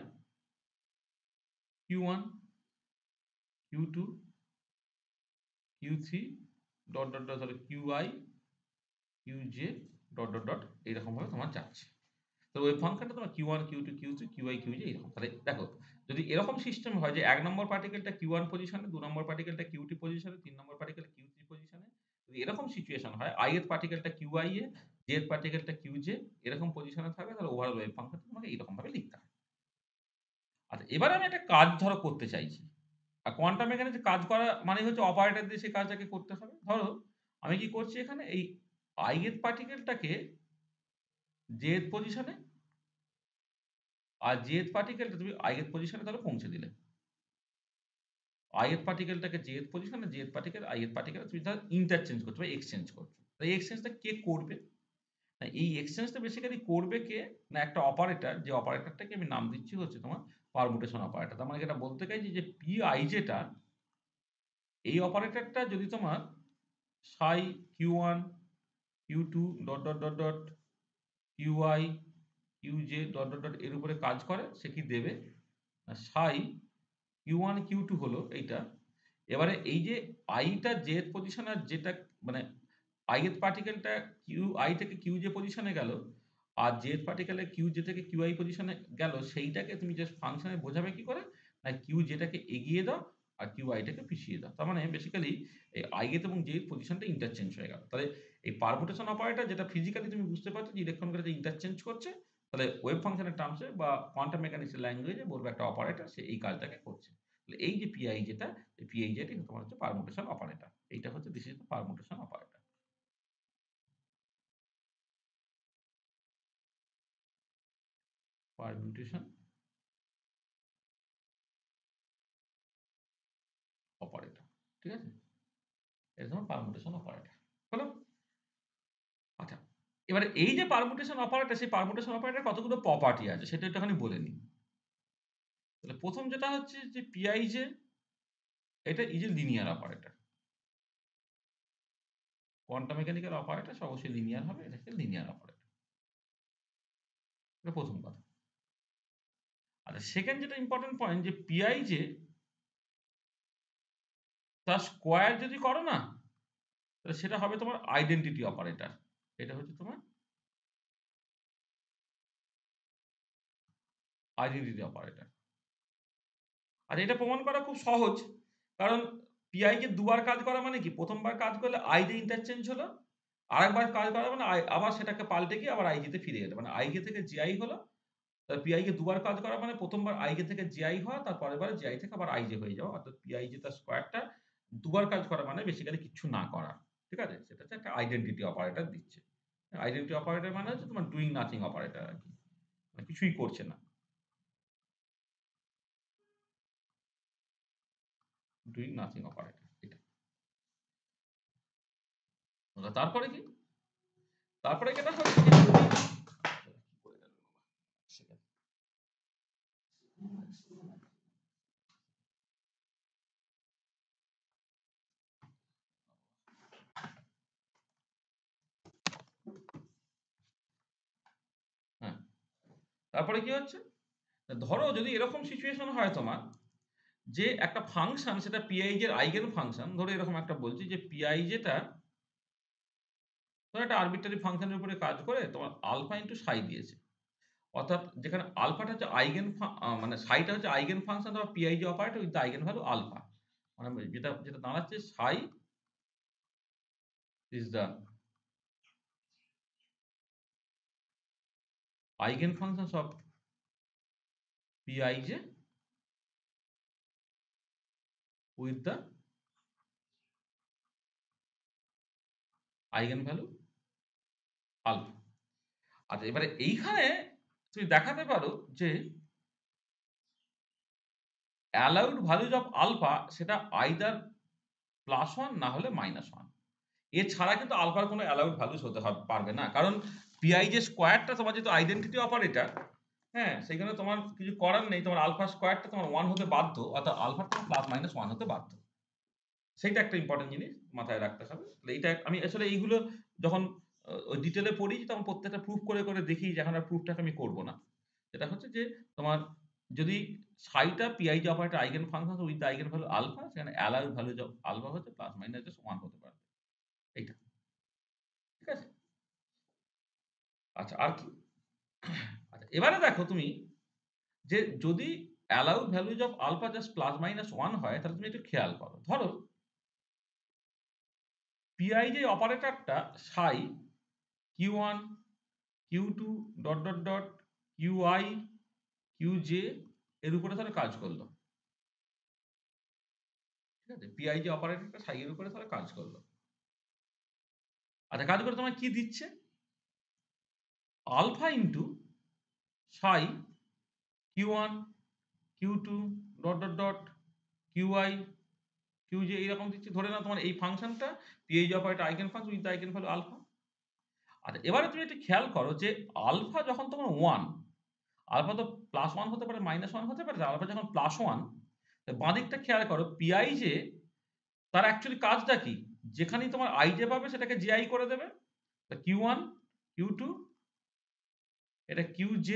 q1 q2 q3 তাহলে qi qj এইরকম ভাবে তোমার যাচ্ছে। তো ওয়েভ ফাংশনটা তোমার q1 q2 q3 qi qj এইরকম। তাহলে দেখো যদি এরকম সিস্টেম হয় যে ১ নম্বর পার্টিকেলটা q1 পজিশনে, ২ নম্বর পার্টিকেলটা q2 পজিশনে, ৩ নম্বর পার্টিকেল q3 পজিশনে, যদি এরকম সিচুয়েশন হয় ith পার্টিকেলটা qi এ, jth পার্টিকেলটা qj এরকম পজিশনে থাকবে তাহলে ওভারঅল ওয়েভ ফাংশনটা তোমাকে এইরকম ভাবে লিখতে হয়। আচ্ছা এবার আমি একটা কাজ ধরো করতে চাইছি। আর কোয়ান্টাম মেকানিক্সে কাজ করা মানে হচ্ছে অপারেটর দিয়ে সেই কাজটাকে করতে হবে। ধরো আমি কি করছি এখানে এই ith পার্টিকেলটাকে jth পজিশনে আর jth পার্টিকেলটা তুমি ith পজিশনে তাহলে পৌঁছে দিলে। ith পার্টিকেলটাকে jth পজিশনে, jth পার্টিকেল ith পার্টিকেল তুমি তাহলে ইন্টারচেঞ্জ করছো বা এক্সচেঞ্জ করছো। তো এই এক্সচেঞ্জটা কে করবে? না এই এক্সচেঞ্জটা বেসিক্যালি করবে কে? না একটা অপারেটর, যে অপারেটরটাকে আমি নাম দিচ্ছি হচ্ছে তোমার পারমুটেশন অপারেটর। তার মানে এটা বলতে চাইছি যে pij টা এই অপারেটরটা যদি তোমার সাই q1 q2 qi qj এর উপরে কাজ করে সে কি দেবে? না সাই q1 q2 হলো এইটা। এবারে এই যে টা jth পজিশন আর যেটা মানে ith পার্টিকেলটা qi থেকে qj পজিশনে গেল আর jth পার্টিকেলের qj থেকে qi পজিশনে গেল সেইটাকে তুমি জাস্ট ফাংশনে বোঝাবে কি করে? না qj টাকে এগিয়ে দাও আর qi টাকে পিছিয়ে দাও। তার মানে বেসিক্যালি এই ith এবং jth পজিশনটা ইন্টারচেঞ্জ হয়ে গেল। তাহলে এই পারমুটেশন অপারেটর যেটা ফিজিক্যালি তুমি বুঝতে পারছো যে ইলেকট্রনগুলো যে ইন্টারচেঞ্জ করছে, তাহলে ওয়েভ ফাংশনের টার্মসে বা কোয়ান্টাম মেকানিক্সের ল্যাঙ্গুয়েজে বলবো একটা অপারেটর সে এই কাজটাকে করছে। তাহলে এই যে পিআই যেটা এই পিআই যেটা তোমার হচ্ছে পারমুটেশন অপারেটর। এইটা হচ্ছে this is the permutation operator. Permutation operator. ঠিক আছে? এটা তোমার পারমুটেশন অপারেটর। হলো? আচ্ছা। এবারে এই যে পারমুটেশন অপারেটর সেই পারমুটেশন অপারেটর কতগুলো প্রপার্টি আছে সেটা একটুখানি বলে নিই। তাহলে প্রথম যেটা হচ্ছে যে PIJ এটা is a linear operator. Quantum mechanical operator অবশ্যই লিনিয়ার হবে, এটা হচ্ছে লিনিয়ার অপারেটর। এটা প্রথম কথা। আচ্ছা সেকেন্ড যেটা ইম্পর্টেন্ট পয়েন্ট যে PIJ তার স্কোয়ার যদি করো না তাহলে সেটা হবে তোমার আইডেন্টিটি অপারেটর। এটা হচ্ছে তোমার আইডেন্টিটি অপারেটর। আর এটা প্রমাণ করা খুব সহজ, কারণ পিআই কে দুবার কাজ করা মানে কি প্রথমবার কাজ করলে আই তে ইন্টারচেঞ্জ হলো, আরেকবার কাজ করা মানে আবার সেটাকে পাল্টে গিয়ে আবার আইজে তে ফিরে গেল, মানে আইজে থেকে জিআই হলো। তাহলে পিআই কে দুবার কাজ করা মানে প্রথমবার আইজে থেকে জিআই হওয়া, তার পরের বার জিআই থেকে আবার আইজে হয়ে যাওয়া, অর্থাৎ পিআই যে তার স্কোয়ারটা দুবার কাজ করা মানে বেসিক্যালি কিচ্ছু না করা। ঠিক আছে? সেটা হচ্ছে একটা আইডেন্টিটি অপারেটর দিচ্ছে। আইডেন্টিটি অপারেটর মানে হচ্ছে তোমার ডুইং নাথিং অপারেটর আর কি, মানে কিছুই করছে না, ডুইং নাথিং অপারেটর এটা। তারপরে কি? তারপরে যেটা হচ্ছে যে যদি কি করে গেল বাবা? সেকেন্ড। হ্যাঁ, তারপরে কি হচ্ছে? ধরো যদি এরকম সিচুয়েশন হয় তোমার যে একটা ফাংশন সেটা পিআইজ এর আইগেন ফাংশন, ধরো এরকম একটা বলছি যে পিআইজ যেটা ধরো একটা আরবিট্রারি ফাংশনের উপরে কাজ করে তোমার আলফা ইনটু সাই দিয়েছে। অর্থাৎ যেখানে আলফাটা হচ্ছে মানে সাইটা হচ্ছে আইগেন ফাংশন অথবা P I G operator with the eigen value alpha. মানে যেটা যেটা দাঁড়াচ্ছে psi is the eigen functions of P I J with the eigen value alpha. আচ্ছা, এবারে এইখানে তুমি দেখাতে পারো যে অ্যালাউড ভ্যালুজ অফ আলফা সেটা আইদার +1 না হলে -1। এছাড়া কিন্তু আলফার কোনো অ্যালাউড ভ্যালুস হতে পারবে না। কারণ পিআইজ স্কোয়ারটা তোমার যেহেতু আইডেন্টিটি অপারেটর, হ্যাঁ, সেখানে তোমার কিছু করার নেই। তোমার আলফা স্কোয়ারটা তোমার 1 হতে বাধ্য, অর্থাৎ আলফা তোমার +-1 হতে বাধ্য। সেইটা একটা ইম্পর্টেন্ট জিনিস মাথায় রাখতে হবে। তাহলে এইটা আমি আসলে এইগুলো যখন ওই ডিটেইলে পড়ি তখন প্রত্যেকটা প্রুফ করে, করে দেখি যে এখন আর প্রুফটাকে আমি করব না। যেটা হচ্ছে যে তোমার যদি সাইটা P I G operator eigen function with the eigen value alpha, সেখানে অ্যালাউড ভ্যালুজ অফ আলফা হচ্ছে +-1 হতে পারবে। এইটা। ঠিক আছে? আচ্ছা, আর কি? আচ্ছা, এবারে দেখো তুমি যে যদি allowed values of alpha just +-1 হয় তাহলে তুমি একটু খেয়াল করো। ধরো পিআইজ অপারেটরটা সাই Q1, Q2 QI, QJ এর উপরে তাহলে কাজ করলো। ঠিক আছে? পিআইজ অপারেটরটা সাই এর উপরে তাহলে কাজ করলো। আচ্ছা, কাজ করে তোমায় কি দিচ্ছে? আলফা ইনটু সাই Q1, Q2 QI, QJ এইরকম দিচ্ছে। ধরে নাও তোমার এই ফাংশনটা PH operator eigen function with eigen value alpha. আচ্ছা, এবারে তুমি একটু খেয়াল করো যে আলফা যখন তোমার 1, আলফা তো +1 হতে পারে -1 হতে পারে। আলফা যখন +1, বাঁদিকটা খেয়াল করো পিআইজে তার অ্যাকচুয়ালি কাজটা কি? যেখানেই তোমার আইজে পাবে সেটাকে জেআই করে দেবে। Q1, Q2, এটা QJ,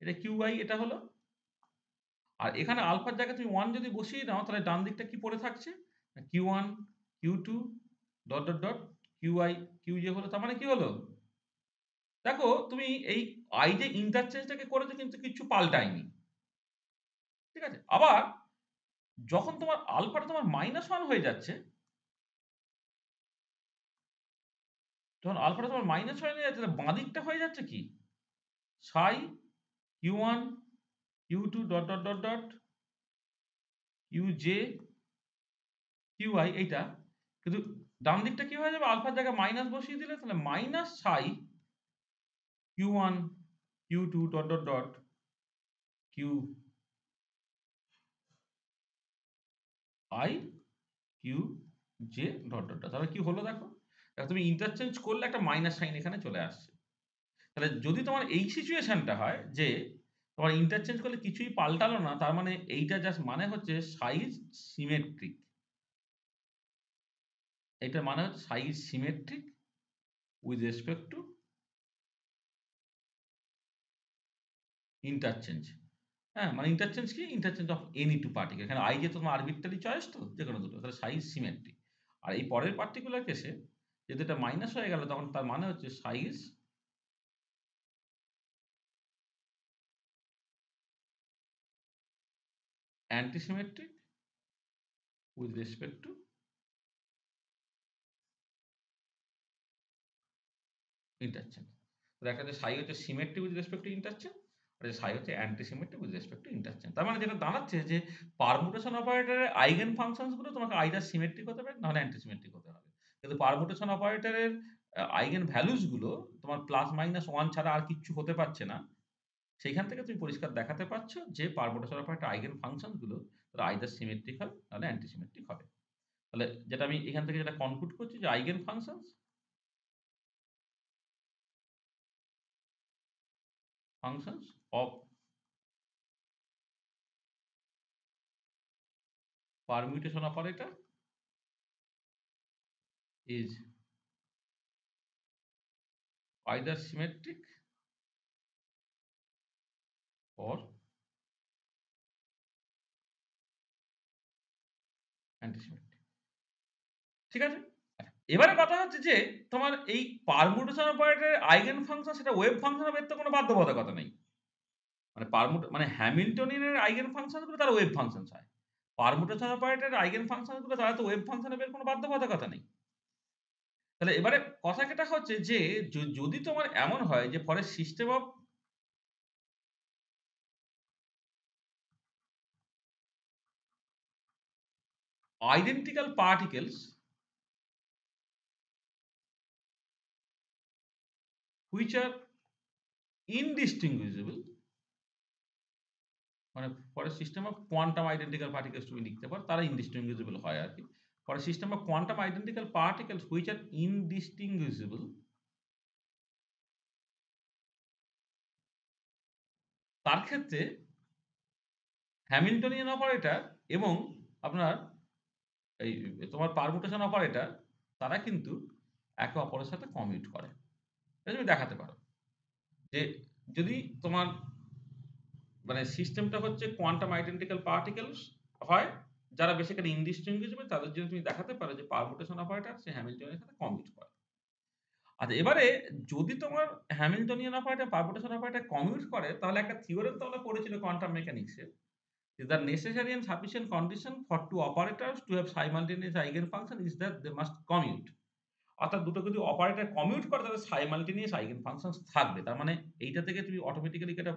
এটা QI, এটা হলো। আর এখানে আলফার জায়গায় তুমি 1 যদি বসিয়ে দাও তাহলে ডান দিকটা কি পড়ে থাকছে? Q1, Q2 QI, QJ হলো। তার মানে কি হলো? দেখো তুমি এই যে ইন্টারচেঞ্জটাকে করেছো কিন্তু কিচ্ছু পাল্টায়নি। ঠিক আছে? আবার যখন তোমার আলফাটা তোমার -1 হয়ে যাচ্ছে, যখন আলফাটা তোমার -1 হয়ে যাচ্ছে তাহলে বাঁদিকটা হয়ে যাচ্ছে কি? সাই Q1, Q2 QJ, QI এইটা। কিন্তু ডান দিকটা কি হয়ে যাবে? আলফার জায়গায় মাইনাস বসিয়ে দিলে তাহলে মাইনাস সাই Q1, Q2 QI, QJ তাহলে কি হলো দেখো? দেখো তুমি ইন্টারচেঞ্জ করলে একটা মাইনাস সাইন এখানে চলে আসছে। তাহলে যদি তোমার এই সিচুয়েশনটা হয় যে তোমার ইন্টারচেঞ্জ করলে কিছুই পাল্টালো না, তার মানে এইটা জাস্ট মানে হচ্ছে সাইজ সিমেট্রিক। এটার মানে হচ্ছে psi is symmetric with respect to interchange. হ্যাঁ, মানে ইন্টারচেঞ্জ কি? Interchange of any two particle. এখানে আই যে তোমার আরবিট্রারি চয়েস তো, যেকোনো দুটো। তাহলে সাইজ সিমেট্রিক। আর এই পরের পার্টিকুলার কেসে যদি এটা মাইনাস হয়ে গেল তখন তার মানে হচ্ছে psi's antisymmetric with respect to interchange. তাহলে একটা যে সাই হচ্ছে symmetric with respect to interchange, আর সাই হচ্ছে antisymmetric with respect to interchange. তার মানে যেটা দাঁড়াচ্ছে যে পারমুটেশন অপারেটরের আইগেন ফাংশনস গুলো তোমাকে আইদার সিমেট্রিক হতে পারে নাহলে অ্যান্টিসিমেট্রিক হতে হবে। কিন্তু পারমুটেশন অপারেটরের আইগেন ভ্যালুস গুলো তোমার +-1 ছাড়া আর কিচ্ছু হতে পারছে না। সেইখান থেকে তুমি পরিষ্কার দেখাতে পারছো যে পারমুটেশন অপারেটর আইগেন ফাংশনস গুলো তারা আইদার সিমেট্রিক হবে নাহলে অ্যান্টিসিমেট্রিক হবে। তাহলে যেটা আমি এখান থেকে যেটা কনক্লুড করছি যে eigen functions of permutation operator is either symmetric or antisymmetric। ঠিক আছে? এবারে কথা হচ্ছে যে তোমার এই পারমুটেশন অপারেটরের আইগেন ফাংশন সেটা ওয়েভ ফাংশন হবে এর তো কোনো বাধ্যবাধকতা নেই। মানে মানে হ্যামিল্টনিয়ানের আইগেন ফাংশন গুলো তার ওয়েভ ফাংশনস হয়। পারমুটেশন অপারেটরের আইগেন ফাংশন গুলো তারা তো ওয়েভ ফাংশন এর কোনো বাধ্যবাধকতা নেই। তাহলে এবারে কথা যেটা হচ্ছে যে যদি তোমার এমন হয় যে for a system of identical particles which are indistinguishable, মানে for a system of quantum identical particles তুমি লিখতে পারো, তারা ইনডিস্টিংগুইশেবল হয় আর কি। For a system of quantum identical particles which are indistinguishable, তার ক্ষেত্রে হ্যামিল্টনিয়ান অপারেটর এবং আপনার এই তোমার পারমুটেশন অপারেটর তারা কিন্তু একে অপরের সাথে কমিউট করে। এটা তুমি দেখাতে পারো যে যদি তোমার মানে সিস্টেমটা হচ্ছে কোয়ান্টাম আইডেন্টিক্যাল পার্টিকেলস হয় যারা বেসিক্যালি ইনডিস্টিংগুইশেবল, তাদের জন্য তুমি দেখাতে পারো যে পারমুটেশন অপারেটর সে হ্যামিল্টনের সাথে কমিউট করে। আচ্ছা, এবারে যদি তোমার Hamiltonian operator permutation operator commute করে তাহলে একটা থিওরেম তো আমরা পড়েছিল quantum মেকানিক্সে, the necessary and sufficient condition for two operators to have simultaneous eigenfunction is that they must commute। অর্থাৎ দুটো যদি অপারেটর কমিউট করে তাহলে সাইমালটেনিয়াস আইগেন ফাংশনস থাকবে। তার মানে এইটা থেকে তুমি অটোমেটিক্যালি এটা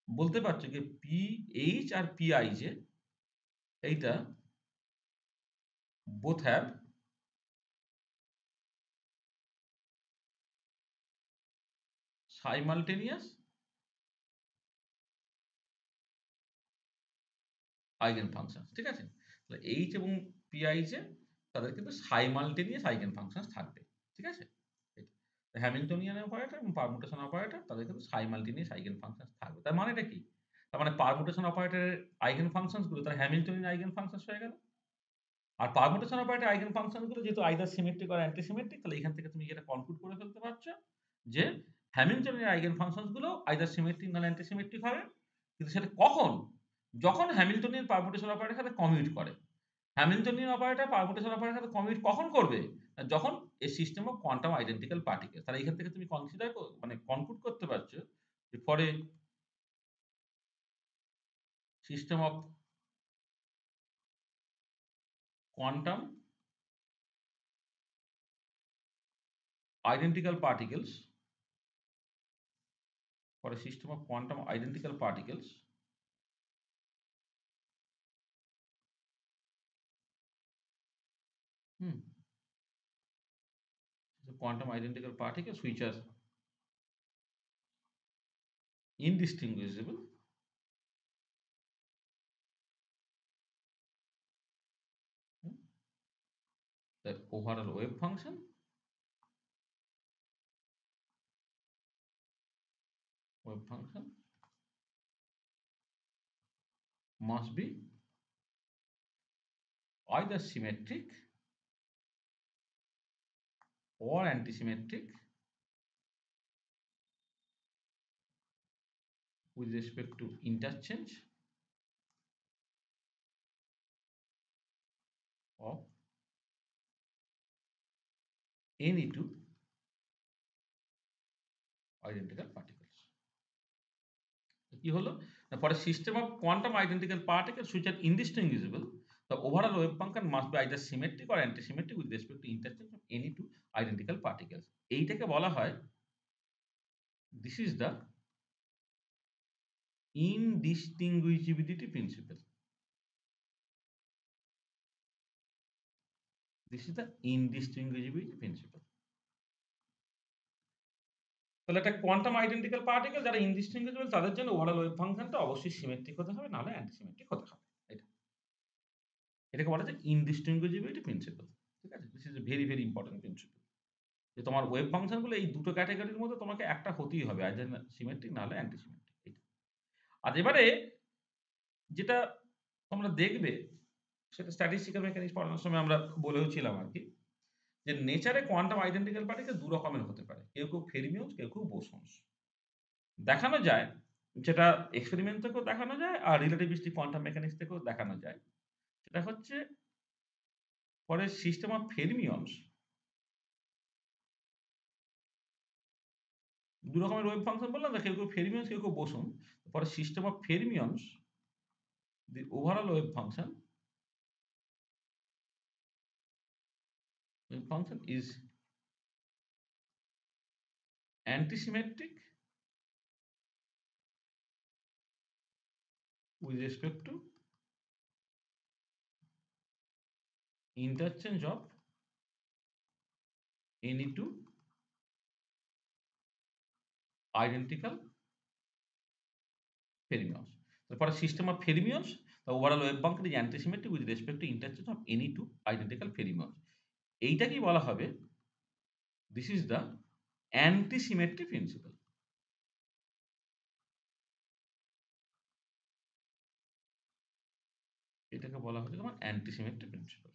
বলতে পারছো যে পিএইচ আর পিআই যে এইটা both have simultaneous eigen function. ঠিক আছে? তাহলে এইচ এবং পিআই যে তাদের কিন্তু সাইমালটেনিয়াস আইগেন ফাংশন থাকবে। ঠিক আছে? হ্যামিল্টনিয়ান অপারেটর এবং পারমুটেশন অপারেটর তাদের কিন্তু সাইমালটেনিয়াস আইগেন ফাংশন থাকবে। তার মানেটা কি? তার মানে পারমুটেশন অপারেটরের আইগেন ফাংশনস গুলো তার হ্যামিল্টনিয়ান আইগেন ফাংশনস হয়ে গেল। আর পারমুটেশন অপারেটর আইগেন ফাংশন গুলো যেহেতু আইদার সিমেট্রিক আর অ্যান্টিসিমেট্রিক, তাহলে এখান থেকে তুমি এটা কনক্লুড করে ফেলতে পারছো যে হ্যামিল্টনিয়ান আইগেন ফাংশনস গুলো আইদার সিমেট্রিক না অ্যান্টিসিমেট্রিক হবে। কিন্তু সেটা কখন? যখন হ্যামিল্টনিয়ান পারমুটেশন অপারেটরের সাথে কমিউট করে। হ্যামিল্টনিয়ান অপারেটর পারমুটেশন অপারেটরের সাথে কমিউট কখন করবে? যখন এ system of quantum identical particle. তাহলে এখান থেকে তুমি কনসিডার মানে কনক্লুড করতে পারছো যে for a system of quantum identical particles, for a system of quantum identical particles, the quantum identical particles which are indistinguishable, the overall wave function must be either symmetric or antisymmetric with respect to interchange of any two identical particles। কি হলো? For a system of quantum identical particles which are indistinguishable, the overall wave function must be either symmetric or antisymmetric with respect to interchange of any two identical particles। এইটাকে বলা হয়, this is the indistinguishability principle। This is the indistinguishability principle। তাহলে একটা quantum identical particle যারা indistinguishable তাদের জন্য overall wave ফাংশনটা অবশ্যই সিমেট্রিক হতে হবে, নাহলে অ্যান্টিসিমেট্রিক হতে হবে। এটাকে বলা যায় ইনডিস্টিংগুইজিবিলিটি প্রিন্সিপাল। ঠিক আছে? This is a very, very important principal. যে তোমার ওয়েভ ফাংশনগুলো এই দুটো ক্যাটেগরির মধ্যে তোমাকে একটা হতেই হবে। আইদার সিমেট্রিক না হলে অ্যান্টি সিমেট্রিক। এইটা। আর এবারে যেটা তোমরা দেখবে সেটা স্ট্যাটিস্টিক্যাল মেকানিক্স পড়ানোর সময় আমরা বলেওছিলাম আরকি। যে নেচারে কোয়ান্টাম আইডেন্টিক্যাল পার্টিকেল ২ রকমের হতে পারে। কেউ ফেরমিয়নস, কেউ বোসনস। দেখানো যায় যেটা এক্সপেরিমেন্ট থেকেও দেখানো যায় আর রিলেটিভিস্টিক কোয়ান্টাম মেকানিক্স থেকেও দেখানো যায়। সেটা হচ্ছে for a system of fermions ২ রকমের ওয়েভ ফাংশন বললাম না, কেউ ফেরমিয়নস, কেউ boson. For a system of fermions the overall wave function is antisymmetric with respect to interchange of any two identical fermions. So for a system of fermions, the overall wave function is antisymmetric with respect to interchange of any two identical fermions. এইটা কি বলা হবে? This is the antisymmetry principle. এটাকে বলা হচ্ছে তোমার antisymmetry principle.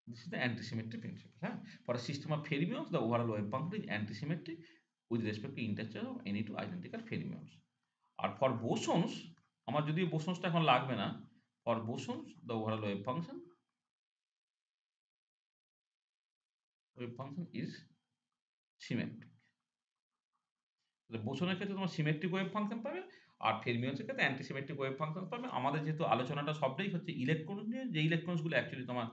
This is the antisymmetry principle. হ্যাঁ? For a system of fermions, the overall wave function is antisymmetric with respect to interchange of any two identical fermions. R for bosons, আমার যদিও bosonsটা এখন লাগবে না, for bosons the overall wave function is symmetric. বোসনের ক্ষেত্রে তোমার symmetric wave function পাবে আর ফেরমিয়নসের ক্ষেত্রে antisymmetric wave function পাবে। আমাদের যেহেতু আলোচনাটা সবটাই হচ্ছে ইলেকট্রন নিয়ে, যে ইলেকট্রনসগুলো অ্যাকচুয়ালি তোমার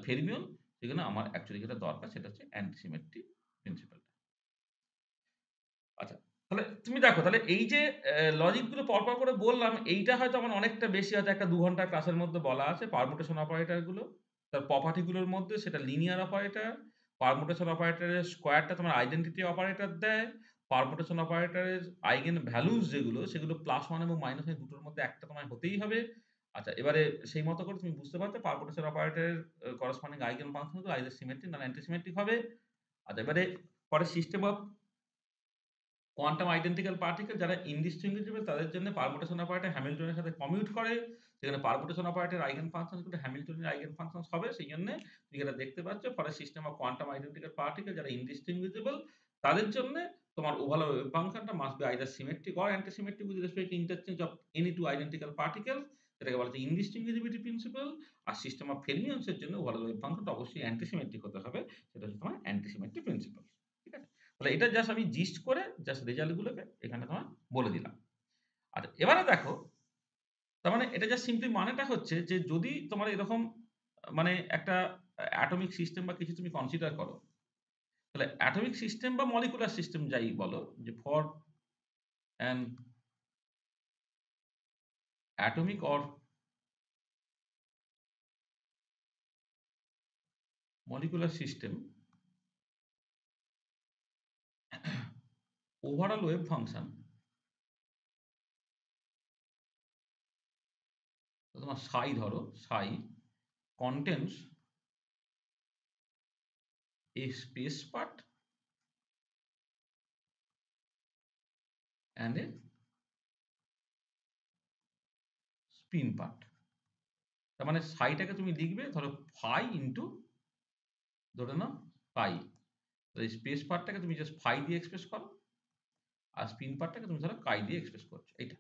ফেরমিয়ন, সেখানে আমার অ্যাকচুয়ালি যেটা দরকার সেটা হচ্ছে অ্যান্টিসিমেট্রিক প্রিন্সিপাল। আচ্ছা, তাহলে তুমি দেখো, তাহলে এই যে লজিকগুলো পরপর করে বললাম, এইটা হয়তো আমার অনেকটা বেশি, হয়তো একটা ২ ঘন্টার ক্লাসের মধ্যে বলা আছে। পারমুটেশন অপারেটরগুলো, তার প্রপার্টিগুলোর মধ্যে সেটা লিনিয়ার অপারেটর, পারমুটেশন অপারেটরের স্কোয়ারটা তোমার আইডেন্টিটি অপারেটর দেয়। পারমুটেশন অপারেটরের আইগেন ভ্যালুস যেগুলো, সেগুলো +1 এবং -1 দুটোর মধ্যে একটা তোমায় হতেই হবে। আচ্ছা, এবারে সেই মতো করে তুমি বুঝতে পারছো পারমুটেশন অপারেটরের করেসপন্ডিং আইগেন ফাংশনগুলো আইদার সিমেট্রিক না অ্যান্টিসিমেট্রিক হবে। আচ্ছা, এবারে পরে system of quantum identical particle যারা ইনডিস্টিংগুইশেবল, তাদের জন্য পারমুটেশন অপারেটর হ্যামিল্টনের সাথে কমিউট করে। সেখানে পারমুটেশন অপারেটর আইগেন ফাংশন কিন্তু হ্যামিল্টনের আইগেন ফাংশন হবে। সেই জন্য তুমি এটা দেখতে পাচ্ছ for a system of quantum identical particle যারা ইনডিস্টিংগুইশেবল, তাদের জন্য তোমার ওভারঅল ওয়েভ ফাংশনটা must be either symmetric or antisymmetric with respect to interchange of any two identical particle. এটাকে বলা হচ্ছে ইনডিস্টিংগুইশিবিলিটি প্রিন্সিপাল। আর সিস্টেম অফ ফেরমিয়নস এর জন্য ওভারঅল ওয়েভ ফাংশনটা অবশ্যই অ্যান্টিসিমেট্রিক হতে হবে। সেটা হচ্ছে তোমার অ্যান্টিসিমেট্রিক প্রিন্সিপাল। ঠিক আছে? তাহলে এটা জাস্ট আমি জিস্ট করে জাস্ট রেজাল্ট গুলোকে এখানে তোমার বলে দিলাম। আচ্ছা, এবারে দেখো, তার মানে এটা জাস্ট সিম্পলি মানেটা হচ্ছে যে যদি তোমার এরকম মানে একটা অ্যাটমিক সিস্টেম বা কিছু তুমি কনসিডার করো, তাহলে অ্যাটমিক সিস্টেম বা মলিকুলার সিস্টেম যাই বলো, যে for an atomic or molecular system, overall wave function তোমার সাই ধরো, সাই contains a space part and a spin part. তার মানে সাইটাকে তুমি লিখবে ধরো ফাই ইন্টু, ধরে নাও পাই। এই স্পেস পার্টটাকে তুমি জাস্ট ফাই দিয়ে এক্সপ্রেস করো, আর স্পিন পার্টটাকে তুমি ধরো কাই দিয়ে এক্সপ্রেস করছো, এইটা।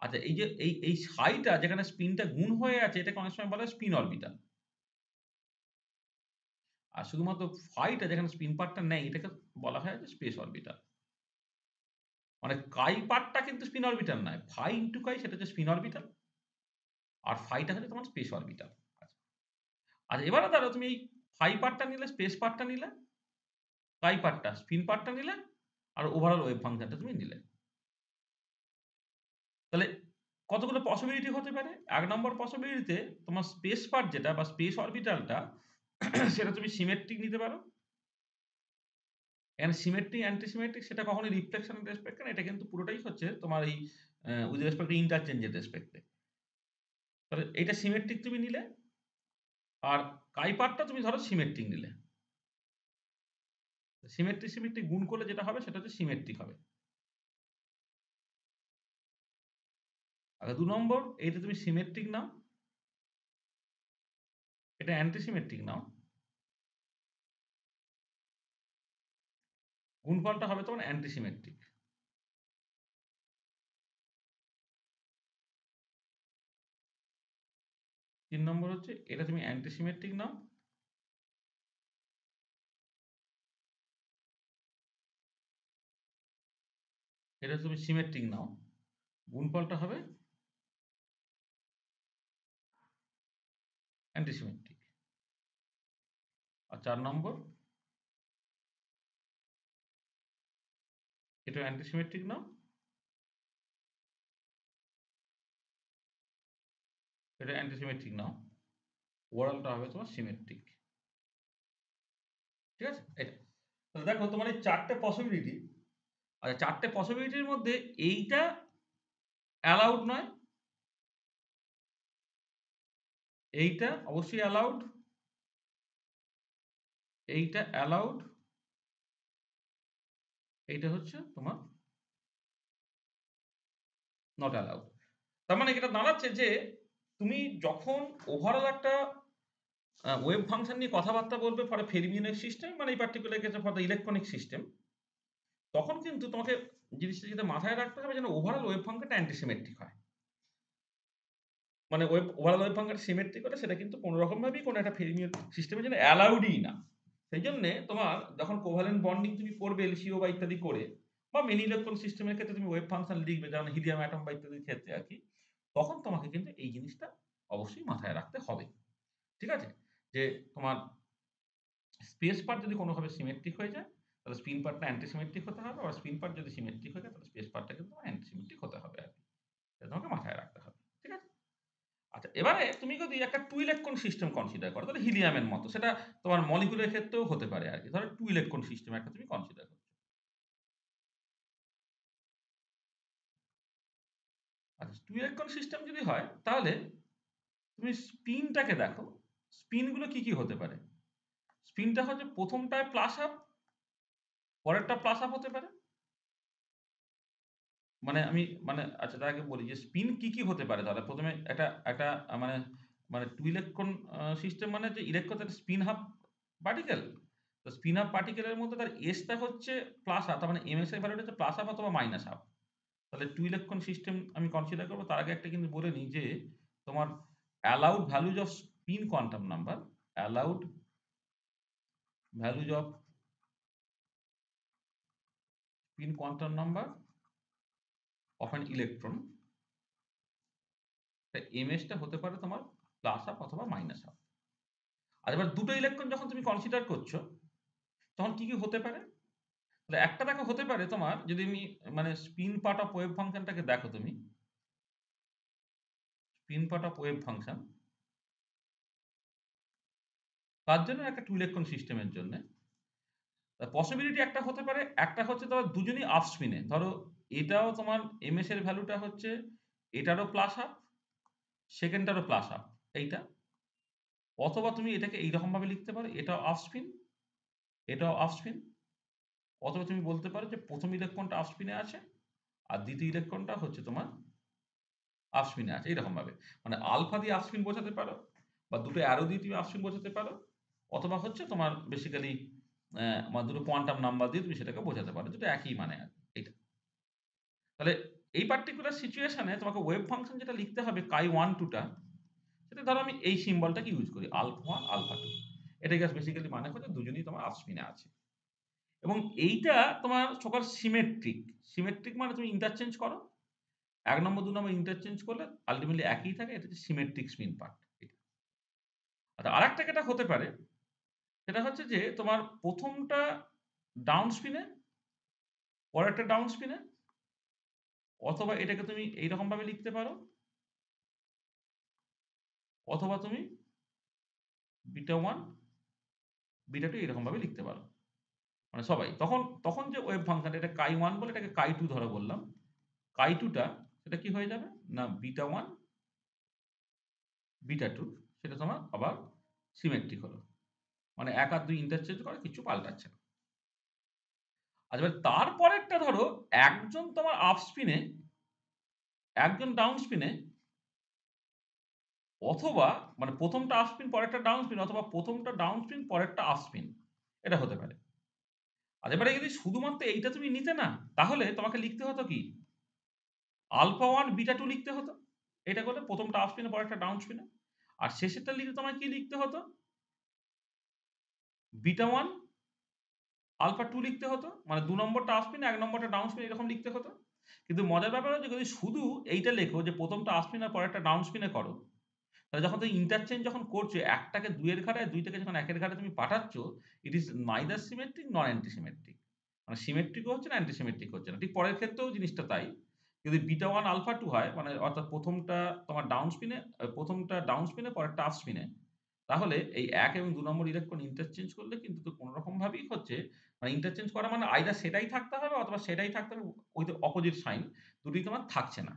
আচ্ছা, এই যে এই সাইটা যেখানে স্পিনটা গুণ হয়ে আছে, এটাকে অনেক সময় বলা হয় স্পিন অরবিটাল। আর শুধুমাত্র ফাইটা যেখানে স্পিন পার্টটা নেই, এটাকে বলা হয় যে স্পেস অরবিটাল। মানে কাই পার্টটা কিন্তু স্পিন অরবিটাল নয়, ফাই ইন্টু কাই সেটা হচ্ছে স্পিন অরবিটাল, আর ফাইটা হচ্ছে তোমার স্পেস অরবিটাল। আচ্ছা, এবারে ধরো তুমি এই ফাই পার্টটা নিলে, স্পেস পার্টটা নিলে, কাই পার্টটা, স্পিন পার্টটা নিলে, আর ওভারঅল ওয়েভ ফাংশনটা তুমি নিলে। তাহলে কতগুলো পসিবিলিটি হতে পারে? ১ নম্বর পসিবিলিটিতে তোমার স্পেস পার্ট যেটা বা স্পেস অরবিটালটা সেটা তুমি সিমেট্রিক নিতে পারো। এন্ড সিমেট্রিক, অ্যান্টি সিমেট্রিক সেটা কখনোই রিফ্লেকশন এর রেসপেক্ট না। এটা কিন্তু পুরোটাই হচ্ছে তোমার এই উইথ রেসপেক্ট টু ইন্টারচেঞ্জ এর রেসপেক্টে। তাহলে এইটা সিমেট্রিক তুমি নিলে, আর কাই পার্টটা তুমি ধরো সিমেট্রিক নিলে। সিমেট্রিক, সিমেট্রিক গুণ করলে যেটা হবে সেটা হচ্ছে সিমেট্রিক হবে। আচ্ছা ২ নম্বর এইটা তুমি সিমেট্রিক নাও, এটা অ্যান্টি সিমেট্রিক নাও। গুণফলটা হবে তোমার অ্যান্টি সিমেট্রিক। ৩ নম্বর হচ্ছে এটা তুমি অ্যান্টি সিমেট্রিক নাও, এটা তুমি সিমেট্রিক নাও। গুণফলটা হবে অ্যান্টি সিমেট্রিক। আর ৪ নম্বর এটা অ্যান্টি সিমেট্রিক নাও, এটা অ্যান্টি সিমেট্রিক নাও। ওভারঅলটা হবে তোমার সিমেট্রিক। ঠিক আছে? এটা। তাহলে দেখো তোমার এই ৪ টে পসিবিলিটি, আচ্ছা ৪ টে পসিবিলিটির মধ্যে এইটা অ্যালাউড নয়, এইটা অবশ্যই অ্যালাউড, এইটা অ্যালাউড, এইটা হচ্ছে তোমার নট অ্যালাউড। তার মানে এটা দাঁড়াচ্ছে যে তুমি যখন ওভারঅল একটা ওয়েভ ফাংশন নিয়ে কথাবার্তা বলবে ফর এ ফেরমিওনিক সিস্টেম, মানে এই পার্টিকুলার কেসে ফর দ্য ইলেকট্রনিক সিস্টেম, তখন কিন্তু তোমাকে জিনিসটা যেটা মাথায় রাখতে হবে যেন ওভারঅল ওয়েভ ফাংশনটা অ্যান্টিসিমেট্রিক হয়। মানে ওভারঅল ওয়েভ ফাংশনটা সিমেট্রিক হলে সেটা কিন্তু কোনো রকম ভাবেই কোনো একটা ফেরমিওন সিস্টেমের জন্য অ্যালাউডই না। সেই জন্যে তোমার যখন কোভালেন্ট বন্ডিং তুমি করবে এলসিও বা ইত্যাদি করে, বা মেনি ইলেকট্রন সিস্টেমের ক্ষেত্রে তুমি ওয়েভ ফাংশন লিখবে যেমন হিলিয়াম অ্যাটম বা ইত্যাদির ক্ষেত্রে আর কি, তখন তোমাকে কিন্তু এই জিনিসটা অবশ্যই মাথায় রাখতে হবে। ঠিক আছে? যে তোমার স্পেস পার্ট যদি কোনোভাবে সিমেট্রিক হয়ে যায় তাহলে স্পিন পার্টটা অ্যান্টিসিমেট্রিক হতে হবে, আর স্পিন পার্ট যদি সিমেট্রিক হয়ে যায় তাহলে স্পেস পার্টটা কিন্তু অ্যান্টিসিমেট্রিক হতে হবে আর কি। এটা তোমাকে মাথায় রাখতে হবে। ঠিক আছে? আচ্ছা এবারে তুমি যদি একটা টু ইলেকট্রন সিস্টেম কনসিডার করো তাহলে হিলিয়ামের মতো, সেটা তোমার মলিকুলের ক্ষেত্রেও হতে পারে আর কি। ধরো টু ইলেকট্রন সিস্টেম একটা তুমি কনসিডার করছো। আচ্ছা টু ইলেকট্রন সিস্টেম যদি হয় তাহলে তুমি স্পিনটাকে দেখো, স্পিনগুলো কি কি হতে পারে। স্পিনটা হচ্ছে প্রথমটায় প্লাস আপ, পরেরটা প্লাস আপ হতে পারে। মানে আমি মানে আচ্ছা তার আগে বলি যে স্পিন কি কি হতে পারে। তাহলে প্রথমে একটা একটা মানে মানে টু ইলেকট্রন সিস্টেম মানে যে ইলেকট্রন তার স্পিন হাফ পার্টিকেল। তো স্পিন হাফ পার্টিকেলের মধ্যে তার এসটা হচ্ছে প্লাস হাফ, তার মানে এমএস এর ভ্যালুটা হচ্ছে প্লাস হাফ অথবা মাইনাস হাফ। তাহলে টু ইলেকট্রন সিস্টেম আমি কনসিডার করবো। তার আগে একটা কিন্তু বলে নিই যে তোমার allowed values of spin quantum number, allowed values of spin quantum number of an electron, এমএসটা হতে পারে তোমার প্লাস হাফ অথবা মাইনাস হাফ। আর এবার দুটো ইলেকট্রন যখন তুমি কনসিডার করছো তখন কি কি হতে পারে। তাহলে একটা দেখো হতে পারে তোমার, যদি আমি মানে স্পিন পার্ট অফ ওয়েভ ফাংশনটাকে দেখো, তুমি spin part of wave function তার জন্য একটা টু ইলেকট্রন সিস্টেমের জন্য পসিবিলিটি একটা হতে পারে, একটা হচ্ছে তোমার দুজনই আপ স্পিনে, ধরো এটাও তোমার এমএস এর ভ্যালুটা হচ্ছে এটারও প্লাস হাফ, সেকেন্ডটারও প্লাস হাফ এইটা। অথবা তুমি এটাকে এইরকম ভাবে লিখতে পারো, এটাও অফ স্পিন, এটাও অফ স্পিন। অথবা তুমি বলতে পারো যে প্রথম ইলেকট্রনটা অফ স্পিনে আছে আর দ্বিতীয় ইলেকট্রনটা হচ্ছে তোমার অফ স্পিনে আছে, এইরকম ভাবে। মানে আলফা দিয়ে অফ স্পিন বোঝাতে পারো, বা দুটো অ্যারো দিয়ে তুমি অফ স্পিন বোঝাতে পারো, অথবা হচ্ছে তোমার বেসিক্যালি আমার দুটো কোয়ান্টাম নাম্বার দিয়ে তুমি সেটাকে বোঝাতে পারো, যেটা একই মানে আর এইটা। তাহলে এই পার্টিকুলার সিচুয়েশনে তোমাকে ওয়েভ ফাংশন যেটা লিখতে হবে কাই ওয়ান টুটা, সেটা ধরো আমি এই সিম্বলটাকে ইউজ করি আলফা ওয়ান আলফা টু। এটা জাস্ট বেসিক্যালি মানে হচ্ছে দুজনেই তোমার অফ স্পিনে আছে। এবং এইটা তোমার সকল সিমেট্রিক। সিমেট্রিক মানে তুমি ইন্টারচেঞ্জ করো, ১ নম্বর ২ নম্বর ইন্টারচেঞ্জ করলে আল্টিমেটলি একই থাকে। এটা হচ্ছে সিমেট্রিক স্পিন পার্ট এটা। আচ্ছা আরেকটা যেটা হতে পারে সেটা হচ্ছে যে তোমার প্রথমটা ডাউন স্পিনে, পরেরটা ডাউন স্পিনে, অথবা এটাকে তুমি এইরকম ভাবে লিখতে পারো অথবা তুমি বিটা 1 বিটা 2 এরকম ভাবে লিখতে পারো। মানে সবাই। তখন যে ওয়েভ ফাংশন এটা chi1 বলে এটাকে chi2 ধরো বললাম। chi2 টা সেটা কি হয়ে যাবে? না বিটা 1 বিটা 2 সেটা তোমার আবার সিমেট্রিক হলো। মানে ১ আর ২ ইন্টারচেঞ্জ করে কিছু পাল্টাচ্ছে না। আচ্ছা এবার তারপরেরটা ধরো একজন তোমার আপ স্পিনে, একজন ডাউন স্পিনে অথবা মানে ১ম টা আপ স্পিন পরেরটা ডাউন স্পিন অথবা ১ম টা ডাউন স্পিন পরেরটা আপ স্পিন। এটা হতে পারে। আর এবারে যদি শুধুমাত্র এইটা তুমি নিতে না, তাহলে তোমাকে লিখতে হতো কি? আলফা 1 বিটা 2 লিখতে হতো। এটা করলে ১ম টা আপ স্পিনে পরেরটা ডাউন স্পিনে। আর শেষেরটা লিখতে তোমায় কি লিখতে হতো? বিটা 1 আলফা 2 লিখতে হতো। মানে ২ নম্বরটা আপ স্পিন, ১ নম্বরটা ডাউন স্পিন এরকম লিখতে হতো। কিন্তু মজার ব্যাপার হচ্ছে যদি শুধু এইটা লেখো যে ১ম টা আপ স্পিন আর পরেরটা ডাউন স্পিনে করো, তাহলে যখন তুমি ইন্টারচেঞ্জ যখন করছো ১ টাকে ২ এর ঘাড়ে, ২ টাকে যখন ১ এর ঘাড়ে তুমি পাঠাচ্ছ, ইট ইস নাইদার সিমেট্রিক নর অ্যান্টি সিমেট্রিক। মানে সিমেট্রিক ও হচ্ছে না, অ্যান্টি সিমেট্রিক হচ্ছে না। ঠিক পরের ক্ষেত্রেও জিনিসটা তাই। যদি বিটা 1 আলফা 2 হয় মানে অর্থাৎ ১ম টা তোমার ডাউন স্পিনে ১ম টা ডাউন স্পিনে পরেরটা আপ স্পিনে। তাহলে এই ১ এবং ২ নম্বর ইলেকট্রন ইন্টারচেঞ্জ করলে কিন্তু তো কোন রকম ভাবেই হচ্ছে মানে ইন্টারচেঞ্জ করা মানে আইদার সেটাই থাকতে হবে অথবা সেটাই থাকতে হবে উইথ অপোজিট সাইন দুটোই তোমার থাকছে না।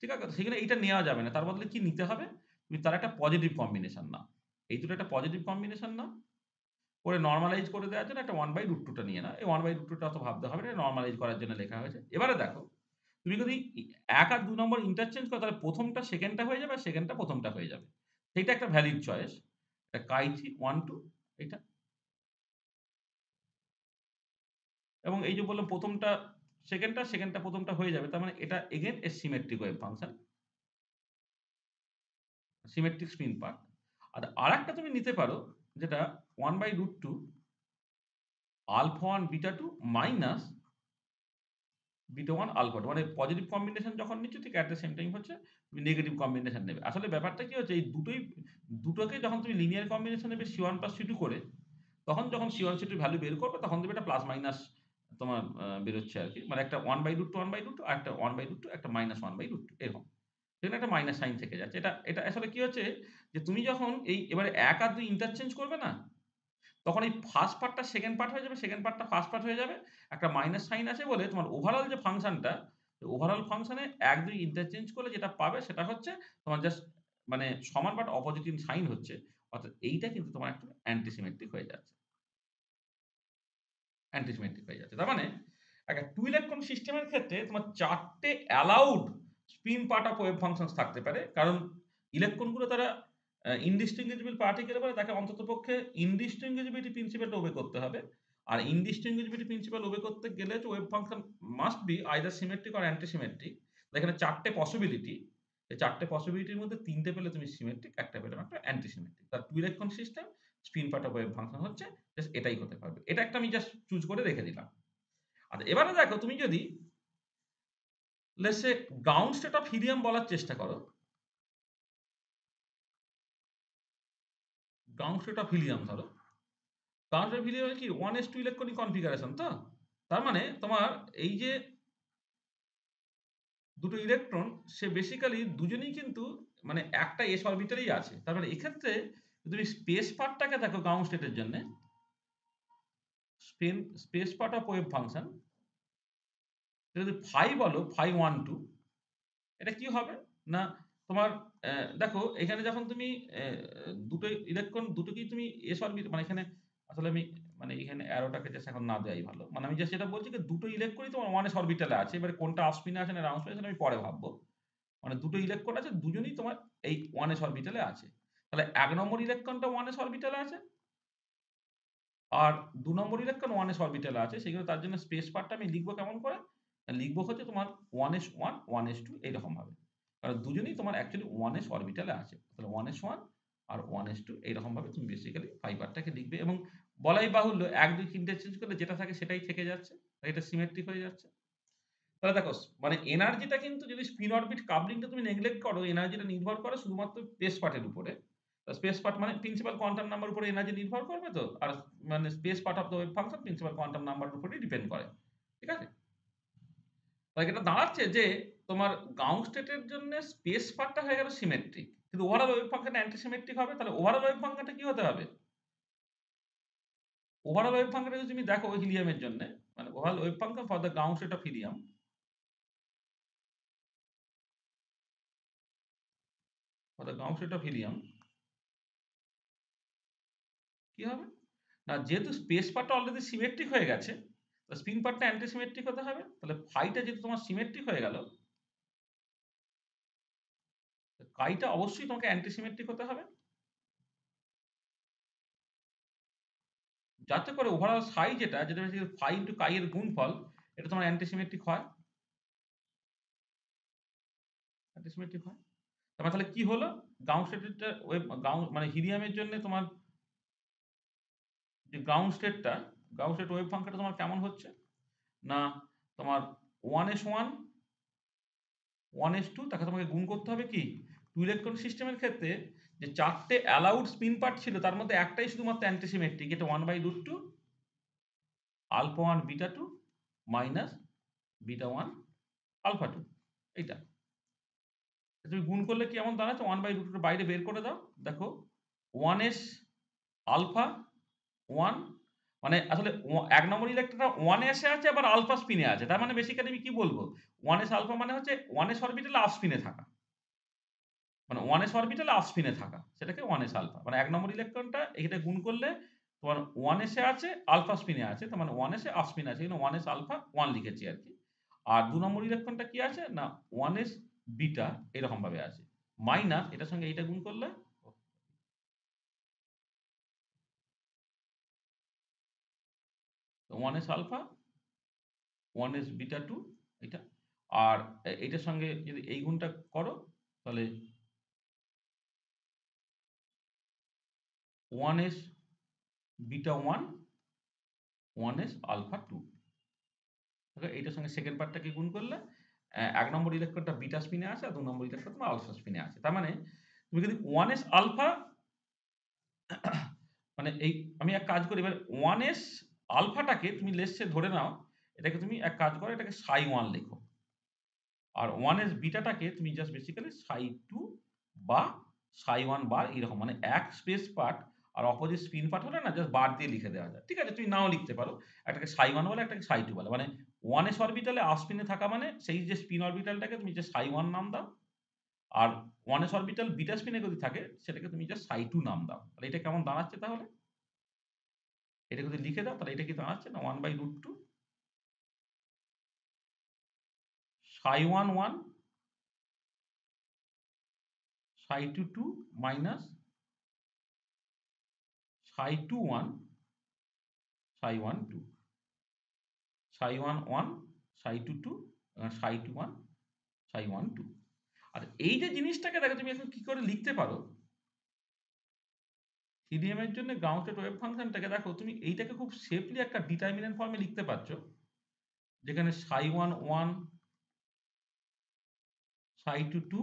ঠিক আছে? সেখানে এইটা নেওয়া যাবে না। তার বদলে কি নিতে হবে? তুমি তার একটা পজিটিভ কম্বিনেশন নাও। এই দুটো একটা পজিটিভ কম্বিনেশন নাও। করে নরমালাইজ করে দেওয়ার জন্য একটা 1/√2 টা নিয়ে নাও। এই 1/√2 টা অত ভাবতে হবে না। নরমালাইজ করার জন্য লেখা হয়েছে। এবারে দেখো, তুমি যদি ১ আর ২ নম্বর ইন্টারচেঞ্জ করো তাহলে ১ম টা 2nd টা হয়ে যাবে আর 2nd টা ১ম টা হয়ে যাবে। সেইটা একটা ভ্যালিড চয়েস। এটা chi3 1 2 এইটা। এবং এই যে বললাম ১ম টা 2nd টা 2nd টা ১ম টা হয়ে যাবে। তার মানে এটা again a symmetric wave function. Symmetric spin part. আর আরেকটা তুমি নিতে পারো যেটা 1/√2 alpha 1 beta 2 minus beta 1 alpha 2 মানে পজিটিভ কম্বিনেশন যখন নিচ্ছ ঠিক এট দ্যা সেম টাইম হচ্ছে তুমি নেগেটিভ কম্বিনেশন নেবে। আসলে ব্যাপারটা কি হচ্ছে এই দুটোকে যখন তুমি লিনিয়ার কম্বিনেশন নেবে C1 + C2 করে তখন যখন C1 C2 এর ভ্যালু বের করবে তখন দেখবে এটা প্লাস মাইনাস তোমার বেরোচ্ছে আরকি। মানে একটা 1/√2 1/√2 আর একটা 1/√2 একটা -1/√2 এরকম। সেখানে একটা মাইনাস সাইন থেকে যাচ্ছে। এটা আসলে কি হচ্ছে যে তুমি যখন এই এবারে ১ আর ২ ইন্টারচেঞ্জ করবে না? তখন এই ফার্স্ট পার্টটা সেকেন্ড পার্ট হয়ে যাবে, সেকেন্ড পার্টটা ফার্স্ট পার্ট হয়ে যাবে। একটা মাইনাস সাইন আছে বলে তোমার ওভারঅল যে ফাংশনটা, ওভারঅল ফাংশনে ১ ২ ইন্টারচেঞ্জ করলে যেটা পাবে সেটা হচ্ছে তোমার জাস্ট মানে সমান বাট অপোজিট ইন সাইন হচ্ছে। অর্থাৎ এইটা কিন্তু তোমার একটা অ্যান্টি সিমেট্রিক হয়ে যাচ্ছে। অ্যান্টি সিমেট্রিক হয়ে যাচ্ছে। তার মানে একটা 2 ইলেকট্রন সিস্টেমের ক্ষেত্রে তোমার ৪ টে allowed spin part of wave functions থাকতে পারে। কারণ ইলেকট্রনগুলো তারা ইনডিস্টিংগুইজেবল পার্টিকেল বলে তাকে অন্ততপক্ষে ইনডিস্টিংগুইজিবিলিটি প্রিন্সিপাল টা ওবে করতে হবে। আর ইনডিস্টিংগুইজিবিলিটি প্রিন্সিপাল ওবে করতে গেলে তো wave function must be either symmetric or anti symmetric. এখানে ৪ টে পসিবিলিটি। এই ৪ টে পসিবিলিটির মধ্যে ৩ টে পেলে তুমি সিমেট্রিক, একটা পেলে একটা অ্যান্টি সিমেট্রিক। তার 2 electron system spin part of wave function হচ্ছে জাস্ট এটাই হতে পারবে। এটা একটা আমি জাস্ট চুজ করে রেখে দিলাম। আচ্ছা এবারে দেখো তুমি যদি let's say ground state of helium বলার চেষ্টা করো। গ্রাউন্ড স্টেট অফ হিলিয়াম ধরো। গ্রাউন্ড স্টেট অফ হিলিয়াম কি 1s2 ইলেকট্রনিক কনফিগারেশন তো? তার মানে তোমার এই যে দুটো ইলেকট্রন সে বেসিক্যালি দুজনেই কিন্তু মানে একটা s অরবিটালেই আছে। তার মানে এক্ষেত্রে তুমি স্পেস পার্টটাকে দেখো গ্রাউন্ড স্টেটের জন্যে space part of wave function যদি phi বলো phi 1 2 এটা কি হবে? না তোমার দেখো এখানে যখন তুমি দুটো ইলেকট্রন দুটোকেই তুমি s অরবিট মানে এখানে আসলে আমি মানে এখানে অ্যারোটাকে জাস্ট এখন না দেওয়াই ভালো। মানে আমি জাস্ট এটা বলছি যে দুটো ইলেকট্রনই তোমার 1s অরবিটালে আছে। এবারে কোনটা আপ স্পিনে আছে না ডাউন স্পিনে আছে আমি পরে ভাববো। মানে দুটো ইলেকট্রন আছে দুজনেই তোমার এই 1s অরবিটালে আছে। তাহলে ১ নম্বর ইলেকট্রনটা 1s অরবিটালে আছে। আর ২ নম্বর ইলেকট্রন 1s অরবিটালে আছে। সেক্ষেত্রে তার জন্য স্পেস পার্টটা আমি লিখব কেমন করে? লিখব হচ্ছে তোমার 1s1 1s2 এইরকম ভাবে। কারণ দুজনেই তোমার অ্যাকচুয়ালি 1s অরবিটালে আছে। তাহলে 1s1 আর 1s2 এইরকম ভাবে তুমি বেসিক্যালি ফাইবারটাকে লিখবে এবং বলাই বাহুল্য ১ ২ ইন্টারচেঞ্জ করলে যেটা থাকে সেটাই থেকে যাচ্ছে। এটা সিমেট্রিক হয়ে যাচ্ছে। তাহলে দেখো মানে এনার্জিটা কিন্তু যদি স্পিন অরবিট কাপলিংটা তুমি নেগলেক্ট করো, এনার্জিটা নির্ভর করে শুধুমাত্র স্পেস পার্টের উপরে। স্পেস পার্ট মানে প্রিন্সিপাল কোয়ান্টাম নাম্বার উপরে এনার্জি নির্ভর করবে তো। আর মানে space part of the wave function principal quantum নাম্বারের উপরেই ডিপেন্ড করে। ঠিক আছে? তাহলে এটা দাঁড়াচ্ছে যে তোমার গ্রাউন্ড স্টেটের জন্য স্পেস পার্টটা হয়ে গেল সিমেট্রিক। কিন্তু ওভারঅল ওয়েভ ফাংশন অ্যান্টিসিমেট্রিক হবে। তাহলে ওভারঅল ওয়েভ ফাংশনটা কি হতে হবে? ওভারঅল ওয়েভ ফাংশনটা যদি তুমি দেখো হিলিয়ামের জন্যে, মানে overall wave function for the ground state of helium, for the ground state of helium কি হবে? না, যেহেতু স্পেস পার্টটা অলরেডি সিমেট্রিক হয়ে গেছে, তো স্পিন পার্টটা অ্যান্টিসিমেট্রিক হতে হবে। তাহলে ফাইটা যেহেতু তোমার সিমেট্রিক হয়ে গেল, কাইটা অবশ্যই তোমাকে অ্যান্টিসিমেট্রিক হতে হবে। যাতে করে ওভারঅল সাই যেটা বেসিক্যালি ফাই ইনটু কাই এর গুণফল, এটা তোমার অ্যান্টিসিমেট্রিক হয়। অ্যান্টিসিমেট্রিক হয়। তাহলে কি হলো? গ্রাউন্ড স্টেটটা ওয়েভ গ্রাউন্ড মানে হিলিয়ামের জন্য তোমার যে গ্রাউন্ড স্টেট ওয়েভ ফাংশনটা তোমার কেমন হচ্ছে? না, তোমার 1s1 1s2 তাকে তোমাকে গুণ করতে হবে কি? 2 ইলেকট্রন সিস্টেমের ক্ষেত্রে যে 4টে অ্যালাউড স্পিন পার্ট ছিল তার মধ্যে একটাই শুধুমাত্র অ্যান্টিসিমেট্রিক, এটা 1/√2 alpha 1 beta 2 minus beta 1 alpha 2, এইটা তুমি গুণ করলে কেমন দাঁড়াচ্ছে? 1/√2 এর বাইরে বের করে দাও। দেখো 1s আলফা 1, মানে আসলে 1 নম্বর ইলেকট্রনটা 1s এ আছে আবার আলফা স্পিনে আছে। তার মানে বেসিক্যালি আমি কি বলবো? 1s আলফা মানে হচ্ছে 1s অরবিটালে হাফ স্পিনে থাকা। মানে 1s অরবিটালে হাফ স্পিনে থাকা। সেটাকে 1s আলফা। মানে 1 নম্বর ইলেকট্রনটা এটা গুণ করলে তোমার 1s এ আছে, আলফা স্পিনে আছে। তার মানে 1s এ হাফ স্পিনে আছে। এখানে 1s আলফা 1 লিখেছি আরকি। আর 2 নম্বর ইলেকট্রনটা কি আছে? না 1s বিটা এরকম ভাবে আছে। মাইনাস এটার সঙ্গে এইটা গুণ করলে 1s আলফা 1s বিটা 2 এটা। আর এইটার সঙ্গে যদি এই গুণটা করো তাহলে 1s বিটা 1 1s আলফা 2। ওকে, এইটার সঙ্গে সেকেন্ড পার্টটাকে গুণ করলে 1 নম্বর ইলেকট্রনটা বিটা স্পিনে আছে আর 2 নম্বর ইলেকট্রন তোমার আলফা স্পিনে আছে। তার মানে তুমি যদি 1s আলফা মানে এই আমি এক কাজ করি, এবার 1s আলফাটাকে তুমি লেটস ধরে নাও, এটাকে তুমি এক কাজ করো, এটাকে সাই 1 লেখো। আর 1s বিটাটাকে তুমি জাস্ট বেসিক্যালি সাই 2 বা সাই 1 বার এরকম, মানে এক স্পেস পার্ট আর অপোজিট স্পিন পার্ট হলে না জাস্ট বার দিয়ে লিখে দেওয়া যায়। ঠিক আছে? তুমি নাও লিখতে পারো। একটাকে সাই 1 বলে, একটাকে সাই 2 বলে। মানে 1s অরবিটালে হাফ স্পিনে থাকা মানে সেই যে স্পিন অরবিটালটাকে তুমি যে সাই 1 নাম দাও। আর 1s অরবিটাল বিটা স্পিনে যদি থাকে সেটাকে তুমি জাস্ট সাই 2 নাম দাও। তাহলে এটা কেমন দাঁড়াচ্ছে তাহলে? এটা যদি লিখে দাও তাহলে এটা কি দাঁড়াচ্ছে? না 1/√2 সাই 1 1 সাই 2 2 মাইনাস সাই 2 1 সাই 1 2, সাই 1 1 সাই 2 2 সাই 2 1 সাই 1 2। আর এই যে জিনিসটাকে দেখো তুমি এখন কি করে লিখতে পারো? হিলিয়ামের জন্য গ্রাউন্ড স্টেট ওয়েভ ফাংশনটাকে দেখো তুমি এইটাকে খুব সেফলি একটা ডিটারমিনেন্ট ফর্মে লিখতে পারছো, যেখানে সাই 1 1 সাই 2 2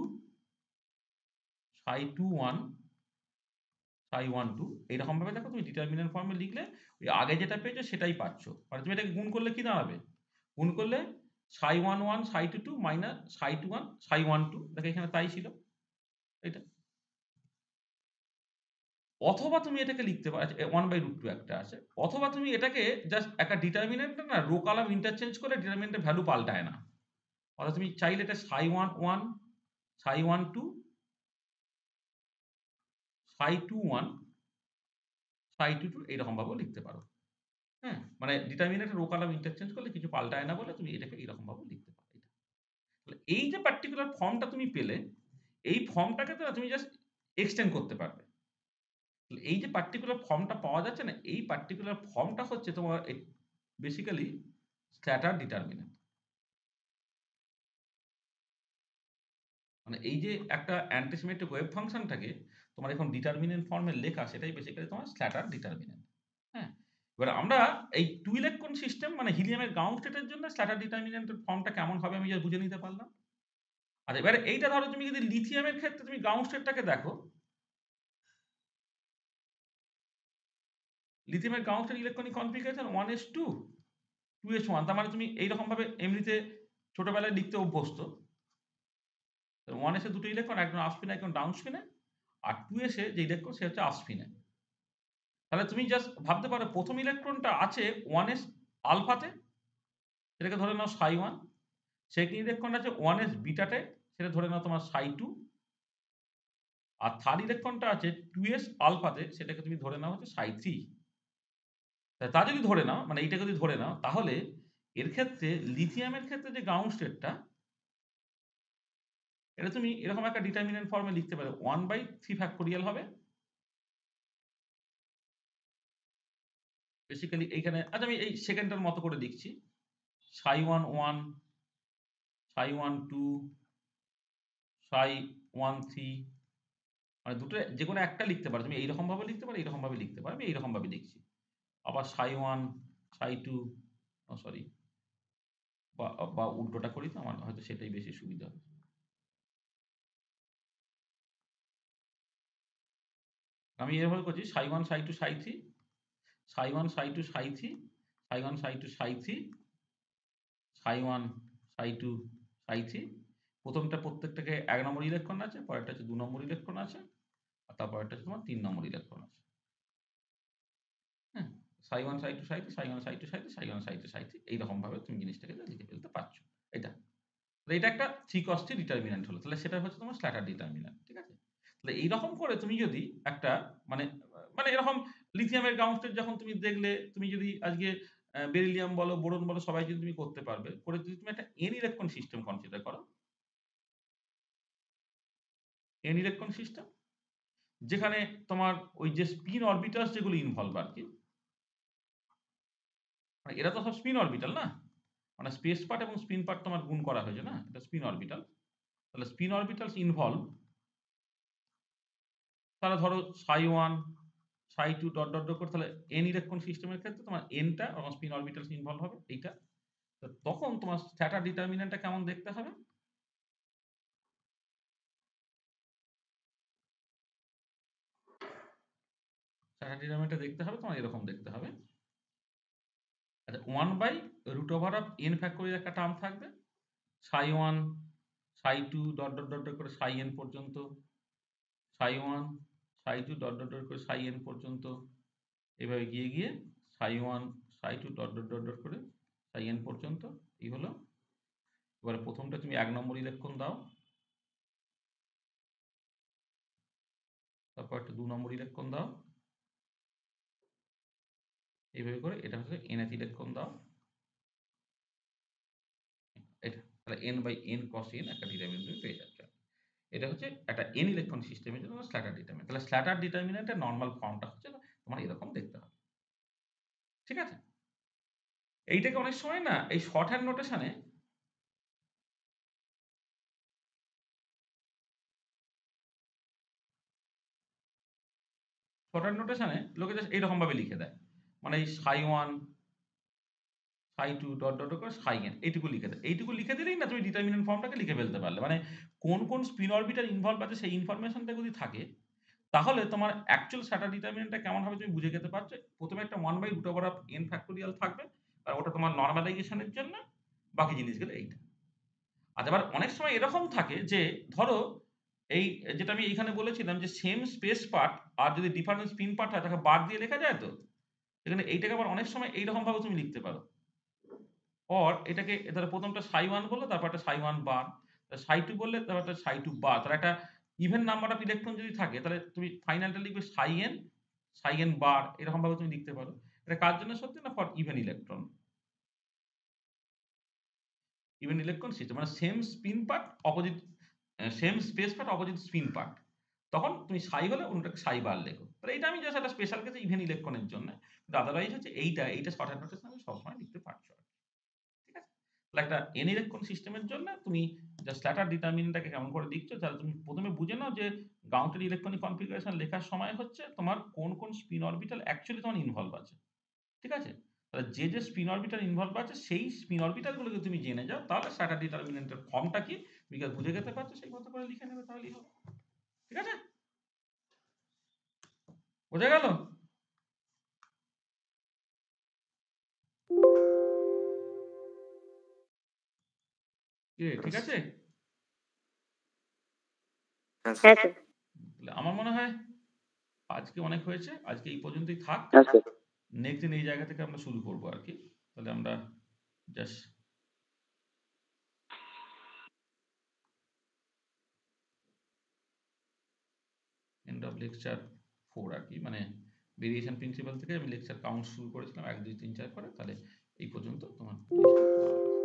সাই 2 1 সাই 1 2 এইরকম ভাবে দেখো তুমি ডিটারমিনেন্ট ফর্মে লিখলে ওই আগে যেটা পেয়েছো সেটাই পাচ্ছ। মানে তুমি এটাকে গুণ করলে কি দাঁড়াবে? গুণ করলে সাই 1 1 সাই 2 2 মাইনাস সাই 2 1 সাই 1 2, দেখো এখানে তাই ছিল এটা। অথবা তুমি এটাকে লিখতে পারো 1/√2 একটা আছে। অথবা তুমি এটাকে জাস্ট একটা ডিটারমিনেন্টটা না রো কলাম ইন্টারচেঞ্জ করে ডিটারমিনেন্টের ভ্যালু পাল্টায় না। অর্থাৎ তুমি চাইলে এটা সাই 1 1 সাই 1 2 সাই 2 1 সাই 2 2 এইরকম ভাবেও লিখতে পারো। হ্যাঁ? মানে ডিটারমিনেন্টের রো কলাম ইন্টারচেঞ্জ করলে কিছু পাল্টায় না বলে তুমি এটাকে এরকম ভাবেও লিখতে পারো এটা। তাহলে এই যে পার্টিকুলার ফর্মটা তুমি পেলে, এই ফর্মটাকে তো তুমি জাস্ট এক্সটেন্ড করতে পারবে। তাহলে এই যে পার্টিকুলার ফর্মটা পাওয়া যাচ্ছে না, এই পার্টিকুলার ফর্মটা হচ্ছে তোমার বেসিক্যালি স্ক্যাটার ডিটারমিনেন্ট। মানে এই যে একটা অ্যান্টিসিমেট্রিক ওয়েভ ফাংশনটাকে তোমার এখন ডিটারমিনেন্ট ফর্মে লেখা, সেটাই বেসিক্যালি তোমার স্ক্যাটার ডিটারমিনেন্ট। হ্যাঁ? এবার আমরা এই 2 ইলেকট্রন সিস্টেম মানে হিলিয়ামের গ্রাউন্ড স্টেটের জন্য স্ক্যাটার ডিটারমিনেন্টের ফর্মটা কেমন হবে আমি জাস্ট বুঝে নিতে পারলাম। আর এবারে এইটা ধরো তুমি যদি লিথিয়ামের ক্ষেত্রে তুমি গ্রাউন্ড স্টেটটাকে দেখো, লিথিয়ামের ground state electronic configuration 1s2 2s1। তার মানে তুমি এইরকম ভাবে এমনিতে ছোটবেলায় লিখতে অভ্যস্ত। 1s এ দুটো ইলেকট্রন, একজন আপ স্পিনে একজন ডাউন স্পিনে। আর 2s এ যে ইলেকট্রন সে হচ্ছে আসফিনে। তাহলে তুমি জাস্ট ভাবতে পারো প্রথম ইলেকট্রনটা আছে 1s আলফাতে, সেটাকে ধরে নাও ψ1। সেকেন্ড ইলেকট্রন আছে 1s বিটাতে, সেটা ধরে নাও তোমার ψ2। আর থার্ড ইলেকট্রনটা আছে 2s আলফাতে, সেটাকে তুমি ধরে নাও হচ্ছে ψ3। তা যদি ধরে নাও, মানে এইটাকে যদি ধরে নাও, তাহলে এর ক্ষেত্রে লিথিয়ামের ক্ষেত্রে যে গ্রাউন্ড স্টেটটা, এটা তুমি এরকম একটা ডিটারমিনেন্ট ফর্মে লিখতে পারো, 1/3 ফ্যাক্টোরিয়াল হবে। বেসিক্যালি এইখানে আচ্ছা আমি এই সেকেন্ডটার মতো করে লিখছি, ψ1 1, ψ1 2, ψ1 3, মানে দুটো যেকোনো একটা লিখতে পারো। তুমি এইরকম ভাবে লিখতে পারো, এইরকম ভাবে লিখতে পারো। আমি এইরকম ভাবে লিখছি। আবার ψ1 ψ2, ও সরি, বা উল্টোটা করি, তো আমার হয়তো সেটাই বেশি সুবিধা হবে। আমি এভাবে করছি, ψ1 ψ2 ψ3, ψ1 ψ2 ψ3, ψ1 ψ2 ψ3, ψ1 ψ2 ψ3। প্রথমটা প্রত্যেকটাকে ১ নম্বর ইলেকট্রন আছে, পরেরটা হচ্ছে ২ নম্বর ইলেকট্রন আছে, আর তারপরেরটা হচ্ছে তোমার ৩ নম্বর ইলেকট্রন আছে। হ্যাঁ? ψ1 ψ2 ψ3, ψ1 ψ2 ψ3, ψ1 ψ2 ψ3, এইরকম ভাবে তুমি জিনিসটাকে লিখে ফেলতে পারছো। এটা। তাহলে এটা একটা 3 cos t ডিটারমিন্যান্ট হলো। তাহলে সেটা হচ্ছে তোমার স্ল্যাটার ডিটারমিন্যান্ট। ঠিক আছে? তাহলে এইরকম করে তুমি যদি একটা মানে মানে এরকম লিথিয়ামের গ্রাউন্ড স্টেট যখন তুমি দেখলে, তুমি যদি আজকে বেরিলিয়াম বলো, বোরন বলো, সবাই যদি তুমি করতে পারবে। করে যদি তুমি একটা n ইলেকট্রন সিস্টেম কনসিডার করো, n ইলেকট্রন সিস্টেম, যেখানে তোমার ওই যে স্পিন অরবিটালস যেগুলো ইনভলভ আরকি, মানে এরা তো সব স্পিন অরবিটাল না? মানে স্পেস পার্ট এবং স্পিন পার্ট তোমার গুণ করা হয়েছে না? এটা স্পিন অরবিটাল। তাহলে স্পিন অরবিটালস ইনভলভ, তাহলে ধরো ψ1 ψ2 ডট করে, তাহলে n ইলেকট্রন সিস্টেমের ক্ষেত্রে তোমার n টা স্পিন অরবিটালস ইনভলভ হবে এইটা। তো তখন তোমার স্ট্যাটার ডিটারমিন্যান্টটা কেমন দেখতে হবে? স্ট্যাটার ডিটারমিন্যান্টটা দেখতে হবে তোমার এরকম দেখতে হবে। আচ্ছা 1/√n ফ্যাক্টোরিয়াল একটা টার্ম থাকবে। ψ1 ψ2 ডট করে ψn পর্যন্ত, ψ1 ψ2 ডট করে ψn পর্যন্ত, এভাবে গিয়ে ψ1 ψ2 ডট করে ψn পর্যন্ত। এই হলো। এবারে প্রথমটা তুমি ১ নম্বর ইলেকট্রন দাও, তারপর একটা ২ নম্বর ইলেকট্রন দাও, এইভাবে করে এটা হচ্ছে nth ইলেকট্রন দাও। এটা তাহলে n/n cos n একটা ডিটারমিন্যান্ট তুমি পেয়ে যাচ্ছ। এটা হচ্ছে একটা n ইলেকট্রন সিস্টেমের জন্য স্ল্যাটার ডিটারমিন্যান্ট। তাহলে স্ল্যাটার ডিটারমিন্যান্টের নরমাল ফর্মটা হচ্ছে তোমার এরকম দেখতে হবে। ঠিক আছে? এইটাকে অনেক সময় না এই শর্ট হ্যান্ড নোটেশনে লোকে জাস্ট এইরকম ভাবে লিখে দেয়। মানে এই ψ1 ψ2 ডট করে ψn এইটুকু লিখে দেয়। এইটুকু লিখে দিলেই না তুমি ডিটারমিন্যান্ট ফর্মটাকে লিখে ফেলতে পারলে। মানে কোন স্পিন অরবিটাল ইনভলভ আছে সেই ইনফরমেশনটা যদি থাকে, তাহলে তোমার অ্যাকচুয়াল স্ট্যাটার ডিটারমিন্যান্টটা কেমন হবে তুমি বুঝে যেতে পারছো। প্রথমে একটা 1/√n ফ্যাক্টোরিয়াল থাকবে, আর ওটা তোমার নরমালাইজেশন এর জন্য, বাকি জিনিসগুলো এইটা। আর এবার অনেক সময় এরকম থাকে যে ধরো এই যেটা আমি এইখানে বলেছিলাম যে সেম স্পেস পার্ট আর যদি ডিফারেন্ট স্পিন পার্ট হয় তাকে বার দিয়ে লেখা যায় তো। এখানে এইটাকে আবার অনেক সময় এইরকম ভাবে তুমি লিখতে পারো। এটাকে ধরো প্রথমটা ψ1 বললে, তারপর একটা ψ1 বার, ψ2 বললে তারপর একটা ψ2 বার। তাহলে একটা ইভেন নাম্বার অফ ইলেকট্রন যদি থাকে, তাহলে তুমি ফাইনালটা লিখবে ψn বার, এরকম ভাবে তুমি লিখতে পারো। এটা কার জন্য সত্যি না? For even electron. Even electron system মানে same spin part opposite, same space part opposite spin part. তখন তুমি হলে অন্যটাকে বার লেখো। তাহলে এটা আমি জাস্ট একটা স্পেশাল কেসে ইভেন ইলেকট্রনের জন্য। কিন্তু আদারওয়াইজ হচ্ছে এইটা শর্ট হ্যান্ড নোটেশন আমি সবসময় লিখতে পারছো। ঠিক আছে? তাহলে একটা n ইলেকট্রন সিস্টেমের জন্য তুমি জাস্ট স্ট্যাটার ডিটারমিন্যান্টটাকে কেমন করে লিখছো, তাহলে তুমি প্রথমে বুঝে নাও যে গ্রাউন্ডেড ইলেকট্রনিক কনফিগারেশন লেখার সময় হচ্ছে তোমার কোন স্পিন অরবিটাল অ্যাকচুয়ালি তোমার ইনভলভ আছে। ঠিক আছে? তাহলে যে স্পিন অরবিটাল ইনভলভ আছে সেই স্পিন অরবিটাল গুলোকে তুমি জেনে যাও, তাহলে স্ট্যাটার ডিটারমিন্যান্টের ফর্মটা কি তুমি বুঝে যেতে পারছো, সেই মতো করে লিখে নেবে, তাহলেই হবে। ঠিক আছে? বোঝা গেল? ঠিক আছে? হ্যাঁ স্যার। হ্যাঁ স্যার। তাহলে তাহলে আমার মনে হয় আজকে অনেক হয়েছে, আজকে এই পর্যন্তই থাক। হ্যাঁ স্যার। নেক্সট দিন এই জায়গা থেকে আমরা শুরু করবো আর কি। তাহলে আমরা জাস্ট এন্ড অফ লেকচার 4 আর কি, মানে ভেরিয়েশন প্রিন্সিপাল থেকে আমি লেকচার কাউন্ট শুরু করেছিলাম 1 2 3 4 করে। তাহলে এই পর্যন্ত তোমার জিনিসটা ভালো লাগবে।